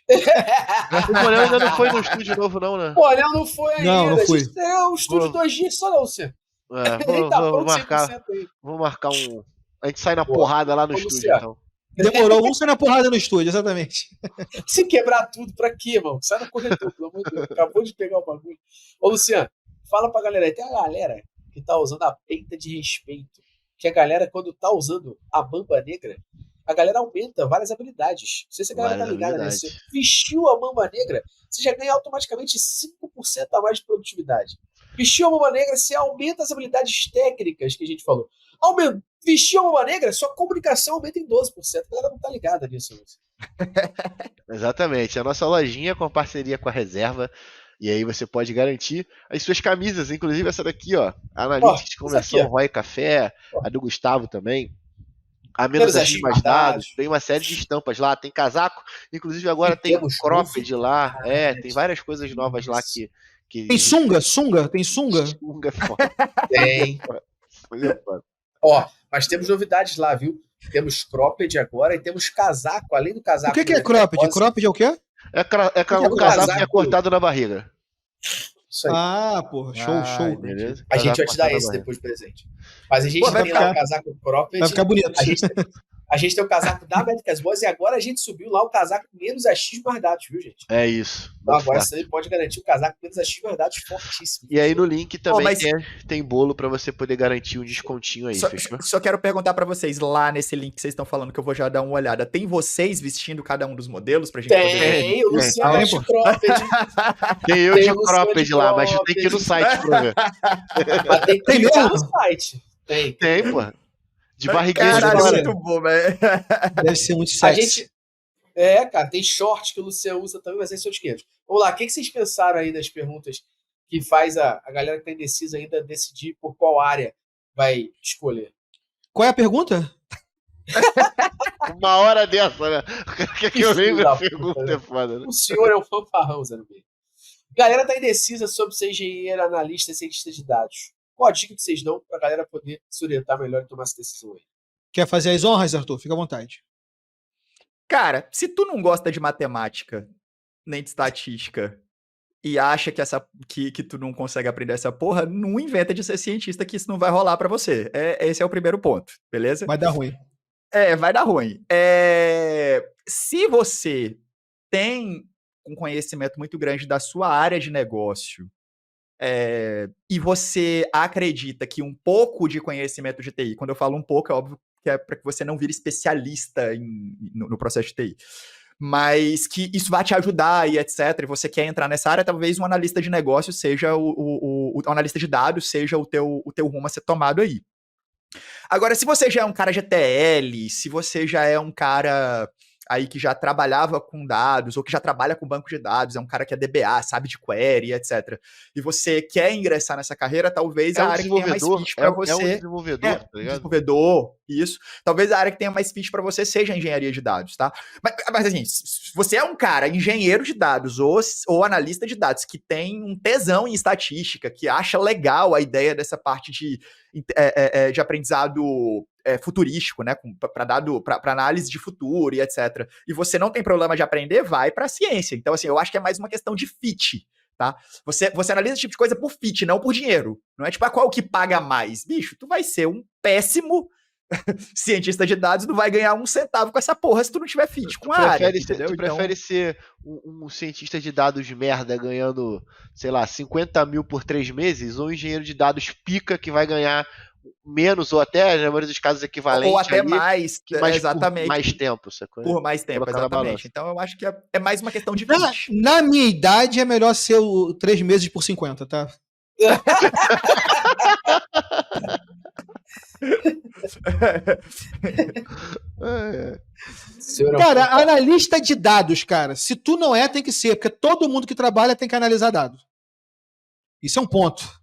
O Morel ainda não foi no estúdio novo, não, né? Pô, não foi ainda. Não fui. A gente tem um estúdio Vou- 2 dias só, não, Luciano. É, Ele tá vou pronto marcar. 100% aí. Vou marcar um. A gente sai na Boa. porrada lá no Ô, estúdio, Luciano. então. Demorou, vamos sair na porrada no estúdio, exatamente. Se quebrar tudo, pra quê, mano? Sai no corretor, pelo amor de Deus. Acabou de pegar o bagulho. Ô, Luciano, fala pra galera aí. Tem a galera que tá usando a peita de respeito. Que a galera, quando tá usando a Mamba Negra, a galera aumenta várias habilidades. Não sei se a galera Várias tá ligada habilidades. nisso. Vestiu a Mamba Negra, você já ganha automaticamente 5% a mais de produtividade. Vestiu a Mamba Negra, você aumenta as habilidades técnicas que a gente falou. Vestiu a Mamba Negra, sua comunicação aumenta em 12%. A galera não tá ligada nisso. Exatamente. A nossa lojinha com parceria com a Reserva. E aí você pode garantir as suas camisas, inclusive essa daqui, ó. Analytics de Conversão, aqui, ó. Roy Café, a do Gustavo também. A menos achismo mais dados. Tem uma série de estampas lá, tem casaco, inclusive agora tem cropped lá. Tem várias coisas novas lá que Tem sunga? Tem sunga? Sunga é foda. Tem. Sunga é foda. Ó, mas temos novidades lá, viu? Temos cropped agora e temos casaco, além do casaco. O que é cropped? Cropped é o quê? É um casaco que é cortado na barriga. Isso aí. Ah, porra, show. Beleza? A gente vai te dar Casaco esse cortado depois de presente. Mas a gente vai tem lá o casaco cropped. Vai ficar bonito. A gente tem o casaco da Médicas Boas e agora a gente subiu lá o casaco menos achismos mais dados, viu, gente? É isso. Então agora forte. você pode garantir o casaco menos achismos mais dados fortíssimo. E aí no link também mas- tem bolo pra você poder garantir um descontinho aí, fechou? Só quero perguntar pra vocês, lá nesse link que vocês estão falando, que eu vou já dar uma olhada, tem vocês vestindo cada um dos modelos pra gente poder ver? Tem, o Luciano Tem, veste pô. cropped. Tem eu Tem de o Luciano cropped de lá, mas eu tenho que ir no cropped. site pra ver. Mas tem que Tem clicar mesmo? no site. Tem. Tem, pô. De barriguinha de Caralho, fora. muito bom, velho. Deve ser muito A sexy. gente. Cara, tem short que o Luciano usa também, mas aí são os 500. Vamos lá, o que vocês pensaram aí das perguntas que faz a galera que tá indecisa ainda decidir por qual área vai escolher? Qual é a pergunta? Uma hora dessa, né? Que eu filho lembro da a pergunta puta, né? é foda, né? O senhor é um fanfarrão, Zé Nubê. Galera tá indecisa sobre ser engenheiro, analista e cientista de dados. Qual a dica que vocês dão pra galera poder se orientar melhor e tomar essa decisão aí? Quer fazer as honras, Arthur? Fica à vontade. Cara, se tu não gosta de matemática, nem de estatística, e acha que tu não consegue aprender essa porra, não inventa de ser cientista que isso não vai rolar pra você. Esse é o primeiro ponto, beleza? Vai dar ruim. Vai dar ruim. Se você tem um conhecimento muito grande da sua área de negócio, e você acredita que um pouco de conhecimento de TI, quando eu falo um pouco, é óbvio que é para que você não vire especialista no processo de TI, mas que isso vai te ajudar e etc, e você quer entrar nessa área, talvez um analista de negócio seja o analista de dados seja o teu rumo a ser tomado aí. Agora, se você já é um cara de ETL, se você já é um cara aí que já trabalhava com dados, ou que já trabalha com banco de dados, é um cara que é DBA, sabe de query, etc. E você quer ingressar nessa carreira, talvez a área que tenha mais fit para você... É um desenvolvedor, tá ligado? Desenvolvedor, isso. Talvez a área que tenha mais fit para você seja a engenharia de dados, tá? Mas assim, se você é um cara engenheiro de dados ou analista de dados que tem um tesão em estatística, que acha legal a ideia dessa parte de aprendizado futurístico, né, para análise de futuro e etc. E você não tem problema de aprender, vai para a ciência. Então, assim, eu acho que é mais uma questão de fit, tá? Você analisa esse tipo de coisa por fit, não por dinheiro. Não é tipo, qual que paga mais? Bicho, tu vai ser um péssimo cientista de dados não vai ganhar um centavo com essa porra se tu não tiver fit com a área, entendeu? Tu prefere ser um cientista de dados merda ganhando, sei lá, 50 mil por 3 meses, ou um engenheiro de dados pica que vai ganhar menos, ou até, na maioria dos casos, equivalente ou até ali, mais, exatamente. Por mais tempo, sacou? Por mais tempo, exatamente. Então eu acho que é mais uma questão de fit. Na minha idade é melhor ser o 3 meses por 50, tá? Cara, analista de dados, cara. Se tu não é, tem que ser, porque todo mundo que trabalha tem que analisar dados. Isso é um ponto.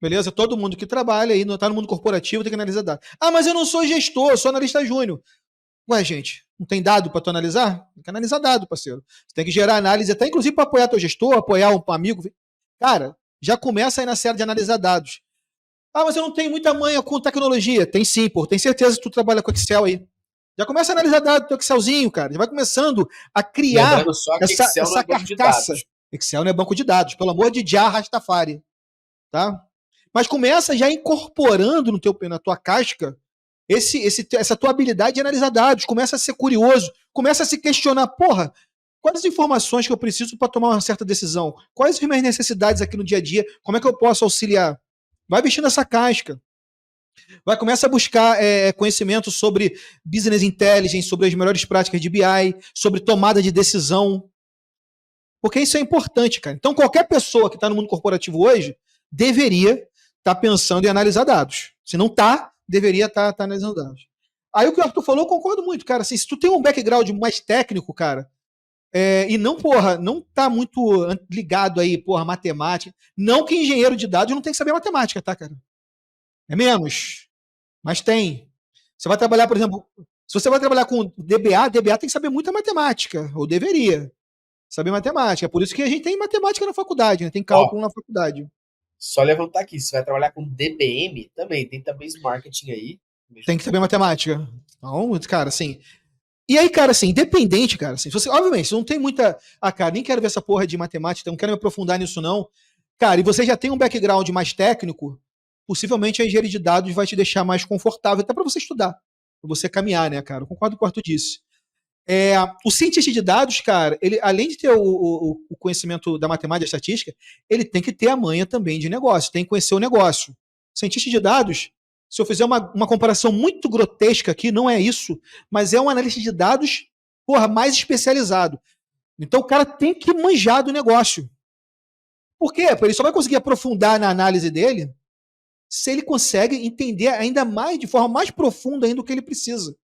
Beleza? Todo mundo que trabalha aí, tá no mundo corporativo, tem que analisar dados. Ah, mas eu não sou gestor, eu sou analista júnior. Ué, gente, não tem dado para tu analisar? Tem que analisar dado, parceiro. Você tem que gerar análise, até inclusive para apoiar teu gestor, apoiar um amigo. Cara, já começa aí na série de analisar dados. Ah, mas eu não tenho muita manha com tecnologia. Tem sim, pô. Tem certeza que tu trabalha com Excel aí. Já começa a analisar dados do teu Excelzinho, cara. Já vai começando a criar essa carcaça. Excel não é banco de dados. Pelo amor de Jah Rastafari. Tá? Mas começa já incorporando na tua casca essa tua habilidade de analisar dados. Começa a ser curioso. Começa a se questionar. Porra, quais as informações que eu preciso para tomar uma certa decisão? Quais as minhas necessidades aqui no dia a dia? Como é que eu posso auxiliar? Vai vestindo essa casca. Vai começar a buscar conhecimento sobre business intelligence, sobre as melhores práticas de BI, sobre tomada de decisão. Porque isso é importante, cara. Então, qualquer pessoa que está no mundo corporativo hoje deveria estar pensando em analisar dados. Se não está, deveria estar analisando dados. Aí o que o Arthur falou, eu concordo muito, cara. Assim, se tu tem um background mais técnico, cara, e não, porra, não tá muito ligado aí, porra, matemática. Não que engenheiro de dados não tem que saber matemática, tá, cara? É menos. Mas tem. Você vai trabalhar, por exemplo, se você vai trabalhar com DBA tem que saber muita matemática, ou deveria saber matemática. É por isso que a gente tem matemática na faculdade, né? Tem cálculo na faculdade. Só levantar aqui, se vai trabalhar com DBM, também, tem também esse marketing aí. Tem que saber matemática. Então, cara, assim... E aí, cara, assim, independente, cara, assim, você, obviamente, você não tem muita... Ah, cara, nem quero ver essa porra de matemática, então não quero me aprofundar nisso, não. Cara, e você já tem um background mais técnico, possivelmente a engenharia de dados vai te deixar mais confortável, até para você estudar, para você caminhar, né, cara? Eu concordo com o Arthur disse. O cientista de dados, cara, ele, além de ter o conhecimento da matemática e estatística, ele tem que ter a manha também de negócio, tem que conhecer o negócio. Cientista de dados, se eu fizer uma comparação muito grotesca aqui, não é isso, mas é um analista de dados, porra, mais especializado. Então o cara tem que manjar do negócio. Por quê? Porque ele só vai conseguir aprofundar na análise dele se ele consegue entender ainda mais, de forma mais profunda ainda o que ele precisa.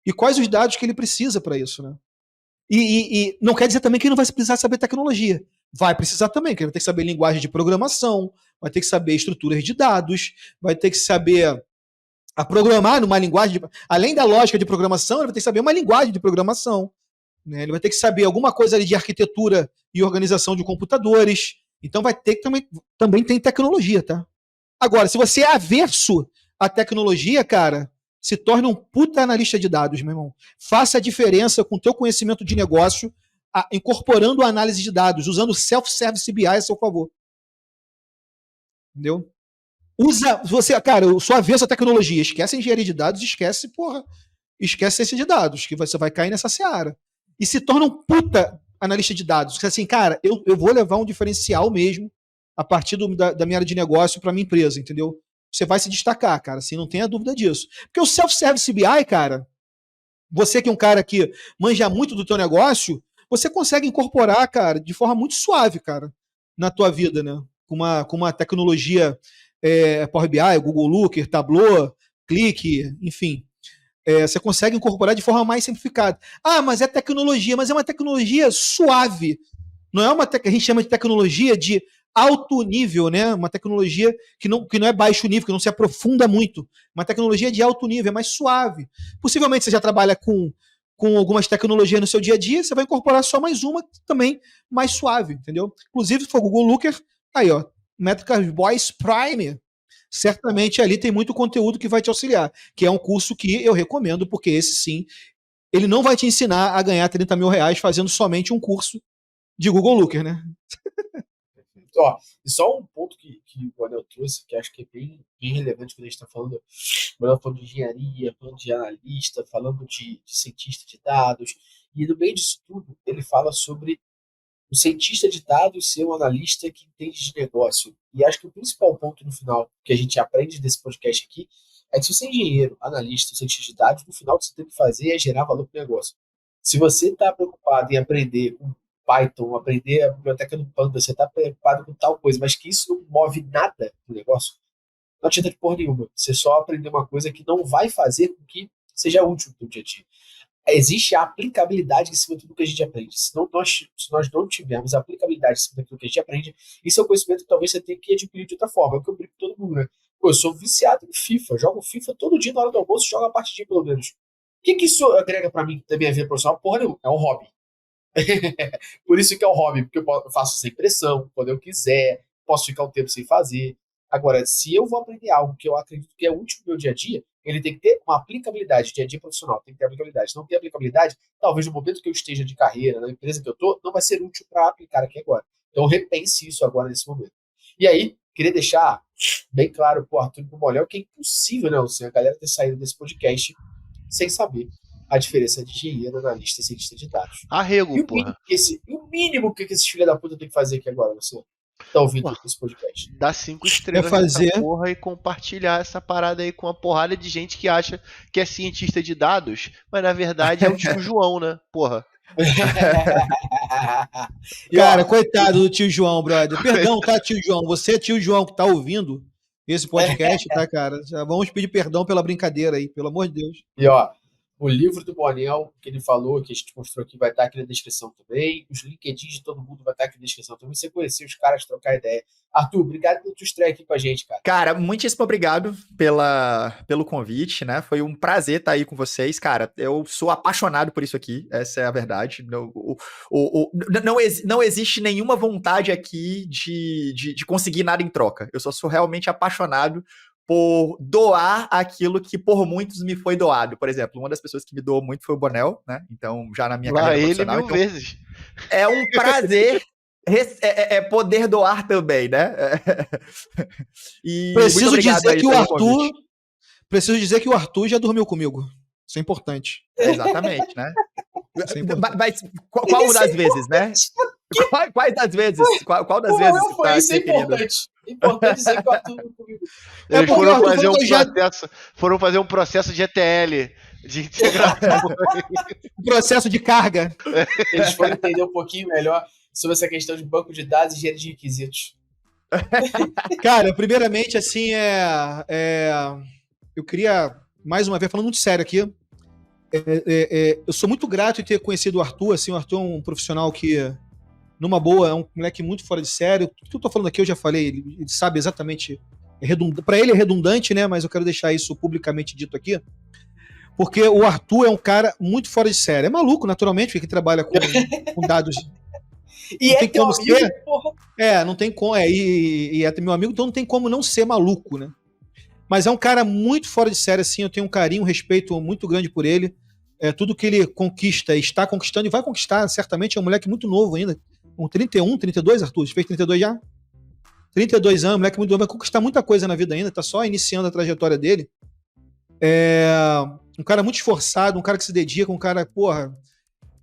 E quais os dados que ele precisa para isso, né? E não quer dizer também que ele não vai precisar saber tecnologia. Vai precisar também, que ele vai ter que saber linguagem de programação, vai ter que saber estruturas de dados, vai ter que saber a programar numa linguagem, além da lógica de programação, ele vai ter que saber uma linguagem de programação. Né? Ele vai ter que saber alguma coisa ali de arquitetura e organização de computadores. Então vai ter que também tem tecnologia, tá? Agora, se você é averso à tecnologia, cara, se torne um puta analista de dados, meu irmão. Faça a diferença com o teu conhecimento de negócio, incorporando a análise de dados, usando o self-service BI a seu favor. Entendeu? Cara, eu sou avesso à tecnologia. Esquece a engenharia de dados, esquece ciência de dados, que você vai cair nessa seara. E se torna um puta analista de dados. Assim, cara, eu vou levar um diferencial mesmo a partir da minha área de negócio para minha empresa, entendeu? Você vai se destacar, cara, assim, não tenha dúvida disso. Porque o self-service BI, cara, você que é um cara que manja muito do teu negócio, você consegue incorporar, cara, de forma muito suave, cara, na tua vida, né? Com uma tecnologia Power BI, Google Looker, Tableau, Click, enfim. Você consegue incorporar de forma mais simplificada. Ah, mas é tecnologia, mas é uma tecnologia suave. Não é a gente chama de tecnologia de alto nível, né? Uma tecnologia que não é baixo nível, que não se aprofunda muito. Uma tecnologia de alto nível, é mais suave. Possivelmente você já trabalha com algumas tecnologias no seu dia a dia, você vai incorporar só mais uma também mais suave, entendeu? Inclusive, se for Google Looker, aí, ó, Métricas Voice Prime, certamente ali tem muito conteúdo que vai te auxiliar, que é um curso que eu recomendo, porque esse sim, ele não vai te ensinar a ganhar 30 mil reais fazendo somente um curso de Google Looker, né? Ó, e só um ponto que o Anel trouxe, que acho que é bem relevante quando a gente está falando, falando de engenharia, falando de analista, falando de cientista de dados, e no meio disso tudo, ele fala sobre o cientista de dados ser um analista que entende de negócio. E acho que o principal ponto no final que a gente aprende desse podcast aqui é que se você é engenheiro, analista, cientista de dados, no final o que você tem que fazer é gerar valor para o negócio. Se você está preocupado em aprender um Python, aprender a biblioteca do Panda, você está preocupado com tal coisa, mas que isso não move nada no negócio, não adianta de porra nenhuma. Você só aprender uma coisa que não vai fazer com que seja útil no dia a dia. Existe a aplicabilidade em cima de tudo que a gente aprende. Se nós não tivermos a aplicabilidade em cima daquilo que a gente aprende, isso é um conhecimento que talvez você tenha que adquirir de outra forma. É o que eu brinco com todo mundo, né? Pô, eu sou viciado em FIFA, jogo FIFA todo dia na hora do almoço, jogo a partidinha pelo menos. O que isso agrega pra mim da minha vida profissional? Porra nenhuma, é um hobby. Por isso que é um hobby, porque eu faço sem pressão, quando eu quiser, posso ficar um tempo sem fazer. Agora, se eu vou aprender algo que eu acredito que é útil no meu dia a dia, ele tem que ter uma aplicabilidade, dia a dia profissional, tem que ter aplicabilidade. Se não tem aplicabilidade, talvez no momento que eu esteja de carreira, na empresa que eu estou, não vai ser útil para aplicar aqui agora. Então, repense isso agora, nesse momento. E aí, queria deixar bem claro pro Arthur e pro Moléu que é impossível, né, Luciano, a galera ter saído desse podcast sem saber a diferença de engenheiro, analista e cientista de dados. Arrego, porra. O mínimo que esses filha da puta tem que fazer aqui agora, Luciano? Tá ouvindo esse podcast? Dá 5 estrelas fazer nessa porra e compartilhar essa parada aí com uma porrada de gente que acha que é cientista de dados, mas na verdade é o tio João, né? Porra. Cara, coitado do tio João, brother. Perdão, tá, tio João? Você, tio João, que tá ouvindo esse podcast, tá, cara? Já vamos pedir perdão pela brincadeira aí, pelo amor de Deus. E ó, o livro do Bonel, que ele falou, que a gente mostrou aqui, vai estar aqui na descrição também. Os LinkedIn de todo mundo vai estar aqui na descrição também. Você conhecer os caras, trocar ideia. Arthur, obrigado pelo tua estreia aqui com a gente, cara. Cara, muitíssimo obrigado pelo convite, né? Foi um prazer estar aí com vocês, cara. Eu sou apaixonado por isso aqui, essa é a verdade. Não existe nenhuma vontade aqui de conseguir nada em troca. Eu só sou realmente apaixonado por doar aquilo que por muitos me foi doado. Por exemplo, uma das pessoas que me doou muito foi o Bonel, né? Então, já na minha carreira profissional. Ele 1000 vezes. É um prazer poder doar também, né? E preciso dizer que o Arthur já dormiu comigo. Isso é importante. Exatamente, né? Mas qual das vezes, né? Quais das vezes? Qual das vezes? Não foi, isso é importante. Importante dizer que o Arthur dormiu comigo. Eles foram fazer um processo de ETL, de integração. Um processo de carga. Eles foram entender um pouquinho melhor sobre essa questão de banco de dados e engenharia de requisitos. Cara, primeiramente, assim, eu queria, mais uma vez, falando muito sério aqui, eu sou muito grato em ter conhecido o Arthur. Assim, o Arthur é um profissional que, numa boa, é um moleque muito fora de sério. Tudo que eu tô falando aqui eu já falei, ele sabe exatamente. Para ele é redundante, né? Mas eu quero deixar isso publicamente dito aqui. Porque o Arthur é um cara muito fora de sério. É maluco, naturalmente, porque trabalha com dados. E não é teu amigo, porra. Não tem como. E é meu amigo, então não tem como não ser maluco, né? Mas é um cara muito fora de série, assim. Eu tenho um carinho, um respeito muito grande por ele. Tudo que ele conquista, está conquistando e vai conquistar, certamente. É um moleque muito novo ainda. Com 31, 32, Arthur? Você fez 32 já? 32 anos, moleque muito novo. Vai conquistar muita coisa na vida ainda. Tá só iniciando a trajetória dele. Um cara muito esforçado, um cara que se dedica, um cara, porra,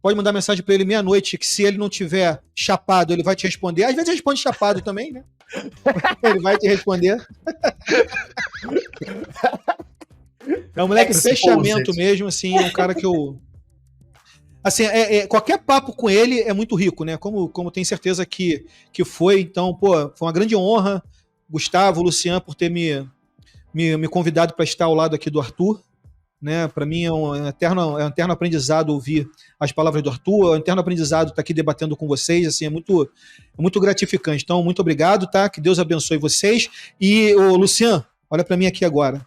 pode mandar mensagem pra ele meia-noite, que se ele não tiver chapado, ele vai te responder. Às vezes ele responde chapado também, né? Ele vai te responder. É um moleque fechamento mesmo, assim, é um cara que eu... Assim, qualquer papo com ele é muito rico, né? Como tenho certeza que foi. Então, pô, foi uma grande honra, Gustavo, Luciano, por ter me convidado para estar ao lado aqui do Arthur. Né? Para mim é um eterno aprendizado ouvir as palavras do Arthur, é um eterno aprendizado estar aqui debatendo com vocês, assim, é muito gratificante. Então, muito obrigado, tá? Que Deus abençoe vocês. E, Luciano, olha para mim aqui agora.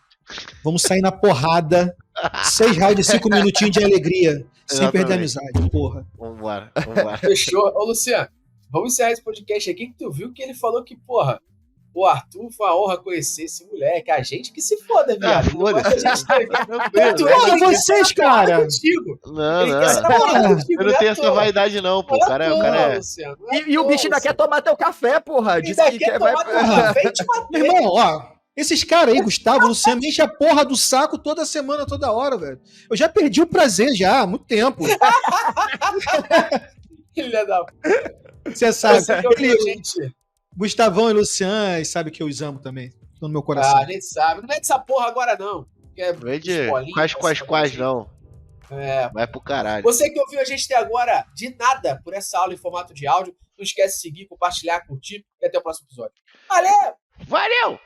Vamos sair na porrada. 6 rounds, 5 minutinhos de alegria, sem perder a amizade, porra. Vambora. Fechou. Ô, Luciano, vamos encerrar esse podcast aqui, que tu viu que ele falou que, porra, O Arthur, foi uma honra conhecer esse moleque. A gente que se foda, viado. Porra, vocês, cara! Não. Eu não tenho essa vaidade, não, pô. O cara é. E o bicho ainda quer tomar teu café, porra. Diz que quer tomar teu café e te matei. Meu irmão, ó. Esses caras aí, Gustavo, Luciano, me enche a porra do saco toda semana, toda hora, velho. Eu já perdi o prazer já, há muito tempo. Filha da puta. Você sabe. Gente. Gustavão e Luciano, sabe que eu os amo também. Estão no meu coração. Ah, a gente sabe. Não é dessa porra agora, não. Não é de quais, não. É. Vai pro caralho. Você que ouviu a gente até agora, de nada por essa aula em formato de áudio, não esquece de seguir, compartilhar, curtir e até o próximo episódio. Valeu!